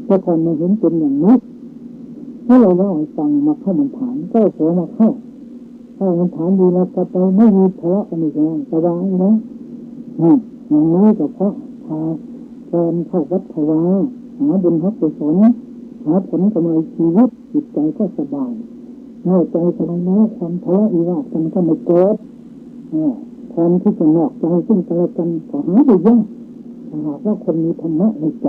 แต่ก่อนไม่เห็นเป็นอย่างนี้ถ้าเราเล่าให้ฟังมาเข้ามันฐานก็ผัวมาเข้ามันฐานดีแล้วก็ไปไม่มีทะเลาะกันอีกแล้วสบายนะอย่างนี้ก็เพราะพาแฟนเข้าวัดภาวาหาบุญหากุศลหาผลกำไรชีวิตจิตใจก็สบายเมื่อใจสบายแล้วความทะเลาะวิวาทกันก็ไม่เกิดแทนที่จะนอกใจซึ่งกันและกันก็หาได้ยากถ้าหากว่าคนมีธรรมะในใจ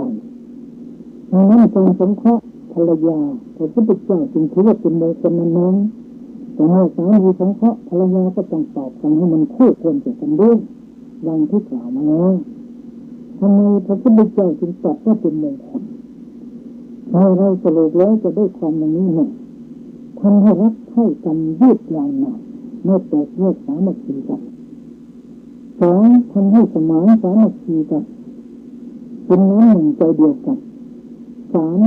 นั้นจงสงเคราะห์ภรรยาพระพุทธเจ้าจึงถือว่าเป็นมงคลนั้น แต่เมื่อสามีสงเคราะห์ภรรยาก็ต้องตอบกันให้มันคู่ควรแก่กันด้วยดังที่กล่าวมาแล้วทำไมพระพุทธเจ้าจึงตรัสว่าเป็นมงคลให้เราสรุปแล้วจะได้ความอย่างนี้หนึ่งทำให้รักใคร่กันยืดยาวนานไม่แตกแยกสามัคคีกันสองทำให้สมานสามัคคีกันเป็นน้ำหนึ่งใจเดียวกันสาม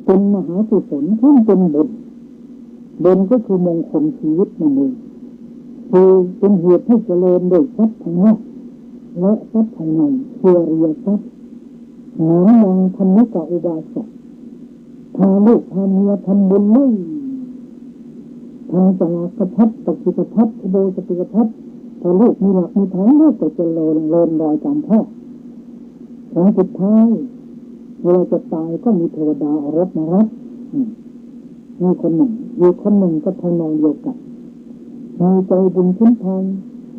เป็นมหากุศลทั้งเป็นบุญก็คือมงคลชีวิตนั่นเองคือเป็นเหตุให้เจริญโดยทรัพย์ภายนอกและทรัพย์ภายในคืออริยทรัพย์เหมือนอย่างธรรมกะอุบาสกพาลูกพาเมียทำบุญเลยทางสลากพัดปฏิกพัดอุโบสถกพัดพอลูกมีหลักมีฐานลูกก็จะเลินรอยตามพ่อครั้งสุดท้ายเวลาจะตายก็มีเทวดาเอารถมารับมีคนหนึ่งอยู่คนหนึ่งก็ทำนองเดียวกันมีใจบุญคุ้นทาง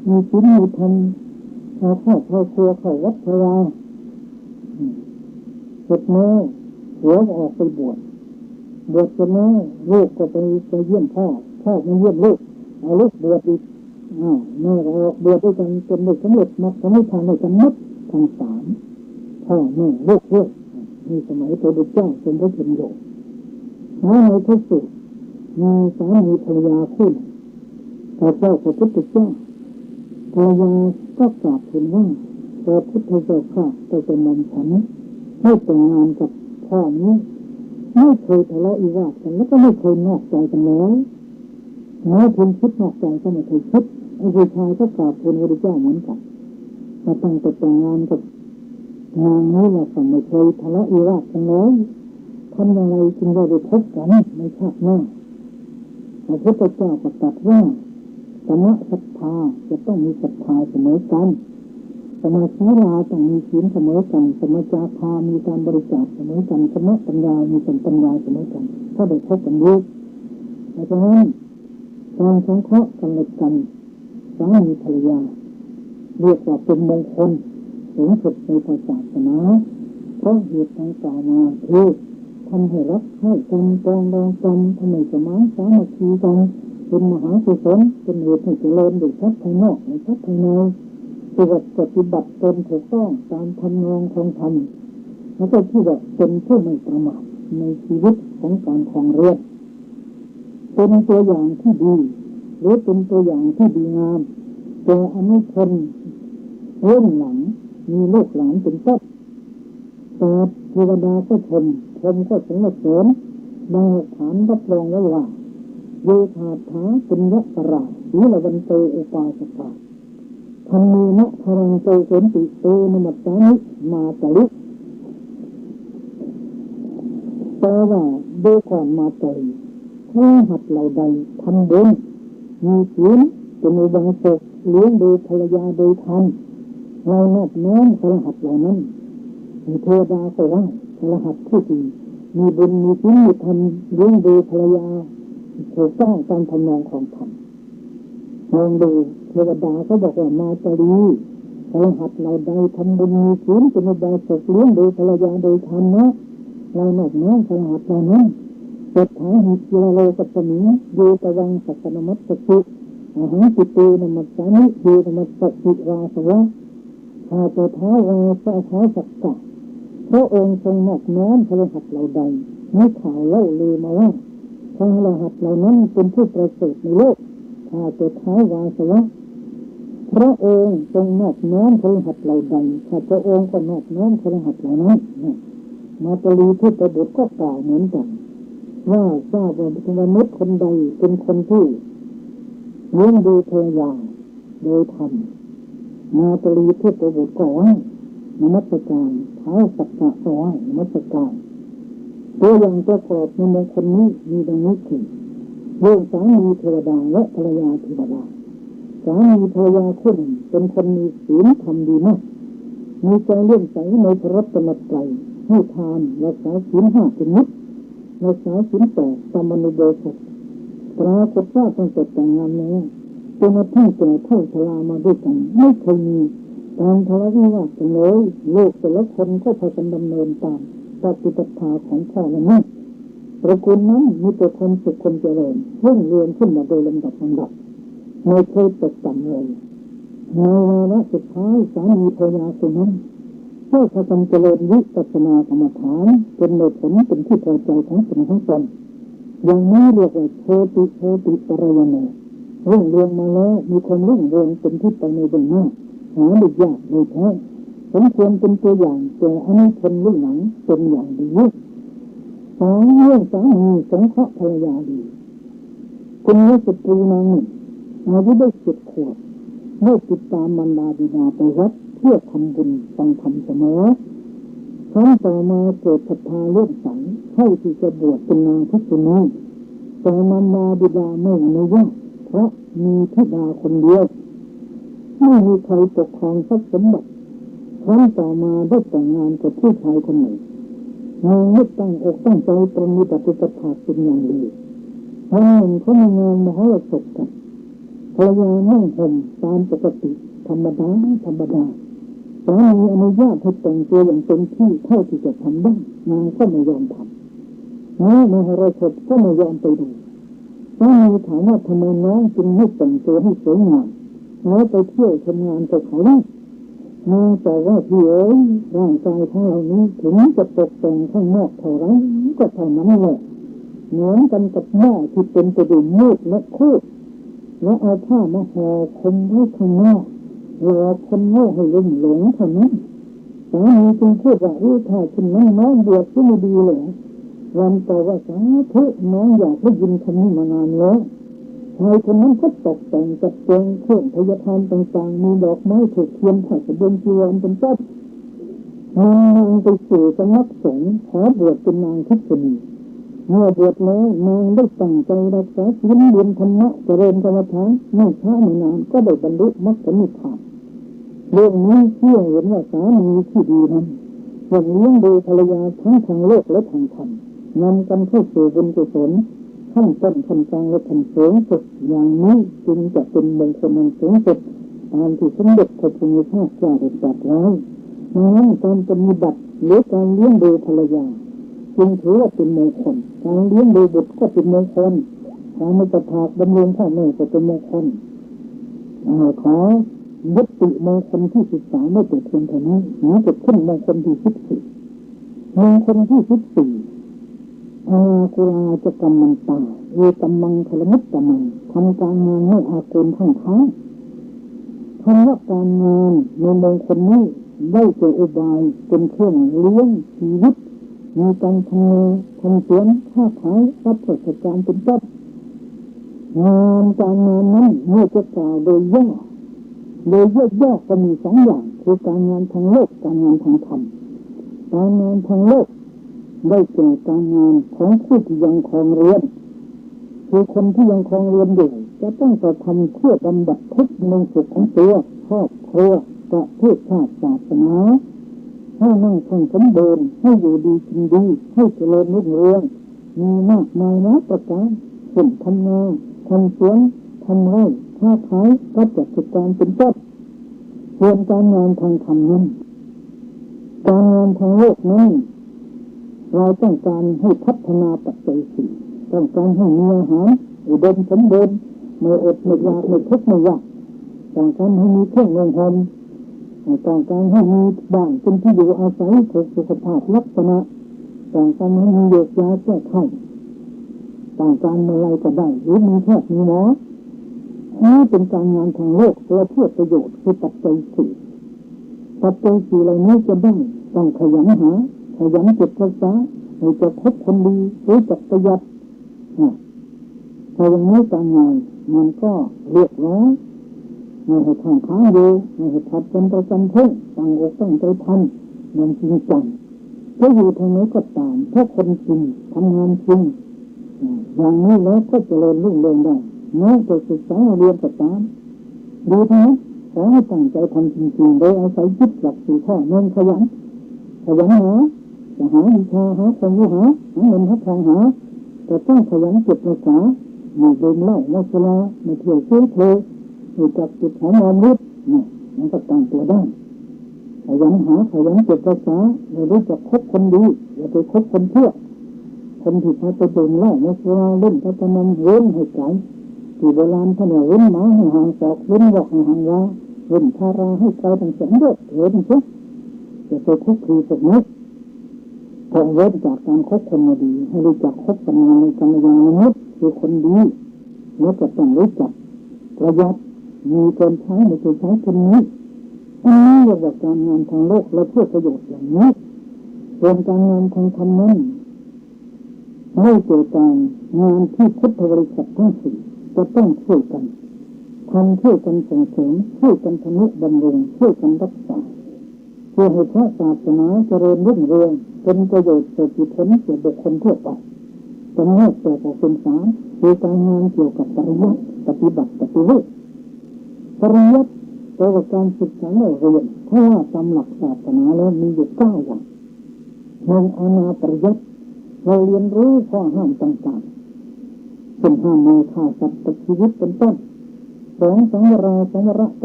มีศีลมีธรรมเอาข้าวเข้าครัวเข้าวัดพระวาเสร็จแล้วหัวออกไปบวชเสร็จแล้วลูกก็ไปเยี่ยมพ่อไม่เยี่ยมลูกเอาลูกบวชอีกแม่ก็ออกบวชด้วยกันจนได้สำเร็จมรรคผลนิพพานในกันนับทั้งสามพ่อแม่ลูกด้วยมีสมัยพระพุทธเจ้าเป็นพระชนโยแล้วในพระสูตรมีสามีภรรยาคู่หนึ่งพระเจ้าพระพุทธเจ้าภรรยาก็กราบทูลว่าพระพุทธเจ้าข้าแต่เป็นนำฉันให้แต่งงานกับพ่อนี้ไม่เคยทะเลาะวิวาทกันแล้วก็ไม่เคยนอกใจกันแล้วแม้เพียงคิดนอกใจก็ไม่เคยคิดไอ้ผู้ชายก็กราบทูลพระพุทธเจ้าเหมือนกันมาตั้งแต่แต่งงานกับนางนี้แหละก็ไม่เคยทะเลาะวิวาทกันแล้วทำอย่างไรจึงได้พบกันในชาติหน้าพระพุทธเจ้าประกาศว่าสมะศรัทธาจะต้องมีศรัทธาเสมอกันสมาศีลาต้องมีศีลเสมอกันสมาจาคามีการบริจาคเสมอกันสมะปัญญามีปัญญาเสมอกันถ้าได้พบกันด้วยเพราะฉะนั้นการสงเคราะห์กันและกันสามีภรรยาเรียกว่าเป็นมงคลสูงสุดในศาสนาเพราะเหตุดังกล่าวมาคือทำให้รักใคร่กันปรองดองกันทำให้สมานสามัคคีกันเป็นมหากุศลเป็นเหตุให้เจริญโดยทรัพย์ภายนอกในทรัพย์ภายในปฏิบัติตนถูกต้องตามธรรมนองของธรรมแล้วก็ที่แบบเป็นผู้ไม่ประมาทในชีวิตของการครองเรือนเป็นตัวอย่างที่ดีหรือเป็นตัวอย่างที่ดีงามแก่อนุชนรุ่นหลังมีลูกหลานเป็นต้นแต่เทวดาก็ชมก็สรรเสริญดังหลักฐานรับรองไว้ว่าโยธาถาปุญญปราศีลวันโตอุปาสกาธรรมีนะพรังโตสนติโตนมัตตานิมาตลิแปลว่าโดยก่อนมาตลิถ้าหัดเหล่าใดทำบุญมีศีลเป็นอุบาสกเลี้ยงดูภรรยาโดยธรรมเรานอบน้อมพระหัตถ์เหล่านั้นมีเทวดาก็ว่าพระหัตถ์ผู้ดีมีบุญมีศีลมีธรรมเลี้ยงดูภรรยาถูกต้องตามธรรมนองของธรรมมองดูเทวดาก็บอกว่ามาตรีพระหัตถ์เราใดทำบุญมีศีลเป็นอุบาสกเลี้ยงดูภรรยาโดยธรรมนะเรานอบน้อมพระหัตถ์เหล่านั้นเปิดฐานหิตโลโลกัตมิโยตวังสักนมัสสุอาหังปิเตนมัสสานิโยนมัสสิราสวะข้าแต่ท้าวาสะท้าวสักกะพระองค์ทรงนอบน้อมพระหัตถ์เราใดไม่ข่าวเล่าลือมาว่าพระหัตถ์เหล่านั้นเป็นผู้ประเสริฐในโลกข้าแต่ท้าวาสวะพระองค์ทรงนอบน้อมพระหัตถ์เราใดข้าพระองค์ก็นอบน้อมพระหัตถ์เหล่านั้นมาตรีพุทธบุตรก็กล่าวเหมือนกันว่าทราบว่ามนุษย์คนใดเป็นคนที่เลี้ยงดูภรรยาโดยธรรมมาตรีพุทธบุตรก็ว่านมัสการท้าวสักกะก็ว่านมัสการตัวอย่างประกอบในมงคลนี้มีดังนี้คือเรื่องสามีเทวดาและภรรยาเทวดาสามีภรรยาคู่หนึ่งเป็นคนมีศีลธรรมดีมากมีใจเลื่อมใสในพระรัตนตรัยให้ทานรักษาศีล5เป็นนิจรักษาศีล8ตามอนุโบสถปรากฏว่าตั้งแต่แต่งงานแล้วจนกระทั่งแก่เฒ่าชรามาด้วยกันไม่เคยมีการทะเลาะวิวาทกันเลยโลกแต่ละคนก็พากันดำเนินตามปฏิปทาของพ่อและแม่ ตระกูลนั้นมีแต่ความสุขความเจริญรุ่งเรืองขึ้นมาโดยลำดับไม่เคยตกต่ำเลยในวาระสุดท้ายสามีภรรยาคนนั้นเพื่อพากันเจริญวิปัสสนากรรมฐานจนได้ผลเป็นที่พอใจของตนทั้งตนอย่างนี้เรียกว่าโชติปรายโนรุ่งเรืองมาแล้วมีความรุ่งเรืองเป็นที่ไปในเบื้องหน้าหาได้ยากเลยแท้สมควรเป็นตัวอย่างแก่อนุชนรุ่นหลังเป็นอย่างดีสองเรื่องสามีสงเคราะห์ภรรยาดีคุณแม่สตรีนางหนึ่งอายุได้7 ขวบได้ติดตามมารดาบิดาไปวัดเพื่อทำบุญฟังธรรมเสมอครั้งต่อมาเกิดศรัทธาเลื่อมใสเข้าที่จะบวชเป็นนางภิกษุณีแต่มารดาบิดาไม่อนุญาตเพราะมีธิดาคนเดียวไม่มีใครปกครองทรัพย์สมบัติครั้งต่อมาได้แต่งงานกับผู้ชายคนหนึ่งนางไม่ตั้งอกตั้งใจปฏิบัติปฏิบัติเป็นอย่างดีวันหนึ่งเขามีงานมหรสพกันภรรยานั่งห่มตามปกติธรรมดาสามีอนุญาตให้แต่งตัวอย่างเต็มที่เท่าที่จะทำได้นางก็ไม่ยอมทำน้ามหรสพก็ไม่ยอมไปดูสามีถามว่าทำไมน้องจึงไม่แต่งตัวให้สวยงามแล้วไปเที่ยวทำงานกับเขาล่ะนางบอกว่าพี่เอ๋ยร่างกายของเรานี้ถึงจะตกแต่งข้างนอกเท่าไรก็เท่านั้นแหละเหมือนกันกับหม้อที่เป็นประดุมมืดและคูดแล้วเอาผ้ามาห่อคลุมไว้ข้างนอกรอคนโง่ให้ลุ่มหลงเท่านั้นสามีจึงพูดว่าถ้าคุณน้องบวชก็ไม่ดีเลยวันต่อว่าสาธุน้องอยากได้ยินคำนี้มานานแล้วชายคนนั้นก็ตกแต่งจัดแจงเครื่องพยาธารต่างๆมีดอกไม้ถูกเทียมผ้าสบงจีวรเป็นต้นนางไปสู่สำนักสงฆ์ขอบวชเป็นนางภิกษุณีเมื่อบวชแล้วนางได้ตั้งใจรักษาศีลเรียนธรรมะเจริญกรรมฐานไม่ช้าไม่นานก็ได้บรรลุมรรคผลนิพพานเรื่องนี้เชื่อเห็นว่าสามีที่ดีนั้นยังเลี้ยงดูภรรยาทั้งทางโลกและทางธรรมนำกันเข้าสู่บุญกุศลขั้นต้นขั้นกลางและขั้นสูงสุดอย่างนี้จึงจะเป็นมงคลอันสูงสุดตามที่สมเด็จพระพุทธเจ้าเจ้าได้ตรัสไว้นั้นการปฏิบัติหรือการเลี้ยงดูภรรยาจึงถือว่าเป็นมงคลการเลี้ยงดูบุตรก็เป็นมงคลการไม่ประทานบำรุงพ่อแม่ก็เป็นมงคลขอยุติมงคลที่13ไม่เป็นเพียงเท่านี้จะขึ้นมงคลที่14มงคลที่14อากุลาจะกรรมันตาเอกรรมังคลมุตตมังทำการงานให้อากุลทั้งทั้งคำว่าการงานในมงคลนี้ได้เกิดอุบายเป็นเครื่องเลี้ยงชีวิตมีการทำงานทำสวนค้าขายรับราชการเป็นต้นงานการงานนั้นเมื่อจะกล่าวโดยย่อก็มี2 อย่างคือการงานทางโลกการงานทางธรรมการงานทางโลกได้แก่การงานของผู้ที่ยังครองเรือนคือคนที่ยังครองเรือนอยู่จะต้องกระทำเพื่อบำบัดทุกข์ในสุขของตัวครอบครัวประเทศชาติศาสนาให้นั่งคงสมบูรณ์ให้อยู่ดีกินดีให้เจริญรุ่งเรืองมีมากมายนะประการเช่นทำนาทำสวนทำไร่ค้าขายรับราชการเป็นต้นส่วนการงานทางธรรมนั้นการงานทางโลกนั้นเราต้องการให้พัฒนาปัจจัยสี่ต้องการให้มีอาหารอุดมสมบูรณ์ไม่อดไม่อยากไม่ทุกข์ไม่ยากต้องการให้มีเครื่องนุ่งห่มต้องการให้มีบ้านเป็นที่อยู่อาศัยถูกสุขภาพลักษณะต้องการให้มียาแก้ไข้ต้องการเมื่อไรก็ได้หรือมีแพทย์มีหมอนี่เป็นการงานทางโลกเพื่อประโยชน์คือปัจจัยสี่เหล่านี้จะต้องขยันหาขยันเก็บรักษาให้จะคบคนดีรู้จักประหยัดถ้าอย่างนี้การงานมันก็เรียบร้อยไม่ให้ทางค้างอยู่ไม่ให้ขัดเป็นประจำเพ่งตั้งอกตั้งใจทำอย่างจริงจังจะอยู่ทางไหนก็ตามถ้าคนจริงทำงานจริงอย่างนี้แล้วก็เจริญรุ่งเรืองได้แม้จะศึกษาเรียนก็ตามดีทั้งนั้นขอให้ตั้งใจทำจริงๆโดยอาศัยยึดหลัก4 ข้อ1ขยันหาจะหาวิชาหาความรู้หาเงินหาทองหาแต่ต้องขยันเก็บรักษาไม่ดื่มเหล้าไม่สุราไม่เที่ยวซื้อเพลรู้จักจุดหอมรอมริบมันก็ตั้งตัวได้ขยันหาขยันเก็บรักษาไม่รู้จักคบคนดีอย่าไปคบคนชั่วค คนที่พาไปดื่มเหล้าไม่สุราเล่นพระนำเว้นให้ไกลที่โบราณท่านเว้นหมาให้ห่างศอกเว้นวอกให้ห่างยาเว้นทาราให้ไกลตั้งแสนโลกเว้นทุกจะไปคุกคีสักนิดพอเว้นจากการคบคนมาดีให้รู้จักคบกันในกัลยาณมิตรคือคนดีแล้วก็ต้องรู้จักประหยัดมีเกินใช้ไม่เกินใช้คนนี้อันนี้เรียกว่าการงานทางโลกและเพื่อประโยชน์อย่างนี้ส่วนการงานทางธรรมนั้นไม่เกี่ยวกับงานที่พุทธบริษัททั้งสี่จะต้องช่วยกันทำช่วยกันส่งเสริมช่วยกันทนุบำรุงช่วยกันรักษาเพื่อให้พระศาสนาเจริญรุ่งเรืองเป็นประโยชน์เกิดผลแก่บุคคลทั่วไปจะแยกแยกออกเป็นสามคือการงานเกี่ยวกับปริยัติปฏิบัติปฏิเวทปริยัติแปลว่าการศึกษาเรียนเพราะว่าตามหลักศาสนาแล้วมีอยู่9อย่างหนึ่งอานาปริยัติเราเรียนรู้ข้อห้ามต่างๆเป็นห้ามไม่ฆ่าสัตว์ตัดชีวิตเป็นต้นสองสังวรป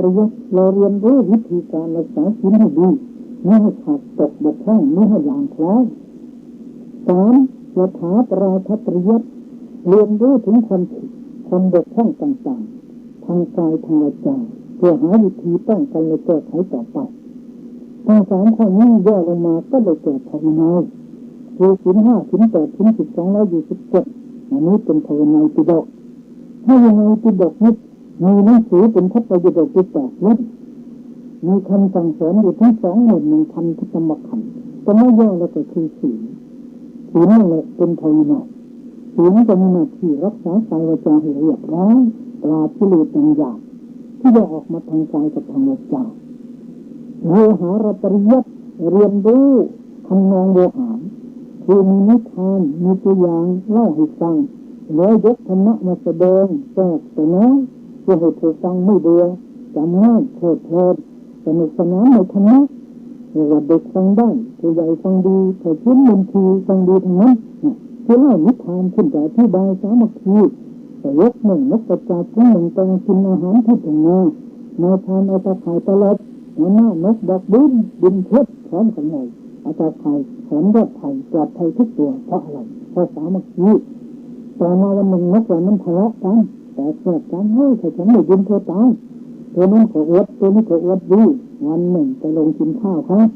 ริยัติเราเรียนรู้วิธีการรักษาศีลให้ดีไม่ให้ขาดตกบกพร่องไม่ให้หลางพล้อยสามยถาปราทัปริยัติเรียนรู้ถึงความผิดความบกพร่องต่างๆทางกายทางวาจาเพื่อหาวิธีป้องกันและแก้ไขต่อไปทั้งสามข้อนี้ย่อลงมาก็ได้แก่ภาวนาคือศีลห้าศีลแปดศีล1227อันนี้เป็นภาวนาปิฎกถ้ายังไงปิฎกนี้มีหนังสือเป็นพระไตรปิฎกที่8 เล่มมีคำสั่งสอนอยู่ทั้ง21,000 พระธรรมขันธ์แต่ไม่ย่อแล้วก็คือศีลนั่นแหละเป็นภาวนาศีลจะมีหน้าที่รักษากายวาจาให้เรียบร้อยปราศกิเลสอย่างที่จะออกมาทางกายกับทางวาจาโวหารปริยัติเรียนรู้ทำนองโวหารคือมีนิทานมีตัวอย่างเล่าให้ฟังแล้วยกธรรมะมาแสดงแทรกแต่น้อยเพื่อให้ผู้ฟังไม่เบื่อจำง่ายเพลิดเพลินสนุกสนานในธรรมะเรียกว่าเด็กฟังได้ผู้ใหญ่ฟังดีถ้าพื้นบัญชีฟังดีทั้งนั้นคือเล่านิทานขึ้นแต่อธิบายสามัคคีแต่ยกหนึ่งนกกระจาบทั้งหนึ่งต้องกินอาหารที่ถึงนายทานเอาตะข่ายตลอดหัวหน้านกดักบินเท็ดพร้อมกันเลยอาจารย์ไทยแขนยอดไทยปลอดภัยทุกตัวเพราะอะไรเพราะสามัคคีต่อมาวันหนึ่งนกเหล่านั้นทะเลาะกันแต่เกิดการให้ถ้าฉันไม่บินเธอตายตัวนั้นขออวดตัวนี้ขออวดดีวันหนึ่งไปลงกินข้าวครับ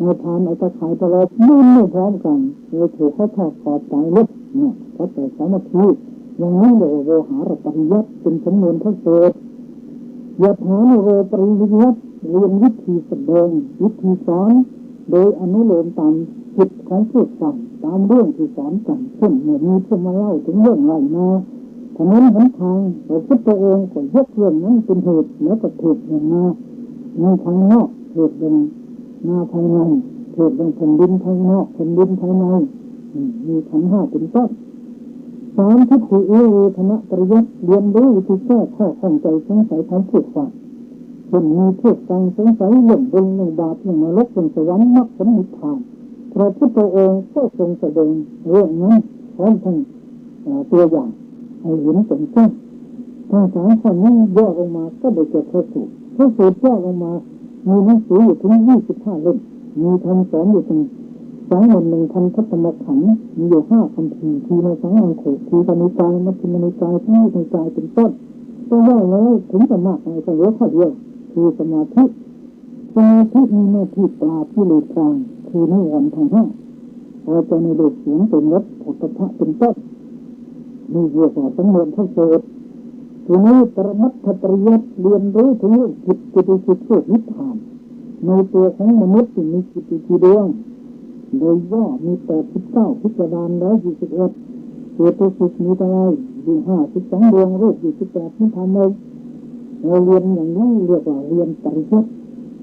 นายทานเอาตะข่ายตลอดบินไม่พร้อมกันเลยถูกเขาทอดคอตายลึกเนี่ยเขาแต่สามัคคีอย่างนี้เลยโวหารปริยัติเป็นสำนวนพระสูตรยถานุโรปริยัติเรียนวิธีแสดงวิธีสอนโดยอนุโลมตามจิตของผู้ฟังตามเรื่องที่สอนกันเช่นเมื่อมีผู้มาเล่าถึงเรื่องไรมาฉะนั้นหนทางพระพุทธองค์ก็ยกเรื่องนั้นเป็นเหตุแล้วก็เหตุอย่างมาในทางนอกเหตุอย่างมาภายในเหตุอย่างแผ่นดินภายนอกแผ่นดินภายในมีขันธ์ห้าเป็นต้นสามทิฏฐิเวทนาปริยัติเรียนรู้วิธีแก้ข้อข้องใจสงสัยของผู้ฟังเช่นมีผู้ฟังสงสัยเรื่องบุญเรื่องบาปเรื่องนรกเรื่องสวรรค์มรรคผลนิพพานพระพุทธองค์ก็ทรงแสดงเรื่องนั้นพร้อมทั้งตัวอย่างให้เห็นเป็นต้นถ้าสามข้อนี้ย่อลงมาก็ได้แก่พระสูตรย่อลงมามีหนังสืออยู่ถึง25 เล่มมีคำสอนอยู่ถึง21,000 พระธรรมขันธ์มีอยู่5 คัมภีร์ทีในสังฆโขทีปณิกายมัชฌิมนิกายทั้งนิกายเป็นต้นก็ว่าแล้วถึงจะมากในเรื่องข้อเดียวคือสมาธิมีหน้าที่ปราบกิเลสกลางคือนิวรณ์ทั้ง5เราจะในรูปเสียงเป็นรสโผฏฐัพพะเป็นต้นนี่เรียกว่าสำนวนพระสูตรทีนี้ปรมัตถปริยัติเรียนรู้ถึงเรื่องจิตเกิดนิพพานในตัวของมนุษย์ที่มีจิตกี่ดวงโดยย่อมี89พิจารณา121ตัวสุขมีอะไรอยู่52 ดวงรูปอยู่18นิพพานเลยเราเรียนอย่างนี้เรียกว่าเรียนปริยัติ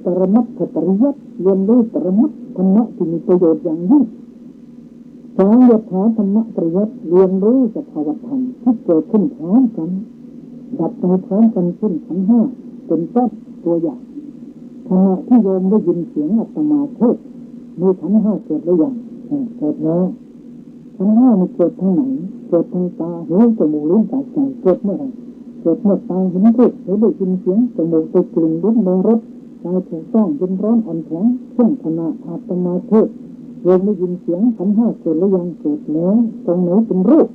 ปรมัตถปริยัติเรียนรู้ปรมัตถธรรมะที่มีประโยชน์อย่างยิ่งสองยถาธรรมะปริยัติเรียนรู้สภาวธรรมที่เกิดขึ้นพร้อมกันดับไปพร้อมกันเช่นขันธ์ห้าเป็นต้นตัวอย่างขณะที่โยมได้ยินเสียงอาตมาเทศมีขันธ์ห้าเกิดหรือยังเกิดแล้วขันธ์ห้ามันเกิดทางไหนเกิดทางตาหูจมูกลิ้นกายใจเกิดเมื่อไหร่เกิดเมื่อตาเห็นรูปหูได้ยินเสียงจมูกได้กลิ่นลิ้นได้รสกายถูกต้องเย็นร้อนอ่อนแข็งเช่นขณะอาตมาเทศ โยมได้ยินเสียงขันธ์ห้าเกิดแล้วยังเกิดแล้วตรงไหนเป็นรูป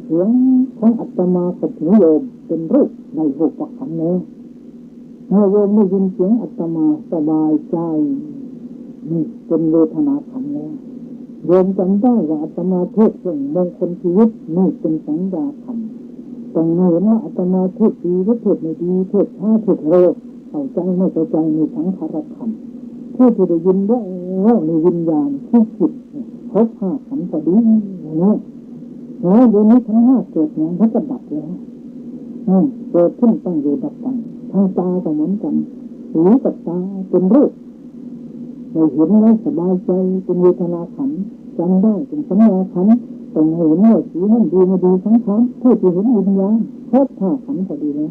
เสียงของอาตมากับหูโยมเป็นรูปในรูปขันธ์แล้วเมื่อโยมได้ยินเสียงอาตมาสบายใจนี่เป็นเวทนาขันธ์แล้วโยมจำได้ว่าอาตมาเทศน์เรื่องมงคลชีวิตนี่เป็นสัญญาขันธ์ต้องเห็นว่าอาตมาเทศน์ดีหรือเทศน์ไม่ดีเทศน์ช้าเทศน์เร็วเข้าใจไม่เข้าใจในสังขารขันธ์ผู้ที่ได้ยินว่าในวิญญาณที่จิตครบห้าขันธ์พอดีอย่างนี้แล้วเดี๋ยวนี้ทั้งห้าเกิดเนี่ยมันก็ดับแล้วเกิดขึ้นตั้งอยู่ดับไปทางตาก็เหมือนกันหูกับตาเป็นรูปเราเห็นแล้วสบายใจเป็นเวทนาขันธ์จำได้เป็นสัญญาขันธ์ต้องเห็นว่าสีนั่นดีไม่ดีทั้งขันธ์ผู้ที่เห็นวิญญาณครบห้าขันธ์พอดีแล้ว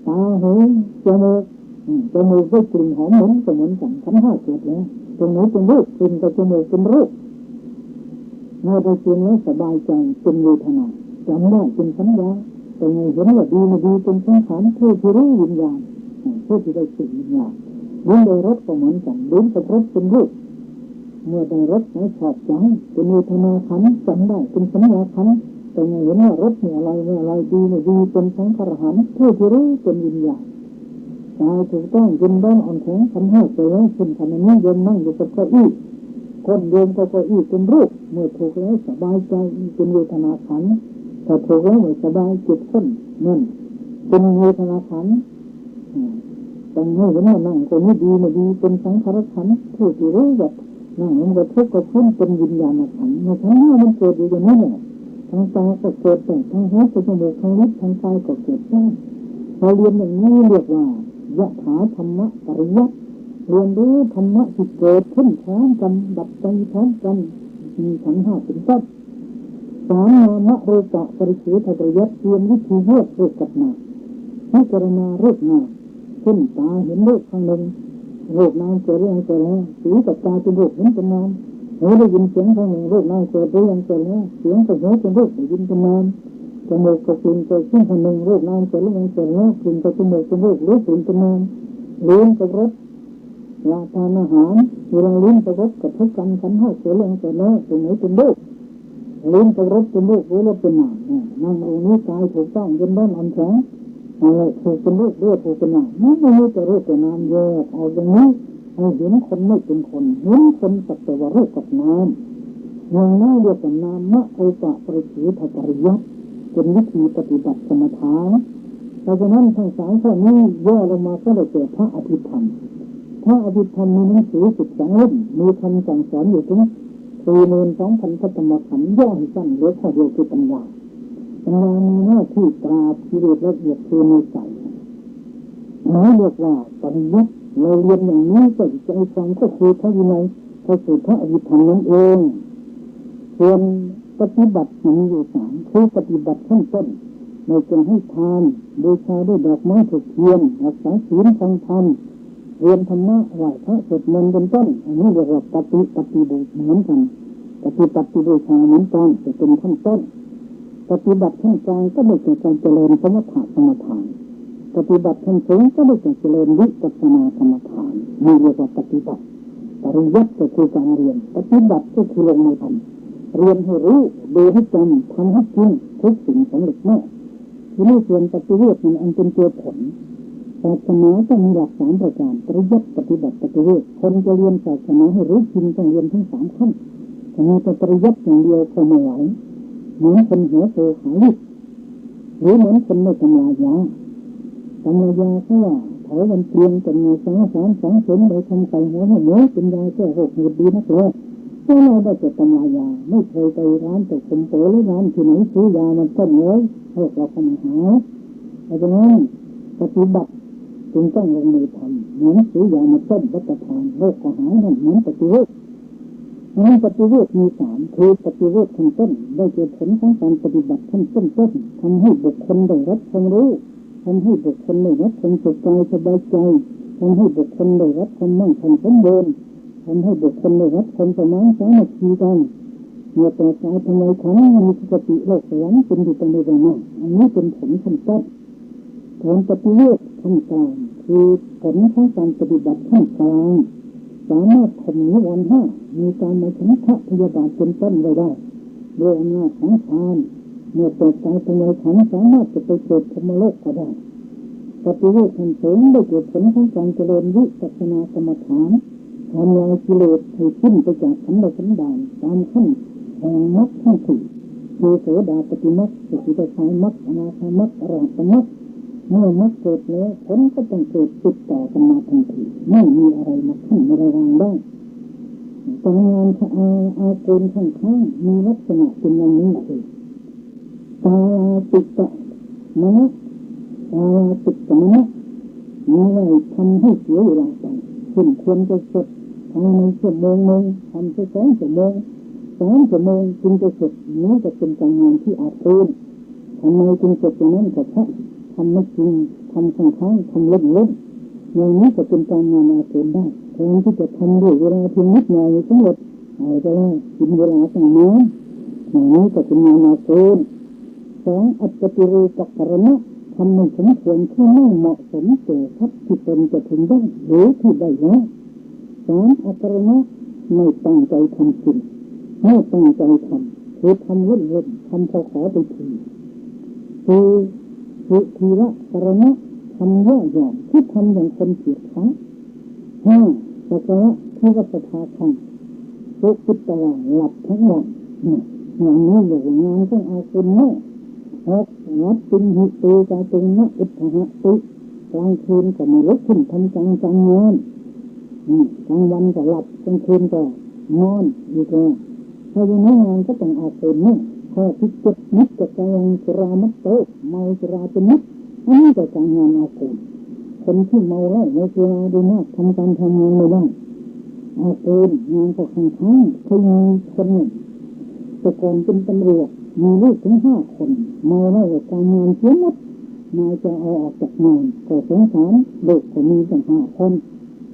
ตาหูจมูกได้กลิ่นหอมเหม็นก็เหมือนกันขันธ์ห้าเกิดแล้วตรงนี้เป็นรูปกลิ่นกับจมูกเป็นรูปเมื่อได้กินแล้วสบายใจเป็นเวทนาจำได้เป็นสัญญาตรงนี้เห็นว่าดีไม่ดีเป็นสังขารผู้ที่รู้วิญญาณผู้ที่ได้กลิ่นวิญญาณลิ้นได้รสก็เหมือนกันลิ้นกับรสเป็นรูปเมื่อได้รสแล้วชอบใจเป็นเวทนาขันธ์จำได้เป็นสัญญาขันธ์ตรงนี้เห็นว่ารสเนี่ยอะไรดีไม่ดีเป็นสังขารขันธ์ผู้ที่รู้เป็นวิญญาณกายถูกต้องยินบ้างอ่อนแข็งขันธ์ห้าไปแล้วขึ้นขันธ์นี้โยมนั่งอยู่กับเก้าอี้คนโยมกับเก้าอี้เป็นรูปเมื่อถูกแล้วสบายใจเป็นเวทนาขันธ์ถ้าถูกแล้วไม่สบายจิตขึ้นนั่นเป็นเวทนาขันธ์ต้องให้เห็นว่านั่งคนนี้ดีไม่ดีเป็นสังขารขันธ์ผู้ที่รู้แบบนั่งมันก็ทุกข์ก็พ้นเป็นวิญญาณขันธ์ในทั้งนี้มันเกิดอยู่อย่างนี้เนี่ยทั้งตาก็เกิดแต่ทั้งหูก็จมูกทั้งลิ้นทั้งกายก็เกิดได้เราเรียนอย่างนี้เรียกว่ายถาธรรมะปริยัติเรียนรู้ธรรมะที่เกิดขึ้นพร้อมกันดับไปพร้อมกันมีขันธ์ห้าเป็นต้นสามนามะรูปะปริเฉทปริยัติเรียนวิธีแยกรูปกับนามพิจารณารูปนามขึ้นตาเห็นรูปข้างหนึ่งรูปนามเกิดแล้วเกิดแล้วสีกับตาเป็นรูปเห็นเป็นนามหูได้ยินเสียงข้างหนึ่งรูปนามเกิดแล้วเกิดแล้วเสียงกับหูเป็นรูปได้ยินเป็นนามจมูกกับกลิ่นเกิดขึ้นข้างหนึ่งรูปนามเกิดแล้วเกิดแล้วกลิ่นกับจมูกเป็นรูปรู้กลิ่นเป็นนามลิ้นกับรสยาทานอาหารเวลาลิ้นกับรสกับทุกกันขันธ์ห้าเกิดแล้วเกิดแล้วตรงไหนเป็นรูปลิ้นกับรสเป็นรูปรู้แล้วเป็นนามนั่งตรงนี้กายถูกต้องยินบ้านอ่อนแข็งอะไรถูกเป็นรูปเรียกถูกเป็นนามไม่ใช่แต่รูปแต่นามแยกออกอย่างนี้ให้เห็นคนไม่เป็นคนเห็นคนสักแต่ว่ารูปกับนามอย่างนั้นเรียกว่านามะโอปะปริเฉทปริยัติเป็นวิธีปฏิบัติสมถะดังนั้นทั้งสามข้อนี้ย่อลงมาก็ได้แก่พระอภิธรรมพระอภิธรรมมีหนังสือ12 เล่มมีคำสั่งสอนอยู่ถึง 42,000 พระธรรมขันธ์ย่อให้สั้นเหลือข้อเดียวคือปัญญามีหน้าที่ปราบกิเลสละเอียดคือในใจเรียกว่าปริยัติเราเรียนอย่างนี้ก็ใจฟังก็คือพระวินัยพระสูตรพระอภิธรรมนั่นเองส่วนปฏิบัติมีอยู่สามคือปฏิบัติขั้นต้นเราจะให้ทานบูชาด้วยดอกไม้ถูกเทียนรักษาศีลฟังธรรมเรียนธรรมะไหว้พระสวดมนต์เป็นต้นอันนี้เรียกว่าปฏิบูชาเหมือนกันปฏิบูชาเหมือนกันจะเป็นขั้นต้นปฏิบัติขั้นกลางก็ได้แก่การเจริญสมถะกรรมฐานปฏิบัติขั้นสูงก็ได้แก่เจริญวิปัสสนากรรมฐานนี่เรียกว่าปฏิบัติปริยัติก็คือการเรียนปฏิบัติก็คือลงมือทำเรียนให้รู้ดูให้จำทำให้จริงทุกสิ่งสำเร็จแน่ที่นี่ส่วนปฏิเวทมันอันเป็นตัวผลศาสนาต้องมีหลัก3 ประการปริยัติปฏิบัติปฏิเวทคนจะเรียนศาสนาให้รู้จริงต้องเรียนทั้ง3 ขั้นถ้ามีแต่ปริยัติอย่างเดียวก็ไม่ไหวเหมือนคนหัวโตหาลิหรือเหมือนคนไม่ทำลายยาเขาว่าเผาวันเปลี่ยนกันมา2 เข็มไปทำใส่หัวให้เหนื่อยเป็นยาแก้โรคหงุดดีนักเลยถ้าเราได้จะทำลายยาไม่เคยไปร้านแต่คนโตหรือร้านที่ไหนซื้อยามันต้นเลยโรคเราก็ไม่หายดังนั้นปฏิบัติจึงต้องลงมือทำเหมือนซื้อยามาต้นรับประทานโรคก็หายนั่นเหมือนปฏิเวทนั้นปฏิเวทมี3คือปฏิเวทขั้นต้นได้เกิดผลของการปฏิบัติขั้นต้นทำให้บุคคลได้รับความรู้ทำให้บุคคลได้รับความสุขกายสบายใจทำให้บุคคลได้รับความมั่งคั่งสมบูรณ์ทำให้บุคคลได้รับความสมานสามัคคีกันเมื่อแต่กายทำไมขันธ์มีสติโลกสวรรค์เป็นอยู่ตรงนี้ได้อันนี้เป็นผลขั้นต้นผลปฏิเวทขั้นกลางคือผลของการปฏิบัติขั้นกลาง สามารถข่มนิวรณ์ห้ามีการมาฉันทะพยาบาทเป็นต้นไว้ได้ด้วยอำนาจของฌานเมื่อเปิดใจภายในขันสามารถจะไปเกิดพรหมโลกก็ได้ปฏิเวทขั้นสูงได้เกิดผลของการเจริญวิปัสสนากรรมฐานทำลายกิเลสให้สิ้นไปจากขันธ์สันดานตามขั้นแห่งมรรคทั้งสี่คือโสดาปฏิมรรคสกิทาคามรรคอนาคามรรคอรหัตมรรคเมื่อมรรคเกิดแล้วผลก็ต้องเกิดติดต่อกันมาทันทีไม่มีอะไรมาขั้นระวังได้การงานอาเกณฑ์ข้างๆมีลักษณะเป็นอย่างนี้คือตาติตะมะตาติตะมะมีอะไรทำให้เสียเวลาไปคุณควรจะสดภายในชั่วโมงหนึ่งทำสัก2 ชั่วโมง3 ชั่วโมงจึงจะเสร็จนี้จะเป็นการงานที่อาจเกินทำไมจึงเสร็จอย่างนั้นก็เพราะทำไม่จริงทำข้างๆทำเล่นอย่างนี้จะเป็นการงานอาจเกินได้แทนที่จะทำด้วยเวลาเพียงนิดหน่อยทั้งหมดเอาไปแล้วกินเวลาตั้งนานอย่างนี้จะเป็นงานอาจเกิน2อัตติเรกกรณะทำให้สมควรที่ไม่เหมาะสมแก่ทัพที่ตนจะถึงได้หรือที่ได้แล้ว3อัตรณะไม่ตั้งใจทำจริงไม่ตั้งใจทำคือทำเล่นๆทำพอขอไปทีคือทีละกรณะทำย่อหย่อนที่ทำอย่างคนเกียจค้าน5สักการะที่วัฏฏาคังโลกุตตะวันหลับทั้งวันอย่างนี้อย่างงานต้องเอาเป็นแน่วัดเป็นหิเตกาตึงนะอุทธะติกลางคืนก็ไม่ลุกขึ้นทำจังงานกลางวันก็หลับกลางคืนก็นอนอยู่ตรงถ้าอย่างนี้งานก็ต้องเอาเป็นแน่ข้อที่7นิจจกังสรามัตโตเมาสราเป็นนิจอันนี้ก็การงานเอาเป็นคนที่เมาแล้วในเวลาดีมากทำการทำงานไม่ได้เอาเป็นงานก็ข้างๆเคยมีคนหนึ่งแต่ก่อนเป็นตำรวจมีลูกถึง5 คนมาแล้วการงานเสียหมดนายจะเอาออกจากงานก็สงสารเด็กก็มีตั้ง5 คน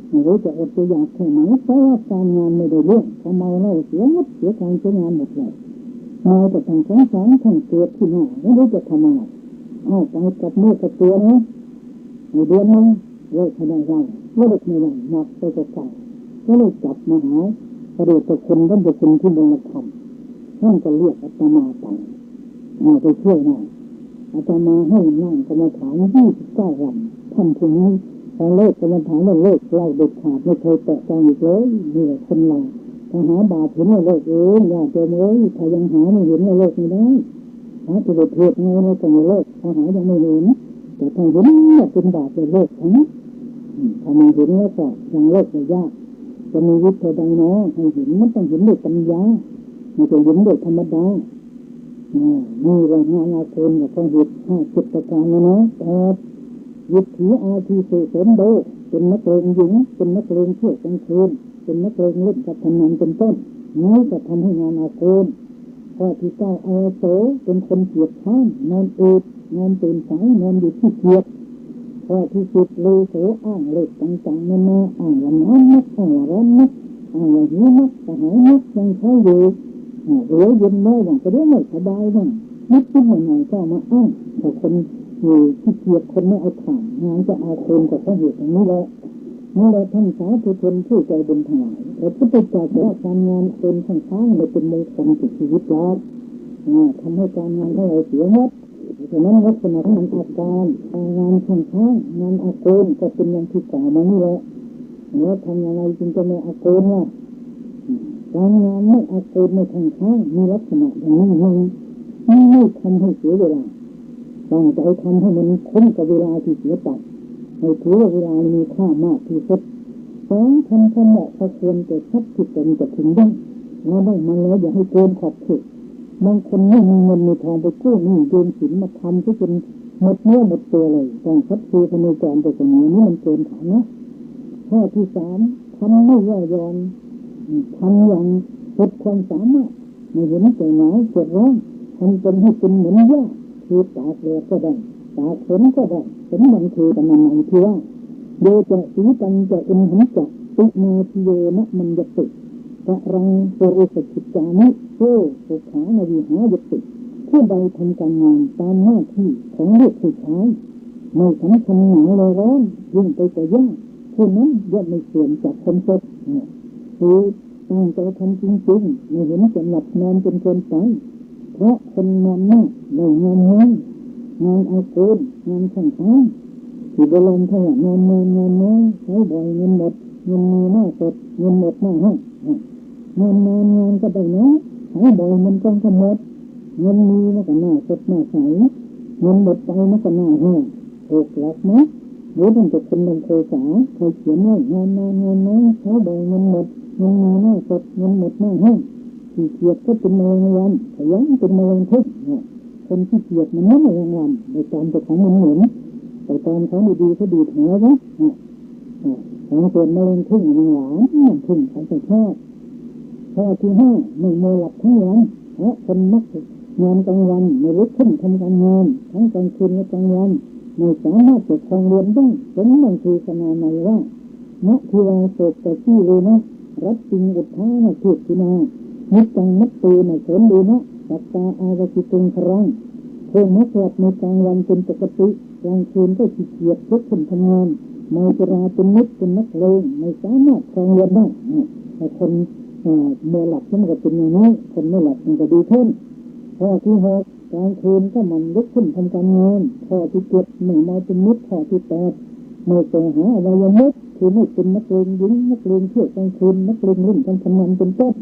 ไม่รู้จะอดจะอยากแค่ไหนเพราะว่าการงานไม่ได้เรื่องพอเมาแล้วเสียหมดเสียการใช้งานหมดเลยนายก็ต้องสงสารทั้งเกิดที่หน้าไม่รู้จะทำอะไรเอาไปกับมือกับตัวนะในเดือนนึงเลิกไม่ได้เลิกไม่ได้หนักไปกับเก่าก็เลยจับมาหาประเดชประคุณท่านประคุณที่บงธรรมท่านก็เรียกอาตมาไปช่วยหน่อยอาตมาให้นั่งกรรมฐาน29 วันท่านผู้นี้พอเลิกกรรมฐานแล้วเลิกเล่าเด็ดขาดไม่เคยแตะต้องอีกเลยนี่แหละคนเราถ้าหาบาปเห็นว่าเลิกเองอย่าเจอเลยถ้ายังหาไม่เห็นว่าเลิกไม่ได้หาตัวเทศไงเราต้องเลิกถ้าหายังไม่เห็นแต่ถ้าเห็นว่าเป็นบาปจะเลิกทั้งถ้าไม่เห็นแล้วก็ยังเลิกไม่ยากจะมีวิธีใดเนาะให้เห็นมันต้องเห็นด้วยปัญญาไม่ใช่เห็นด้วยธรรมดานี่แหละงานอาเคนกับต้องเหตุ5 ประการนะแต่วิถีอาชีพเสริมโดเป็นนักเลงหญิงเป็นนักเลงเที่ยวกลางคืนเป็นนักเลงเล่นการพนันเป็นต้นนี้จะทำให้งานอาเคนข้อที่9อาโสเป็นคนเกียจค้านนอนอืดนอนตื่นสายนอนอยู่ที่เกียจข้อที่10เลโสอ้างเล็กต่างๆนานาอ้างวันนั้นนักอ้างวันร้อนนักอ้างวันนี้นักสหายนักยังใช้อยู่เหลือเย็นน้อยอย่างก็เรื่องไม่สบายบ้างนิดหน่อยก็มาอ้างแต่คนอยู่ที่เกียจคนไม่เอาถ่านงานจะเอาคนกับข้อเหตุอย่างนี้แหละนี่แหละท่านสาธุชนผู้ใจบุญทั้งหลายแต่พุทธเจ้าบอกว่าการงานเป็นข้างๆเป็นมงคลกับชีวิตเราทำให้การงานของเราเสียหมดฉะนั้นลักษณะของอาการงานข้างๆงานอาโกนก็เป็นอย่างที่กล่าวมานี่แหละแล้วทำยังไงจึงจะไม่อาโกนล่ะการงานไม่อาโกนในข้างๆมีลักษณะอย่างนี้ไม่ทำให้เสียเวลาต้องใจทำให้มันคุ้มกับเวลาที่เสียไปให้ถือว่าเวลามีค่ามากที่สุดทำเหมาะพอควรแต่ทรัพย์ที่ตนจะถึงได้เราได้มาแล้วอย่าให้เกินขอบเขตบางคนไม่มีเงินมีทองไปกู้หนี้ยืมสินมาทำที่จนหมดเนื้อหมดตัวเลยต้องคัดคืนในการไปสมัยนี้มันเกินฐานะข้อที่3ทำไม่ย่อหย่อนทำอย่างสุดความสามารถไม่เห็นใจหนาวเจ็บร้อนทำจนให้เป็นเหมือนหญ้าคือตากแดดก็ได้ตากฝนก็ได้เป็นมันคือกันนั่นเองที่ว่าโยจะสีตังจะอินหิจะติมาทิโยนะมันยติกะรังโสริสจิจานิโสสุขานาวิหายติผู้ใดทำการงานตามหน้าที่ของลูกผู้ชายไม่สำคัญหนาเลยร้อนยิ่งไปแต่ยาก ผู้นั้นย่อมไม่เสื่อมจากความสดคือตั้งใจทำจริงๆไม่เห็นจะหลับนอนจนเกินไปเพราะคนนอนมากได้งานน้อยงานเอาเกินงานข้างท้ายที่บรมท่านอนน้อยใช้บ่อยเงินหมดเงินมีหน้าสดเงินหมดหน้าห้องงานก็ได้น้อยใช้บ่อยมันก็หมดเงินมีมันก็หน้าสดหน้าใสเงินหมดไปมันก็หน้าห้องถูกหลักไหมหรือตั้งแต่คนลงโคสาเคยเขียนไว้งานน้อยใช้บ่อยเงินหมดเงินมีหน้าสดเงินหมดหน้าห้องที่เกียดก็เป็นแมลงวันขยันเป็นแมลงทุกข์คนที่เกียดมันไม่แมลงวันไปตามแต่ของมันเหมือนไปตามของดีๆเขาดีดหัวซะของส่วนแมลงทุกข์มันหวานทุกข์ของชอบข้อที่ห้าไม่มัวหลับทั้งวันเพราะคนมักงานกลางวันไม่ลุกขึ้นทำการงานทั้งกลางคืนและกลางวันไม่สามารถจะครองเรือนได้ฉะนั้นบางทีขนาดไหนว่าณทิวาโสตแต่ที่เลยนะรัตติงอุทธานะเทศนานิจังมัตตูนะเสริมดูนะสัตตาอาวสิตุงครังเพิ่งมักหลับในกลางวันเป็นปกติกลางคืนก็ขี้เกียจลุกขึ้นทำงานเมาสุราเป็นมิตรเป็นนักเลงไม่สามารถครองเรือนได้แต่คนเมื่อหลับมันก็เป็นอย่างนี้คนไม่หลับมันก็ดีขึ้นข้อที่หกกลางคืนก็มันลุกขึ้นทำการงานข้อที่เจ็ดไม่เมาเป็นมิตรข้อที่แปดไม่แสวงหาอวัยวะมุขคือไม่เป็นนักเลงหญิงนักเลงเที่ยวกลางคืนนักเลงเล่นการพนันเป็นต้น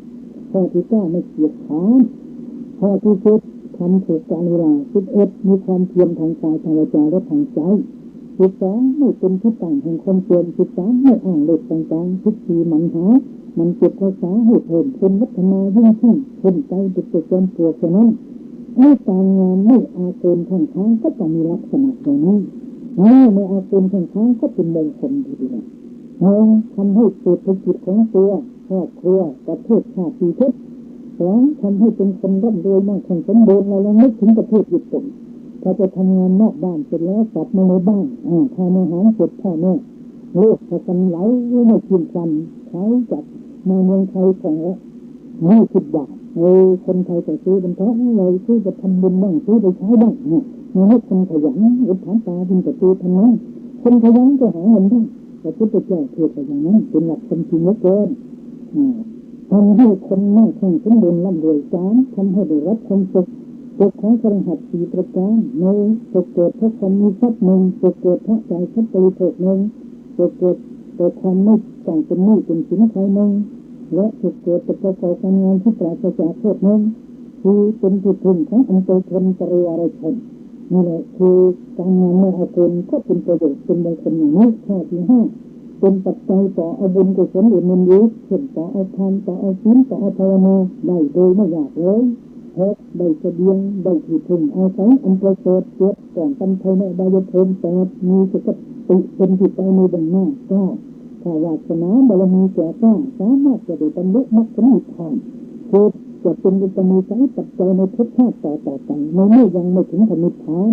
ข้อที่เก้าไม่เกียจค้านข้อที่สิบทำถูกกาลเวลา11มีความเพียรทางกายทางวาจาและทางใจ12ไม่เป็นที่ตั้งแห่งความเพียร13ไม่อ้างเล็ดต่างๆ14มันหามันเก็บภาษาให้เพิ่มเป็นวัฒนายิ่งขึ้นคนใจติดตัวจนปวดฉะนั้นให้การงานไม่อาเกินข้างค้างก็จะมีลักษณะอย่างนี้ไม่อาเกินข้างค้างก็เป็นมงคลทีเดียวทำให้เศรษฐกิจของตัวครอบครัวประเทศชาติดีขึ้นทำให้เป็นคนร่ำรวยมากขึ้นสมบูรณ์แล้วนึกถึงประเทศญี่ปุ่นถ้าจะทำงานนอกบ้านเสร็จแล้วกลับมาในบ้านทานอาหารเสร็จพ่อแม่ลูกพากันไหลไม่กินกันเขาจัดมาเมืองไทยของไม่คิดว่าคนไทยจะซื้อเป็นเพราะอะไรซื้อจะทำบุญบ้างซื้อไปใช้บ้างมาให้คนขยันอุดฐานตาเป็นประตูทำนั้นคนขยันก็หาเงินได้แต่พุทธเจ้าเทศน์อย่างนั้นเป็นหลักความจริงเหลือเกินทำให้คนมั่งคั่งสมบูรณ์ร่ำรวยทำให้ได้รับความสุขสุขของคฤหัสถ์4ประการในสุขเกิดเพราะความมีทรัพย์หนึ่งสุขเกิดเพราะใจทรัพย์บริโภคหนึ่งสุขเกิดแต่ความไม่ต้องเป็นหนี้เป็นสินใครหนึ่งและสุขเกิดแต่ประกอบการงานที่ปราศจากโทษหนึ่งคือเป็นจุดถึงของอันเป็นคนปริวารชนนี่แหละคือการงานไม่อาเกินก็เป็นประโยชน์เป็นมงคลอย่างนี้ข้อที่ห้าเป็นปัจจัยต่อเอาบุญกุศลอื่นๆเช่นต่อเอาทานต่อเอาศีลต่อเอาภาวนาได้โดยไม่ยากเลยได้เสบียงได้ที่พึ่งอาศัยอันประเสริฐเกิดก่อนกันภายในบายภูมิ8มีสติเป็นที่ไปในเบื้องหน้าก็ถ้าวาสนาบารมีแก่กล้าสามารถจะได้บรรลุมรรคผลนิพพานคือจะเป็นอุปนิสัยปัจจัยในทุกชาติต่อไปในเมื่อยังไม่ถึงผลนิพพาน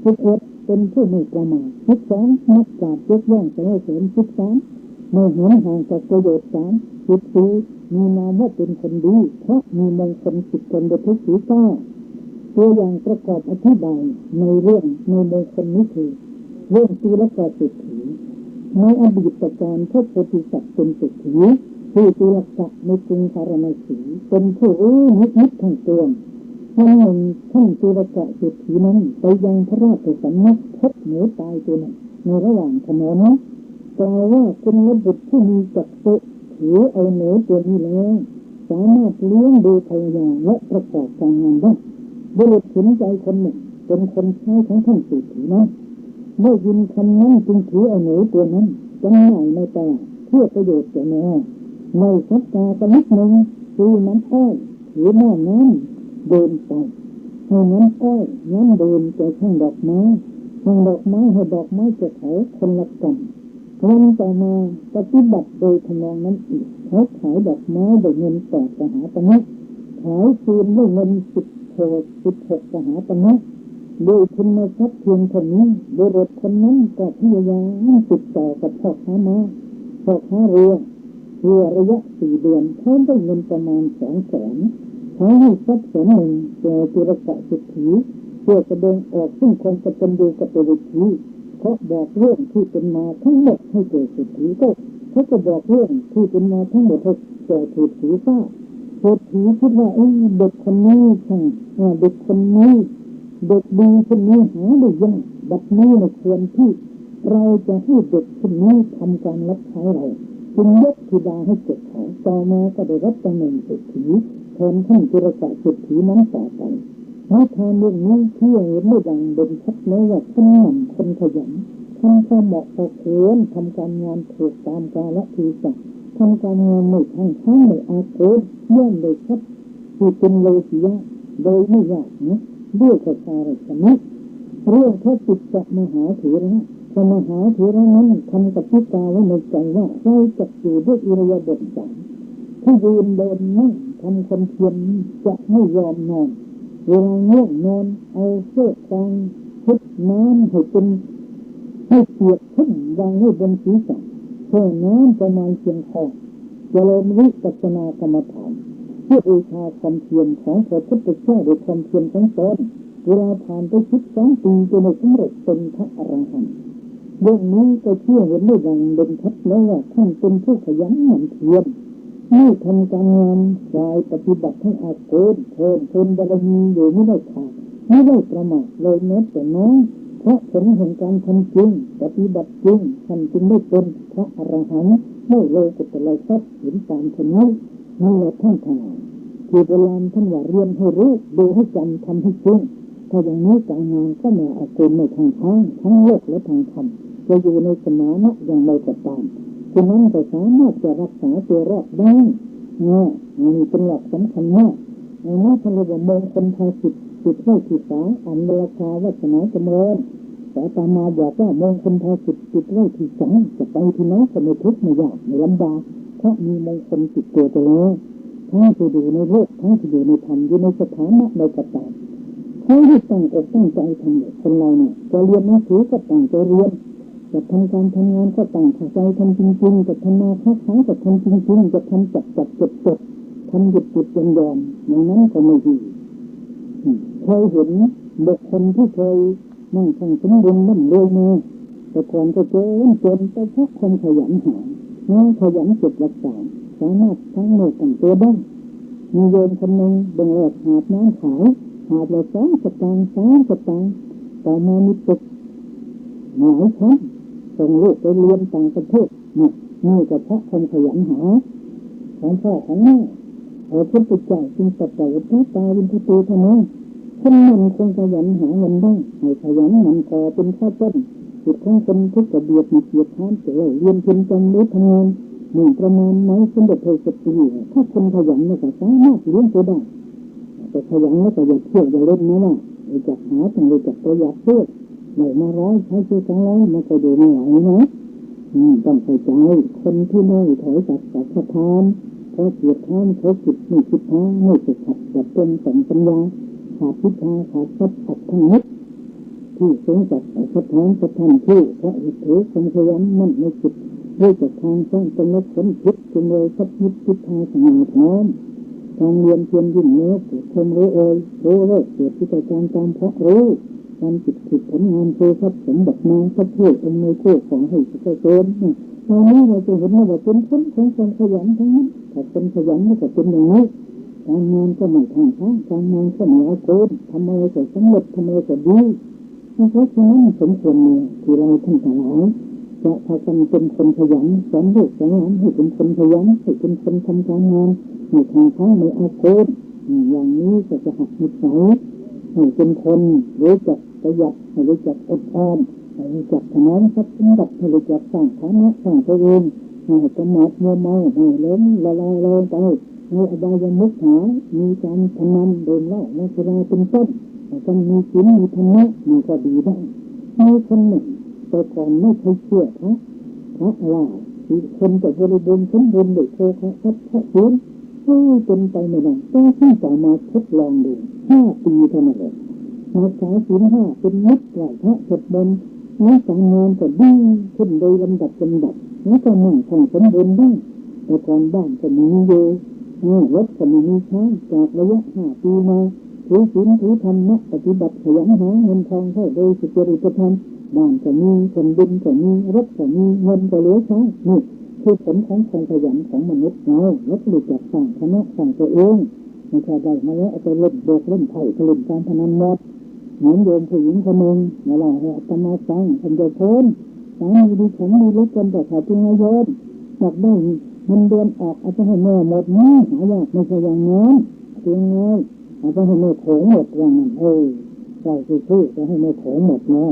ทุกข์เป็นผู้ไม่ประมาท12นักปราชญ์ยกย่องสรรเสริญ13ไม่เห็นห่างจากประโยชน์14มีนามว่าเป็นคนดีเพราะมีมงคล10คนโดยทุกสีก้าตัวอย่างประกอบอธิบายในเรื่องในมงคลนี้คือเรื่องตีละกาเศรษฐีในอดีตการพระโพธิสัตว์เป็นเศรษฐีผู้ตีละกะในกรุงพาราณสีเป็นผู้รู้นิดทั้งตัววันหนึ่งท่านตีละกะเศรษฐีนั้นไปยังพระราชสำนักพบหนูตายตัวหนึ่งในระหว่างถนนกล่าวว่าคุณบุตรผู้มีจักษุถือเอาหนูตัวนี้แล้วสามารถเลี้ยงดูภรรยาและประกอบการงานได้บุรุษเห็นใจคนหนึ่งเป็นคนใช้ของท่านเศรษฐีนั้นเมื่อยินคำนั้นจึงถือเอาหนูตัวนั้นจำหน่ายในตลาดเพื่อประโยชน์แก่แม่ในสัปดาห์ละนิดหนึ่งซื้อน้ำอ้อยถือหม้อน้ำเดินไปให้น้ำอ้อยน้ำเดินแก่ช่างดอกไม้ช่างดอกไม้ให้ดอกไม้จะขายคนละกันวันต่อมาปฏิบัติโดยทำนองนั้นอีกเขาขายดอกไม้ได้เงิน8 กหาปณะขายฟืนได้เงิน16 กหาปณะโดยทุนทรัพย์เพียงเท่านี้บุรุษคนนั้นก็พยายามติดต่อกับพ่อค้าม้าพ่อค้าเรือระยะ4 เดือนเขาได้เงินประมาณ200,000เขาให้ทรัพย์1 แก่ตีละกะเศรษฐีเพื่อแสดงออกซึ่งความกตัญญูกตเวทีข เขาบอกเรื่องที่เป็นมาทั้งหมดให้แก่เศรษฐีก็เขาก็บอกเรื่องที่เป็นมาทั้งหมดให้แก่เศรษฐีทราบเศรษฐีคิดว่าเด็กคนนี้ช่างเด็กคนนี้เด็กดีคนนี้หาได้ยากบัดนี้เราควรที่เราจะให้เด็กคนนี้ทำการรับใช้เราจึงยกธิดาให้เกิดเขาต่อมาก็ได้รับตำแหน่งเศรษฐีแทนท่านจุรกะเศรษฐีนั้นต่อไปนิทานเรื่องนี้เชื่อเห็นได้ดังเด่นชัดเลยว่าคนหมั่นคนขยันทำความเหมาะพอควรทำการงานถูกตามกาลเทศะทำการงานไม่ทางช้างไม่อาโกนย่อมเลยชัดคือเป็นโลกิยะโดยไม่ยากนะด้วยกระชารสมิเรื่องพระจิตตมหาเถระพระมหาเถระนั้นทำกับพิกาไว้ในใจว่าเราจะอยู่ด้วยอิริยาบถสามถ้ายืนเดินนั่งทำความเพียรจะไม่ยอมนอนเวลาง่วงนอนเอาเสื้อกางชุดน้ำให้เป็นให้เปียกขึ้นวางไว้บนศีรษะแช่น้ำประมาณเพียงคอเจริญวิปัสสนากรรมฐานเพื่อบูชาความเพียรของพระพุทธเจ้าโดยความเพียรของตนเวลาผ่านไป12 ปีจนได้สำเร็จเป็นพระอรหันต์เรื่องนี้ก็เชื่อเห็นได้ดังเด่นชัดแล้วว่าท่านเป็นผู้ขยันหมั่นเพียรนี่ทำการงานกายปฏิบัติให้อาโกนเพิ่มพูนบารมีอยู่ไม่ได้ขาดไม่ได้ประมาทเลยแม้แต่น้อยเพราะผลแห่งการทำจริงปฏิบัติจริงท่านจึงได้เป็นพระอรหันต์ไม่โลกุตละทรัพย์เห็นตามเท่านั้นนั่นแหละท่านทั้งหลายคือโบราณท่านว่าเรียนให้รู้ดูให้จำทำให้จริงถ้าอย่างนี้การงานก็ไม่อาโกนในทางทั้งโลกและทางธรรมจะอยู่ในสมานะอย่างไรก็ตามฉะนั้นก็สามารถจะรักษาตัวรอดได้นี่เป็นหลักสำคัญมากในพระเรื่องมงคลทางจิตไว้ที่2อันราคาวาสนาจำเริญแต่ตามมาบอกว่ามงคลทางจิตไว้ที่2จะไปที่ไหนก็ไม่ทุกข์ไม่ยากไม่ลำบากเพราะมีมงคลติดตัวไปแล้วทั้งที่อยู่ในโลกทั้งที่อยู่ในธรรมอยู่ในสถานะใดก็ตามเขาที่ตั้งอกตั้งใจทำคนเราเนี่ยจะเรียนหนังสือก็ตั้งใจเรียนจะทำการทำงานก็ตั้งใจทำจริงๆจะทำมาค้าขายก็ทำจริงๆจะทำจัดทำหยุดยอมอย่างนั้นก็ไม่ดีเคยเห็นบุคคลที่เคยนั่งทำสมบูรณ์นั่นเลยมาแต่ก่อนก็จนแต่เพราะคนขยันหาขยันเก็บรักษาสามารถทั้งหมดตั้งตัวได้มีโยมคนหนึ่งเบ่งแหลกหาบน้ำขายหาบละ2 สตางค์ต่อมามีตึกหลายชั้นส่งลูกไปเรียนต่างประเทศนี่ก็เพราะคนขยันหาของพ่อของแม่พระพุทธเจ้าจึงตรัสว่าพระตาวินทตูธรรมะคนนั้นคงขยันหาเงินได้ให้ขยันมันก่อเป็นข้าวต้นจิตของคนทุกข์กระเบียดมีเกียรติค้านเฉยเรียนเพียงจังรู้ทำงานหนึ่งประมาณไหมสมเด็จพระสัตตีถ้าคนขยันก็สามารถเลี้ยงตัวได้แต่ขยันแล้วก็อย่าเที่ยวอย่าเล่นนะว่าจะหาต้องรู้จักประหยัดเพื่อไม่มา100ใช้ชื่อ200มันก็ดูไม่ไหวนะต้องเข้าใจคนที่ไม่ถอยจากสัจธรรมเพราะเกียรติค้านเขาจิตไม่คิดทางไม่สุขัดแบบเป็นสัมปัญญาขาดวิชาขาดทรัพย์ขาดทั้งหมดที่สงสัยสถานที่พระอิทธิความขยันมั่นในจิตด้วยจากทางสร้างตนและผลคิดจนเลยทับยิบทิศทางสง่าพร้อมการเรียนเพียรยิ่งเนื้อเกิดความรู้รู้เลิกเกิดที่การตามเพราะรู้การจิตผลงานโชว์ทรัพย์สมบัติมาพระเทศอำนวยโชคของให้สุขเจริญตอนนี้เราจะเห็นว่าเป็นผลของความขยันทั้งนั้นถ้าเป็นขยันก็เป็นอย่างนี้การงานก็ไม่ทางการงานก็ไม่อาโกนทำอะไรก็สำเร็จทำอะไรก็ดีเพราะฉะนั้นสมควรที่เราท่านทั้งหลายจะพากันเป็นคนขยันสอนลูกสอนหลานให้เป็นคนขยันให้เป็นคนทำการงานไม่ทางไม่อาโกนอย่างนี้ก็จะหักนิสัยให้เป็นคนรู้จักประหยัดให้รู้จักอดทนให้รู้จักถนอมทรัพย์สมบัติให้รู้จักสร้างฐานะสร้างตัวเองให้ประมาทมัวเมาให้ล้มละลายลงไปในอบายมุขหามีการพนันโดนเหล้าในสุราเป็นต้นต้องมีศีลมีธรรมะมันก็ดีได้มีคนหนึ่งแต่ก่อนไม่เคยเชื่อพระว่าคนจะบริบูรณ์สมบูรณ์ด้วยโภคะทรัพย์พระศีลเป็นไปไม่ได้ต้องที่จะมาทดลองดู5 ปีเท่านั้นเองรักษาศีล 5เป็นนิดไหวพระสวดมนต์และการงานก็ดีขึ้นโดยลำดับแล้วก็นั่งท่องสมบูรณ์ได้แต่ก่อนบ้านก็มีอยู่รถก็มีใช้จากระยะ5 ปีมาถือศีลถือธรรมะปฏิบัติขยันหาเงินทองเข้าโดยสุจริตธรรม บ้านก็มีคนดินก็มีรถก็มีเงินก็เหลือใช้นี่คือผลของความขยันของมนุษย์เราแล้วก็รู้จักสร้างคณะสร้างตัวเองไม่ใช่ได้มาแล้วเอาไปเล่นเบิกเล่นไพ่เล่นการพนันหมดเหมือนโยมผู้หญิงคนหนึ่งเวลาให้อาตมาฟังท่านจะโทนสามีดีฉันดีรถกันแต่ขาดจริงโยมอยากได้เงินเดือนออกอาจจะให้แม่หมดนะหายากไม่ใช่อย่างนั้นเพียงไงอาจจะให้แม่โถงหมดอย่างนั้นใช่คือจะให้แม่โถงหมดนะ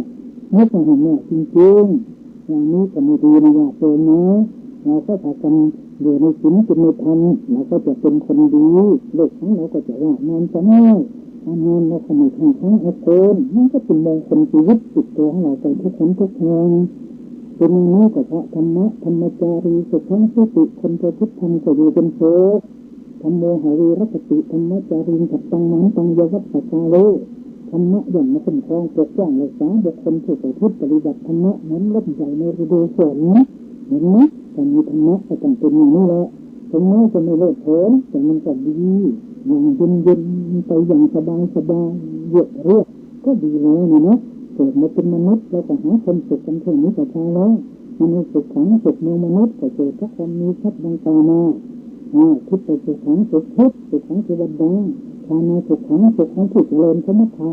ไม่ต้องให้แม่จริงๆอย่างนี้ก็ไม่ดีนะอยากเป็นนะเราก็ถ้ากันอยู่ในศีลกินในธรรมเราก็จะเป็นคนดีเด็กของเราก็จะว่านอนจะง่ายทำงานเราก็ไม่ทำทั้งอาเกินนั่นก็เป็นมงคลชีวิตติดตัวของเราไปทุกคนทุกแห่งเป็นอย่างนี้ก็เพราะธรรมะธรรมจารีสุขังสุติคนประพฤติธรรมก็อยู่เป็นโสดธรรมโมหารีรัตติธรรมจารีกับตังมันตังยวัตตาโลธรรมะอย่างมาคุ้มครองปกป้องรักษาบุคคลผู้ประพฤติปฏิบัติธรรมะนั้นล้มใหญ่ในฤดูฝนเห็นไหมการมีธรรมะก็ต้องเป็นอย่างนี้แหละถึงแม้จะไม่เลิศเผยแต่มันก็ดีอย่างเย็นๆไปอย่างสบายๆเรียบก็ดีแล้วนะเกิดมาเป็นมนุษย์แล้วก็หาความสุขกันเท่านี้ก็พอแล้วมันมีสุขขังสุขในมนุษย์ก็เกิดเพราะความมีทรัพย์ดังกล่าวมาคิดไปสุขขังสุขทิพย์สุขขังเทวดาฌานาสุขขังสุขของผู้เจริญสมถะ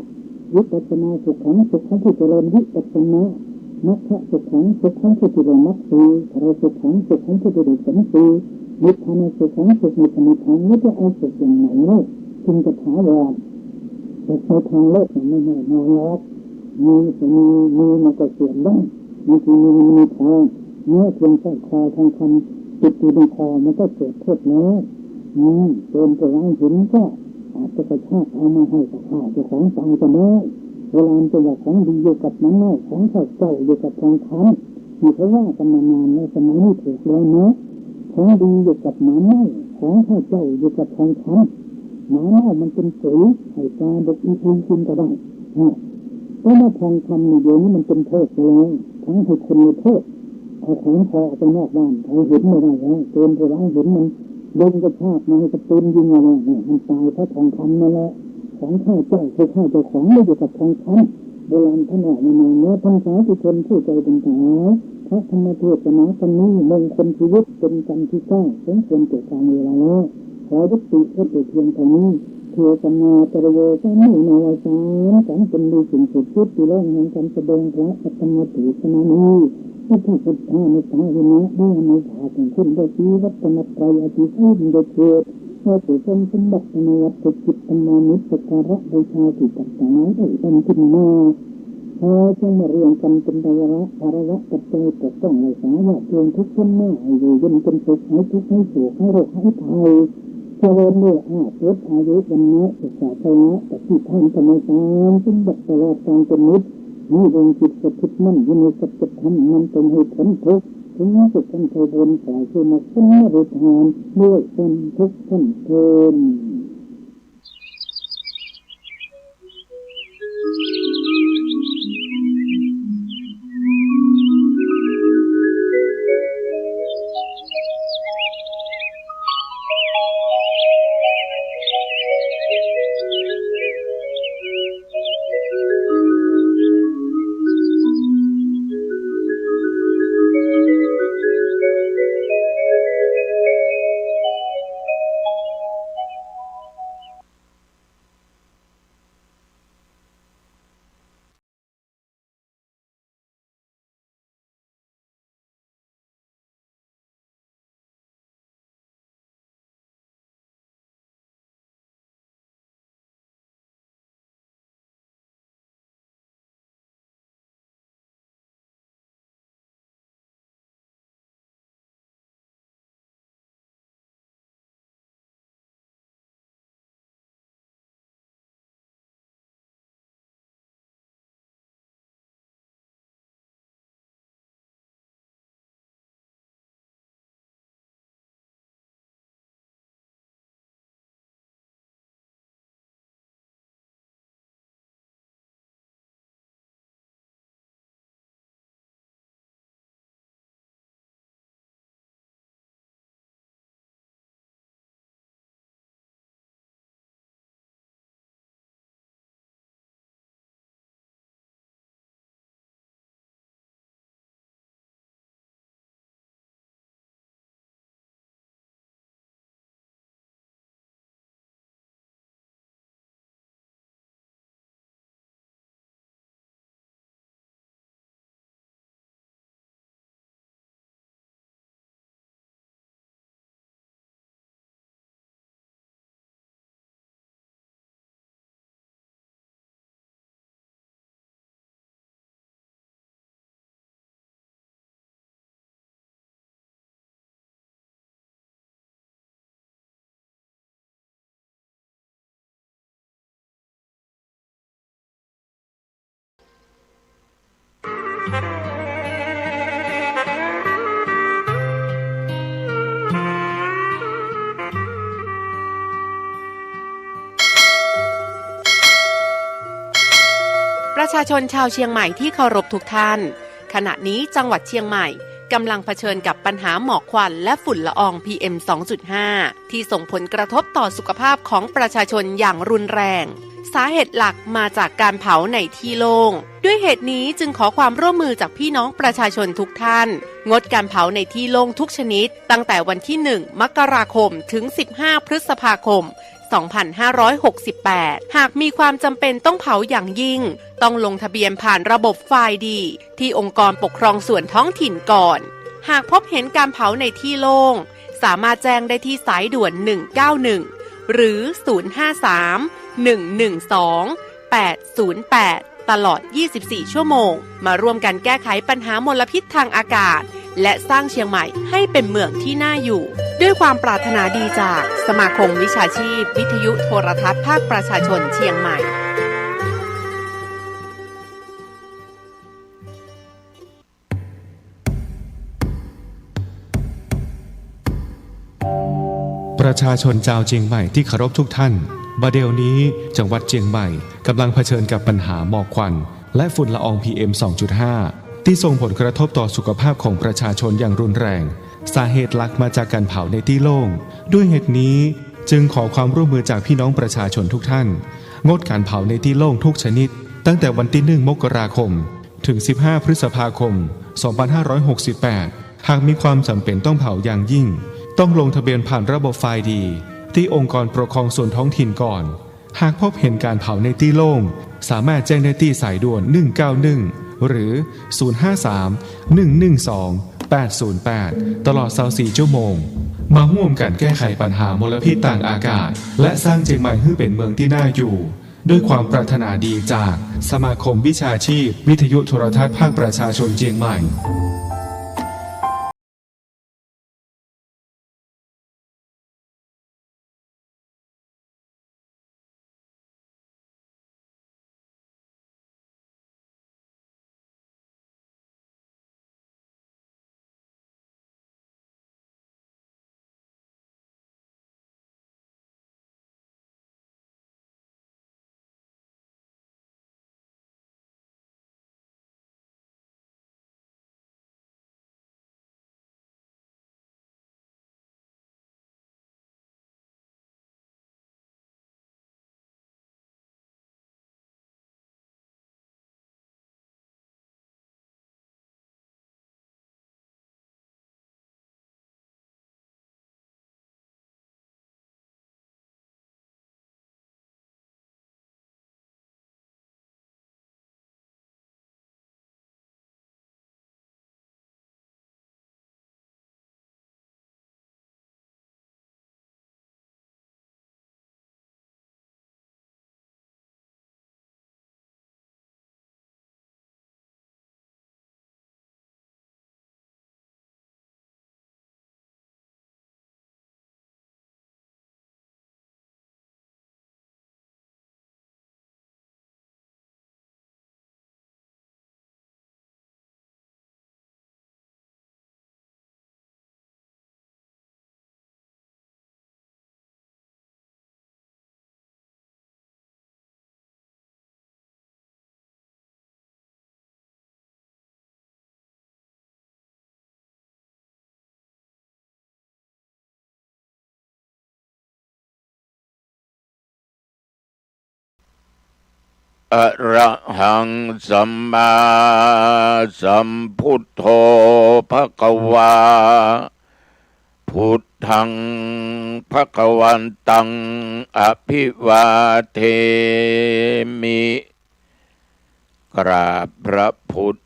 วิปัสสนาสุขขังสุขของผู้เจริญวิปัสสนามัคคะสุขขังสุขของผู้เจริญมรรคสีธรสุขขังสุขของผู้เจริญสัมสีนิพพานสุขขังสุขในธรรมทางไม่จะเอาสุขอย่างไหนเลยจึงจะถาวรแต่ในทางโลกไม่แน่นอนหรอกมีมันก็เสื่อมได้บางทีมีทองเนื้อเพียงใส่คอทองคำติดอยู่ในคอมันก็เกิดโทษแล้วโดนไปล้างหินก็อาจจะกระชากเอามาให้กับข้าเจ้าของฟังจะได้เวลาจะว่าของดีอยู่กับน้ำน้อยของเก่าอยู่กับทองคำมีเพราะว่ากันมานานในสมัยนี้ถูกแล้วนะของดีอยู่กับหมาเน่าของเก่าอยู่กับทองคำหมาเน่ามันเป็นปุ๋ยให้ปลาเด็กอีกกินก็ได้เพราะว่าทองคำในเดี๋ยวนี้มันเป็นโทษเลยทั้งให้คนมีโทษเอาของพอไปนอกบ้านเอาหินไม่ได้แล้วเกินไปล้างหินมันลงกระชากมาให้กระตุ้นยิงอะไรเนี่ยมันตายเพราะทองคำนั่นแหละของข้าเจ้าคือข้าเจ้าของไม่อยู่กับทองคำโบราณท่านบอกมาเนื้อท่านสาธุชนผู้ใจเป็นหาพระธรรมเทศนาตอนนี้มงคลชีวิตเป็นกันที่เก้าสมควรเกิดการเวลาแล้วขอยุติก็เพียงเท่านี้เพื่อกันนาตระโยจะไม่นาวาจารการเป็นดีสิ่งสุดชุดที่แรงแห่งการแสดงพระธรรมเทศนานี้พระผู้สุดท้ายในตาวินะได้ในถาถึงขึ้นได้ที่วัฒนตรัยอธิภูมิโดยเกิดเมื่อผู้ทรงสมบัติในวัดจิตธรรมานุสการะโดยชาติตัดสายได้เป็นขึ้นมาพอจงมาเรียนกันเป็นระยะภาระปัจจัยแต่ต้องในสายว่าเพียงทุกคนหน้าให้อยู่เย็นเป็นสุขให้ทุกข์ให้โศกให้โรคให้ภัยเจริญด้วยลดอายุวันนี้ศึกษาธรรมะแต่ที่ท่านธรรมสารสมบัติตลอดกาลเป็นนิจมีดวงจิตสถิตมั่นอยู่ในสัจธรรมมันเป็นเหตุผลทุกข์ถึงแม้สุขท่านเทบนฝ่ายคือมาสมฤทธิ์ทานด้วยเป็นทุกข์ท่านเทิน
ประชาชนชาวเชียงใหม่ที่เคารพทุกท่านขณะนี้จังหวัดเชียงใหม่กำลังเผชิญกับปัญหาหมอกควันและฝุ่นละออง PM 2.5 ที่ส่งผลกระทบต่อสุขภาพของประชาชนอย่างรุนแรงสาเหตุหลักมาจากการเผาในที่โล่งด้วยเหตุนี้จึงขอความร่วมมือจากพี่น้องประชาชนทุกท่านงดการเผาในที่โล่งทุกชนิดตั้งแต่วันที่ 1 มกราคมถึง 15 พฤษภาคม 2568 หากมีความจำเป็นต้องเผาอย่างยิ่งต้องลงทะเบียนผ่านระบบไฟล์ดีที่องค์กรปกครองส่วนท้องถิ่นก่อนหากพบเห็นการเผาในที่โล่งสามารถแจ้งได้ที่สายด่วน 191 หรือ 053-112-808 ตลอด 24 ชั่วโมงมาร่วมกันแก้ไขปัญหามลพิษทางอากาศและสร้างเชียงใหม่ให้เป็นเมืองที่น่าอยู่ด้วยความปรารถนาดีจากสมาคมวิชาชีพวิทยุโทรทัศน์ภาคประชาชนเชียงใหม่
ประชาชนชาวเชียงใหม่ที่เคารพทุกท่านบัดเดี๋ยวนี้จังหวัดเชียงใหม่กำลังเผชิญกับปัญหาหมอกควันและฝุ่นละออง PM 2.5 ที่ส่งผลกระทบต่อสุขภาพของประชาชนอย่างรุนแรงสาเหตุหลักมาจากการเผาในที่โล่งด้วยเหตุนี้จึงขอความร่วมมือจากพี่น้องประชาชนทุกท่านงดการเผาในที่โล่งทุกชนิดตั้งแต่วันที่ 1 มกราคมถึง 15 พฤษภาคม 2568 หากมีความจำเป็นต้องเผาอย่างยิ่งต้องลงทะเบียนผ่านระบบไฟล์ดีที่องค์กรปกครองส่วนท้องถิ่นก่อนหากพบเห็นการเผาในที่โล่งสามารถแจ้งได้ที่สายด่วน 191 หรือ 053-112-808 ตลอด 24 ชั่วโมงมาร่วมกันแก้ไขปัญหามลพิษต่างอากาศและสร้างเชียงใหม่ให้เป็นเมืองที่น่าอยู่ด้วยความปรารถนาดีจากสมาคมวิชาชีพวิทยุโทรทัศน์ภาคประชาชนเชียงใหม่
อะระหังสัมมาสัมพุทโธภควาพุทธังภควันตังอภิวาเทมิกราบพระพุทธ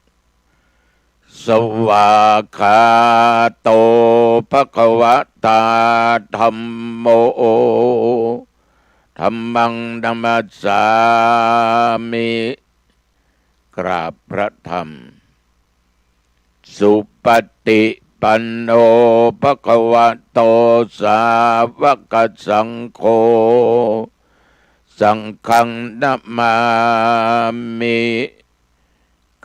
สวากขาโตภควตาธัมโมธัมมังธัมมัสสามิกราบพระธรรมสุปฏิปันโนภควโตสาวกสังโฆสังฆังนัมมามิ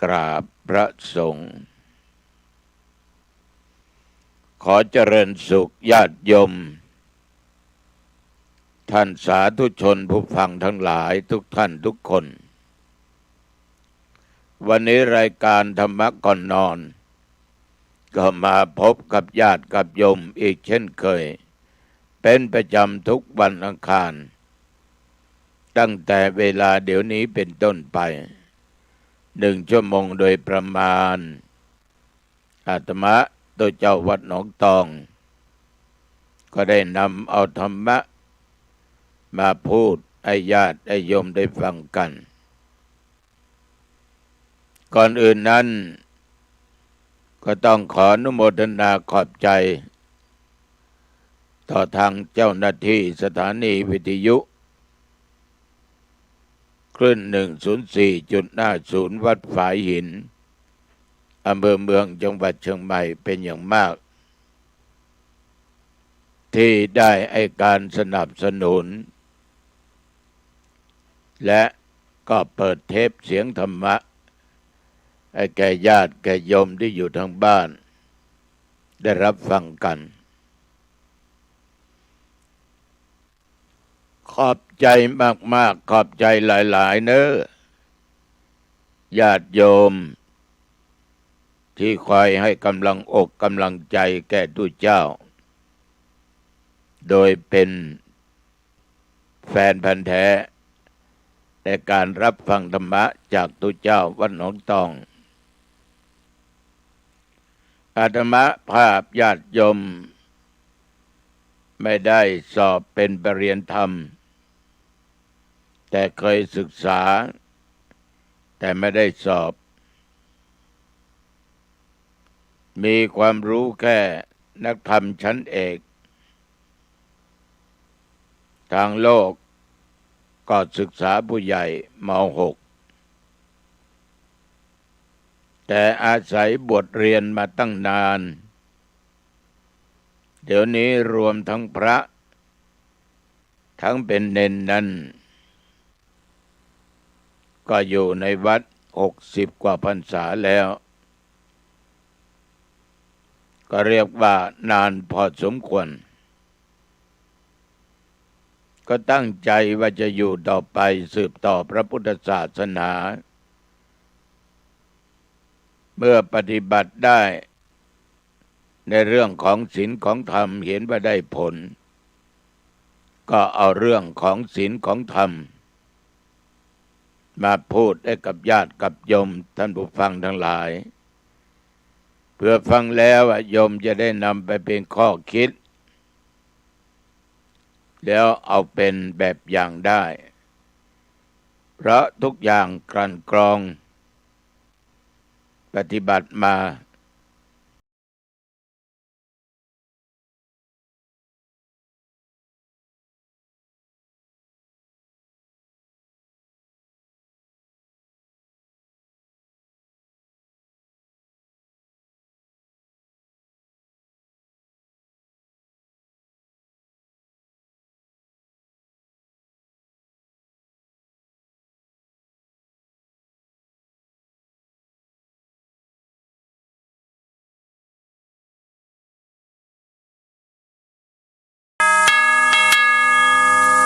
กราบพระสงฆ์ขอเจริญสุขญาติโยมท่านสาธุชนผู้ฟังทั้งหลายทุกท่านทุกคน วันนี้รายการธรรมะก่อนนอนก็มาพบกับญาติกับโยมอีกเช่นเคยเป็นประจำทุกวันอังคารตั้งแต่เวลาเดี๋ยวนี้เป็นต้นไป1 ชั่วโมงโดยประมาณอาตมาตัวเจ้าวัดหนองตองก็ได้นำเอาธรรมะมาพูดให้ญาติให้โยมได้ฟังกันก่อนอื่นนั้นก็ต้องขออนุโมทนาขอบใจต่อทางเจ้าหน้าที่สถานีวิทยุคลื่น 104.50 วัดฝายหินอำเภอเมืองจังหวัดเชียงใหม่เป็นอย่างมากที่ได้ให้การสนับสนุนและก็เปิดเทปเสียงธรรมะให้แก่ญาติแก่โยมที่อยู่ทางบ้านได้รับฟังกันขอบใจมากๆขอบใจหลายๆเนอะญาติโยมที่คอยให้กำลังอกกำลังใจแก่ทุกเจ้าโดยเป็นแฟนพันธุ์แท้ในการรับฟังธรรมะจากทุกเจ้าวัดหนองตองอาตมาภาพญาติโยมไม่ได้สอบเป็นปรริญญาธรรมแต่เคยศึกษาแต่ไม่ได้สอบมีความรู้แค่นักธรรมชั้นเอกทางโลกก็ศึกษาผู้ใหญ่ม.6 แต่อาศัยบทเรียนมาตั้งนานเดี๋ยวนี้รวมทั้งพระทั้งเป็นเณรนั้นก็อยู่ในวัด60 กว่าพรรษาแล้วก็เรียกว่านานพอสมควรก็ตั้งใจว่าจะอยู่ต่อไปสืบต่อพระพุทธศาสนาเมื่อปฏิบัติได้ในเรื่องของศีลของธรรมเห็นว่าได้ผลก็เอาเรื่องของศีลของธรรมมาพูดให้กับญาติกับโยมท่านผู้ฟังทั้งหลายเพื่อฟังแล้วโยมจะได้นำไปเป็นข้อคิดแล้วเอาเป็นแบบอย่างได้เพราะทุกอย่างกลั่นกรองปฏิบัติมา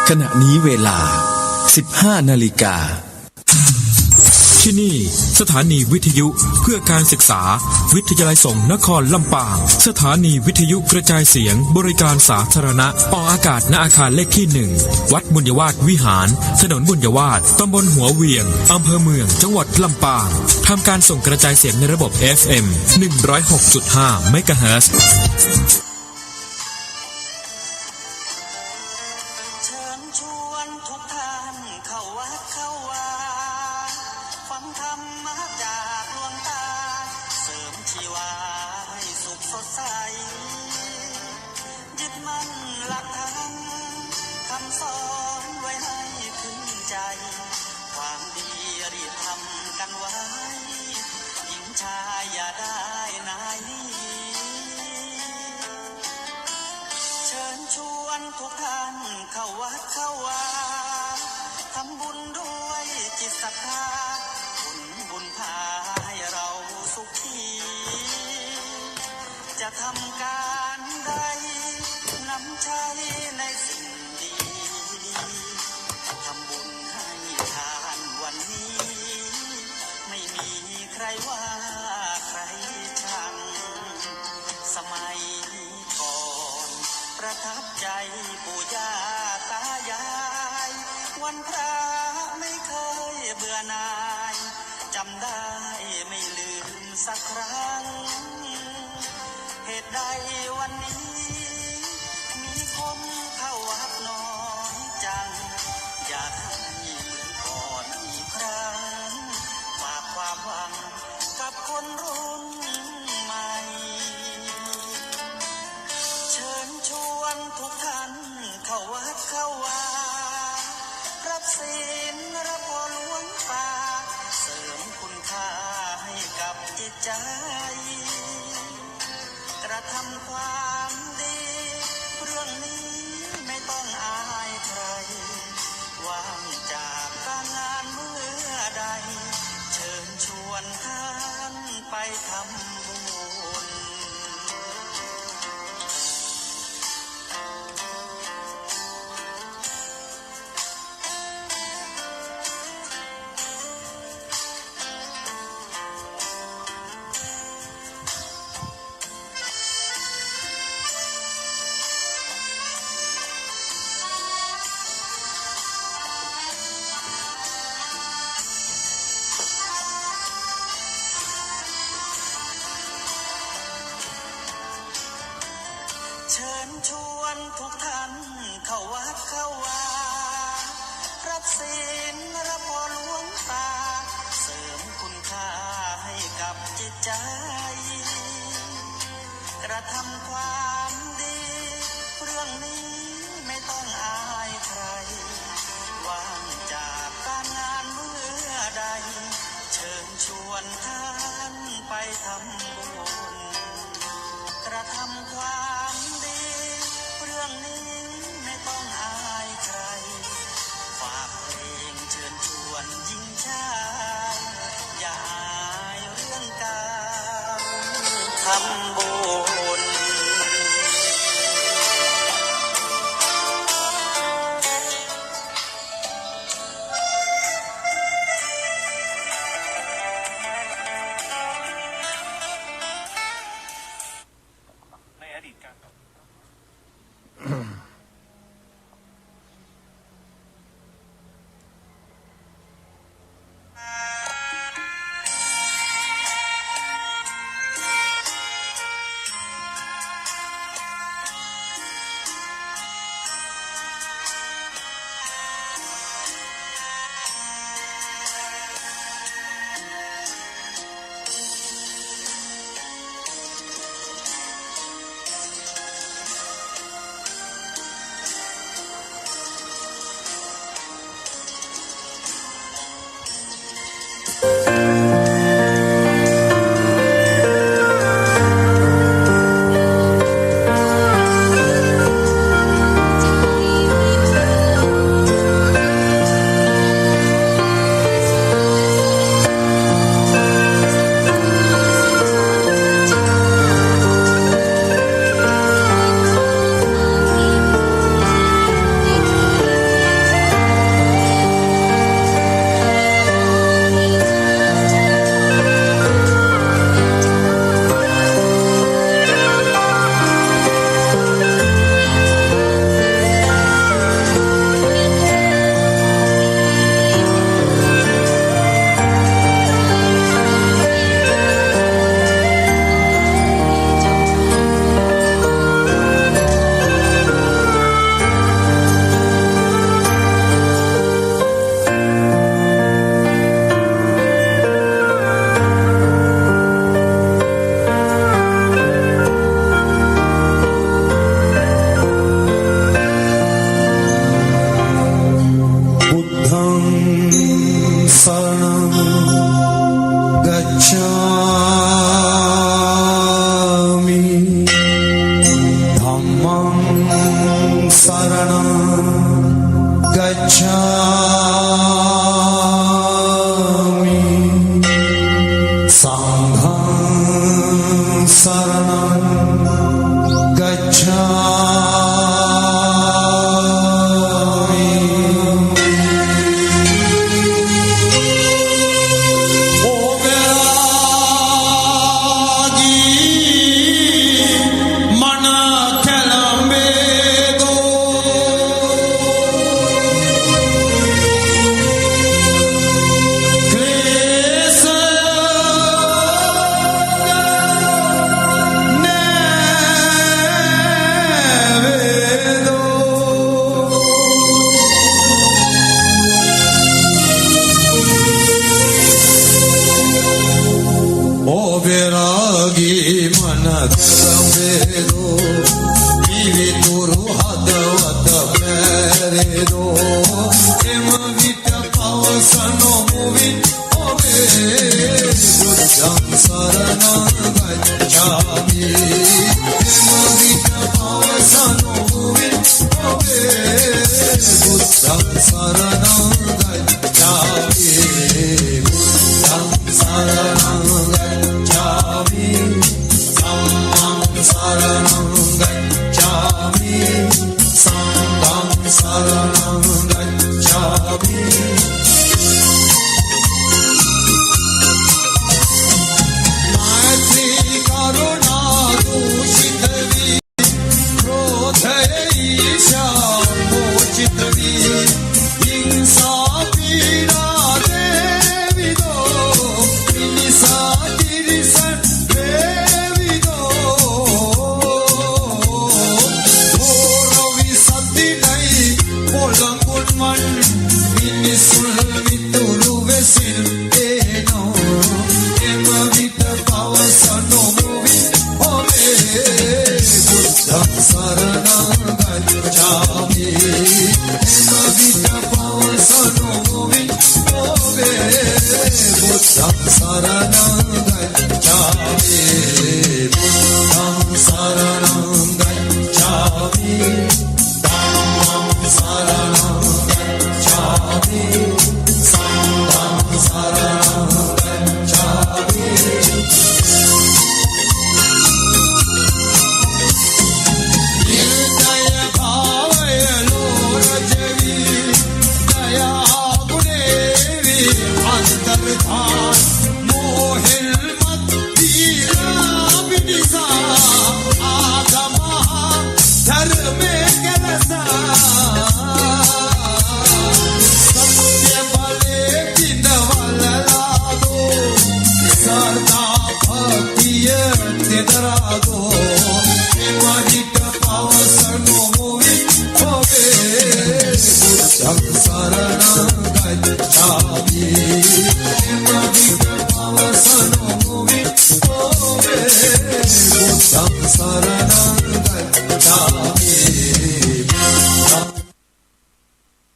ขณะนี้เวลา 15 นาฬิกาที่นี่สถานีวิทยุเพื่อการศึกษาวิทยาลัยสงฆ์นครลำปางสถานีวิทยุกระจายเสียงบริการสาธารณะออกอากาศณอาคารเลขที่ 1 วัดบุญยวาสวิหารถนนบุญยวาสตำบลหัวเวียงอำเภอเมืองจังหวัดลำปางทำการส่งกระจายเสียงในระบบ FM 106.5 เมกะเฮิรตซ์
ทำบุญให้ทานวันนี้ไม่มี วันพระไม่เคยเบื่อหน่ายจำได้ไม่ลืมสักครั้งเหตุใดวันนี้มีคนเข้าวัดน้อยจังอยากให้เหมือนก่อนอีกครั้งฝากความหวังกับคนรุ่นใหม่เชิญชวนทุกท่านเข้าวัดเข้าวารับศีลรับพรหลวงตาเสริมคุณค่าให้กับจิตใจกระทำความดีเรื่องนี้ไม่ต้องอายใครว่างจากการงานเมื่อใดเชิญชวนท่านไปทำบุญเชิญชวนทุกท่านเข้าวัดเข้าวารับศีลรับพรหลวงตาเสริมคุณค่าให้กับจิตใจกระทำความดีเรื่องนี้ไม่ต้องอายใครว่างจากการงานเมื่อใดเชิญชวนท่านไปทำบุญกระทำความดีเรื่องนี้ไม่ต้องอายใครฝากเพลงเชิญชวนหญิงชายอย่าอายเรื่องการทำบุญ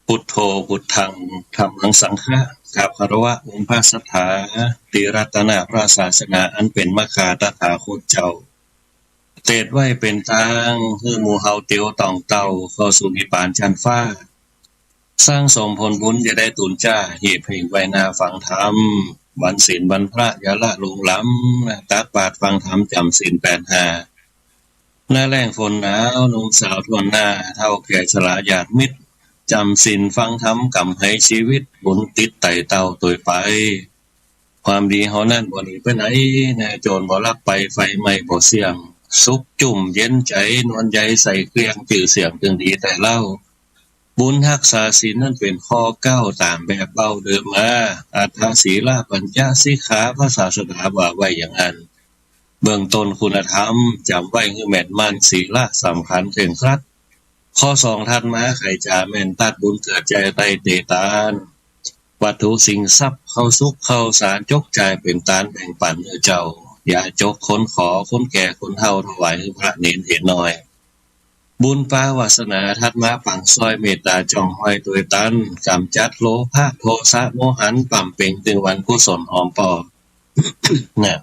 พุทโธพุทธังธัมมังสังฆะข้าพระวะองค์พระสัทธาติรัตนาพระศาสนาอันเป็นมคาตถาคตเจ้าเตดไว้เป็นทางคือหมู่เฮาเตียวตองเต่าเข้าสู่นิพพานชั้นฟ้าสร้างสมผลบุญจะได้ตุนจ้าเหตุเพลงไว้นาฟังธรรมวันศีลวันพระอย่าละลงล้ำตักบาตรฟังธรรมจำศีล85หน้าแรงฝนหนาวหนุ่มสาวทวนหน้าเท่าแก่ชราญาติมิตรจำศีลฟังธรรมกำให้ชีวิตบุญติดไต่เต่าตัวไปความดีเฮานั่นบ่หนีไปไหนแน่โจรบ่ลักไปไฟไหม้บ่เสี่ยงสุขจุ่มเย็นใจนวลใจใส่เกลียงจื่อเสียงจึงดีแต่เล่าบุญรักษาศีลนั่นเป็นข้อ9ตามแบบเบาเดิมมาอัตถศีลปัญญาสิกขาพระศาสดาว่าไว้อย่างนั้นเบื้องต้นคุณธรรมจำไว้คือแม่นมั่นศีลสำคัญเคร่งครัดข้อ2ถัดมาใครจะแม่นตัดบุญเกิดใจใต้เตตานวัตถุสิ่งทรัพย์เข้าสุขเข้าสารจกใจเป็นตานแบ่งปันเจ้าอย่าจกคนขอคนแก่คนเฒ่าถวายให้พระเนรเห็นหน่อยบุญปาวาสนาทัดมาปังซอยเมตตาจ่องห้อยตัวตันกำจัดโลภะโทสะโมหันปั่มเป่งถึงวันกุศลหอมปอ เนี่ย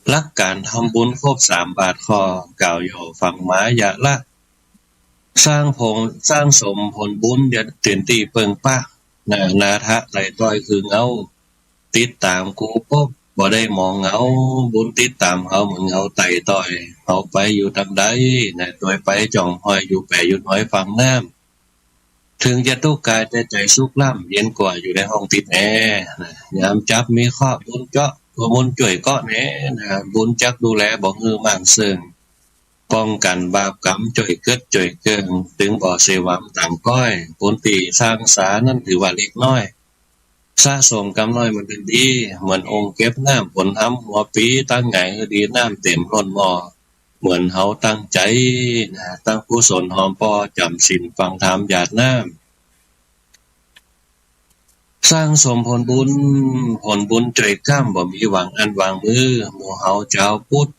หลักการทำบุญครบ3บาทข้อกล่าวย่อฟังมาอย่าละสร้างสมผลบุญอย่าเตียนตีเปิงป้านาทะไหลต้อยคือเงาติดตามกูปุ๊บบ่ได้มองเงาบุญติดตามเขาเหมือนเงาไต่ต่อยเขาไปอยู่ทางใดนะโดยไปจ่องห้อยอยู่แปอยู่น้อยฟังน้ำถึงจะทุกข์กายแต่ใจสุขล่ำเย็นกว่าอยู่ในห้องติดแอร์นะยามจับมีข้อบุญเจาะบุญจ่วยก็แน่นะบุญจักดูแลบ่ฮือมั่งเซิงป้องกันบาปกรรมจ่วยเกิดจ่วยเกิงถึงบ่เสวามต่างก้อยบุญปีสร้างสานั่นถือว่าเล็กน้อยสะสมกำน้อยมันเป็นดีเหมือนองค์เก็บน้ำผลทำหัวปีตั้งไงก็ดีน้ำเต็มล้นหม้อเหมือนเฮาตั้งใจนะตั้งกุศลหอมปอจำศีลฟังธรรมหยาดน้ำสร้างสมผลบุญจ่วยข้ามบ่มีหวังอันวางมือหมู่เฮาเจ้าพุทธ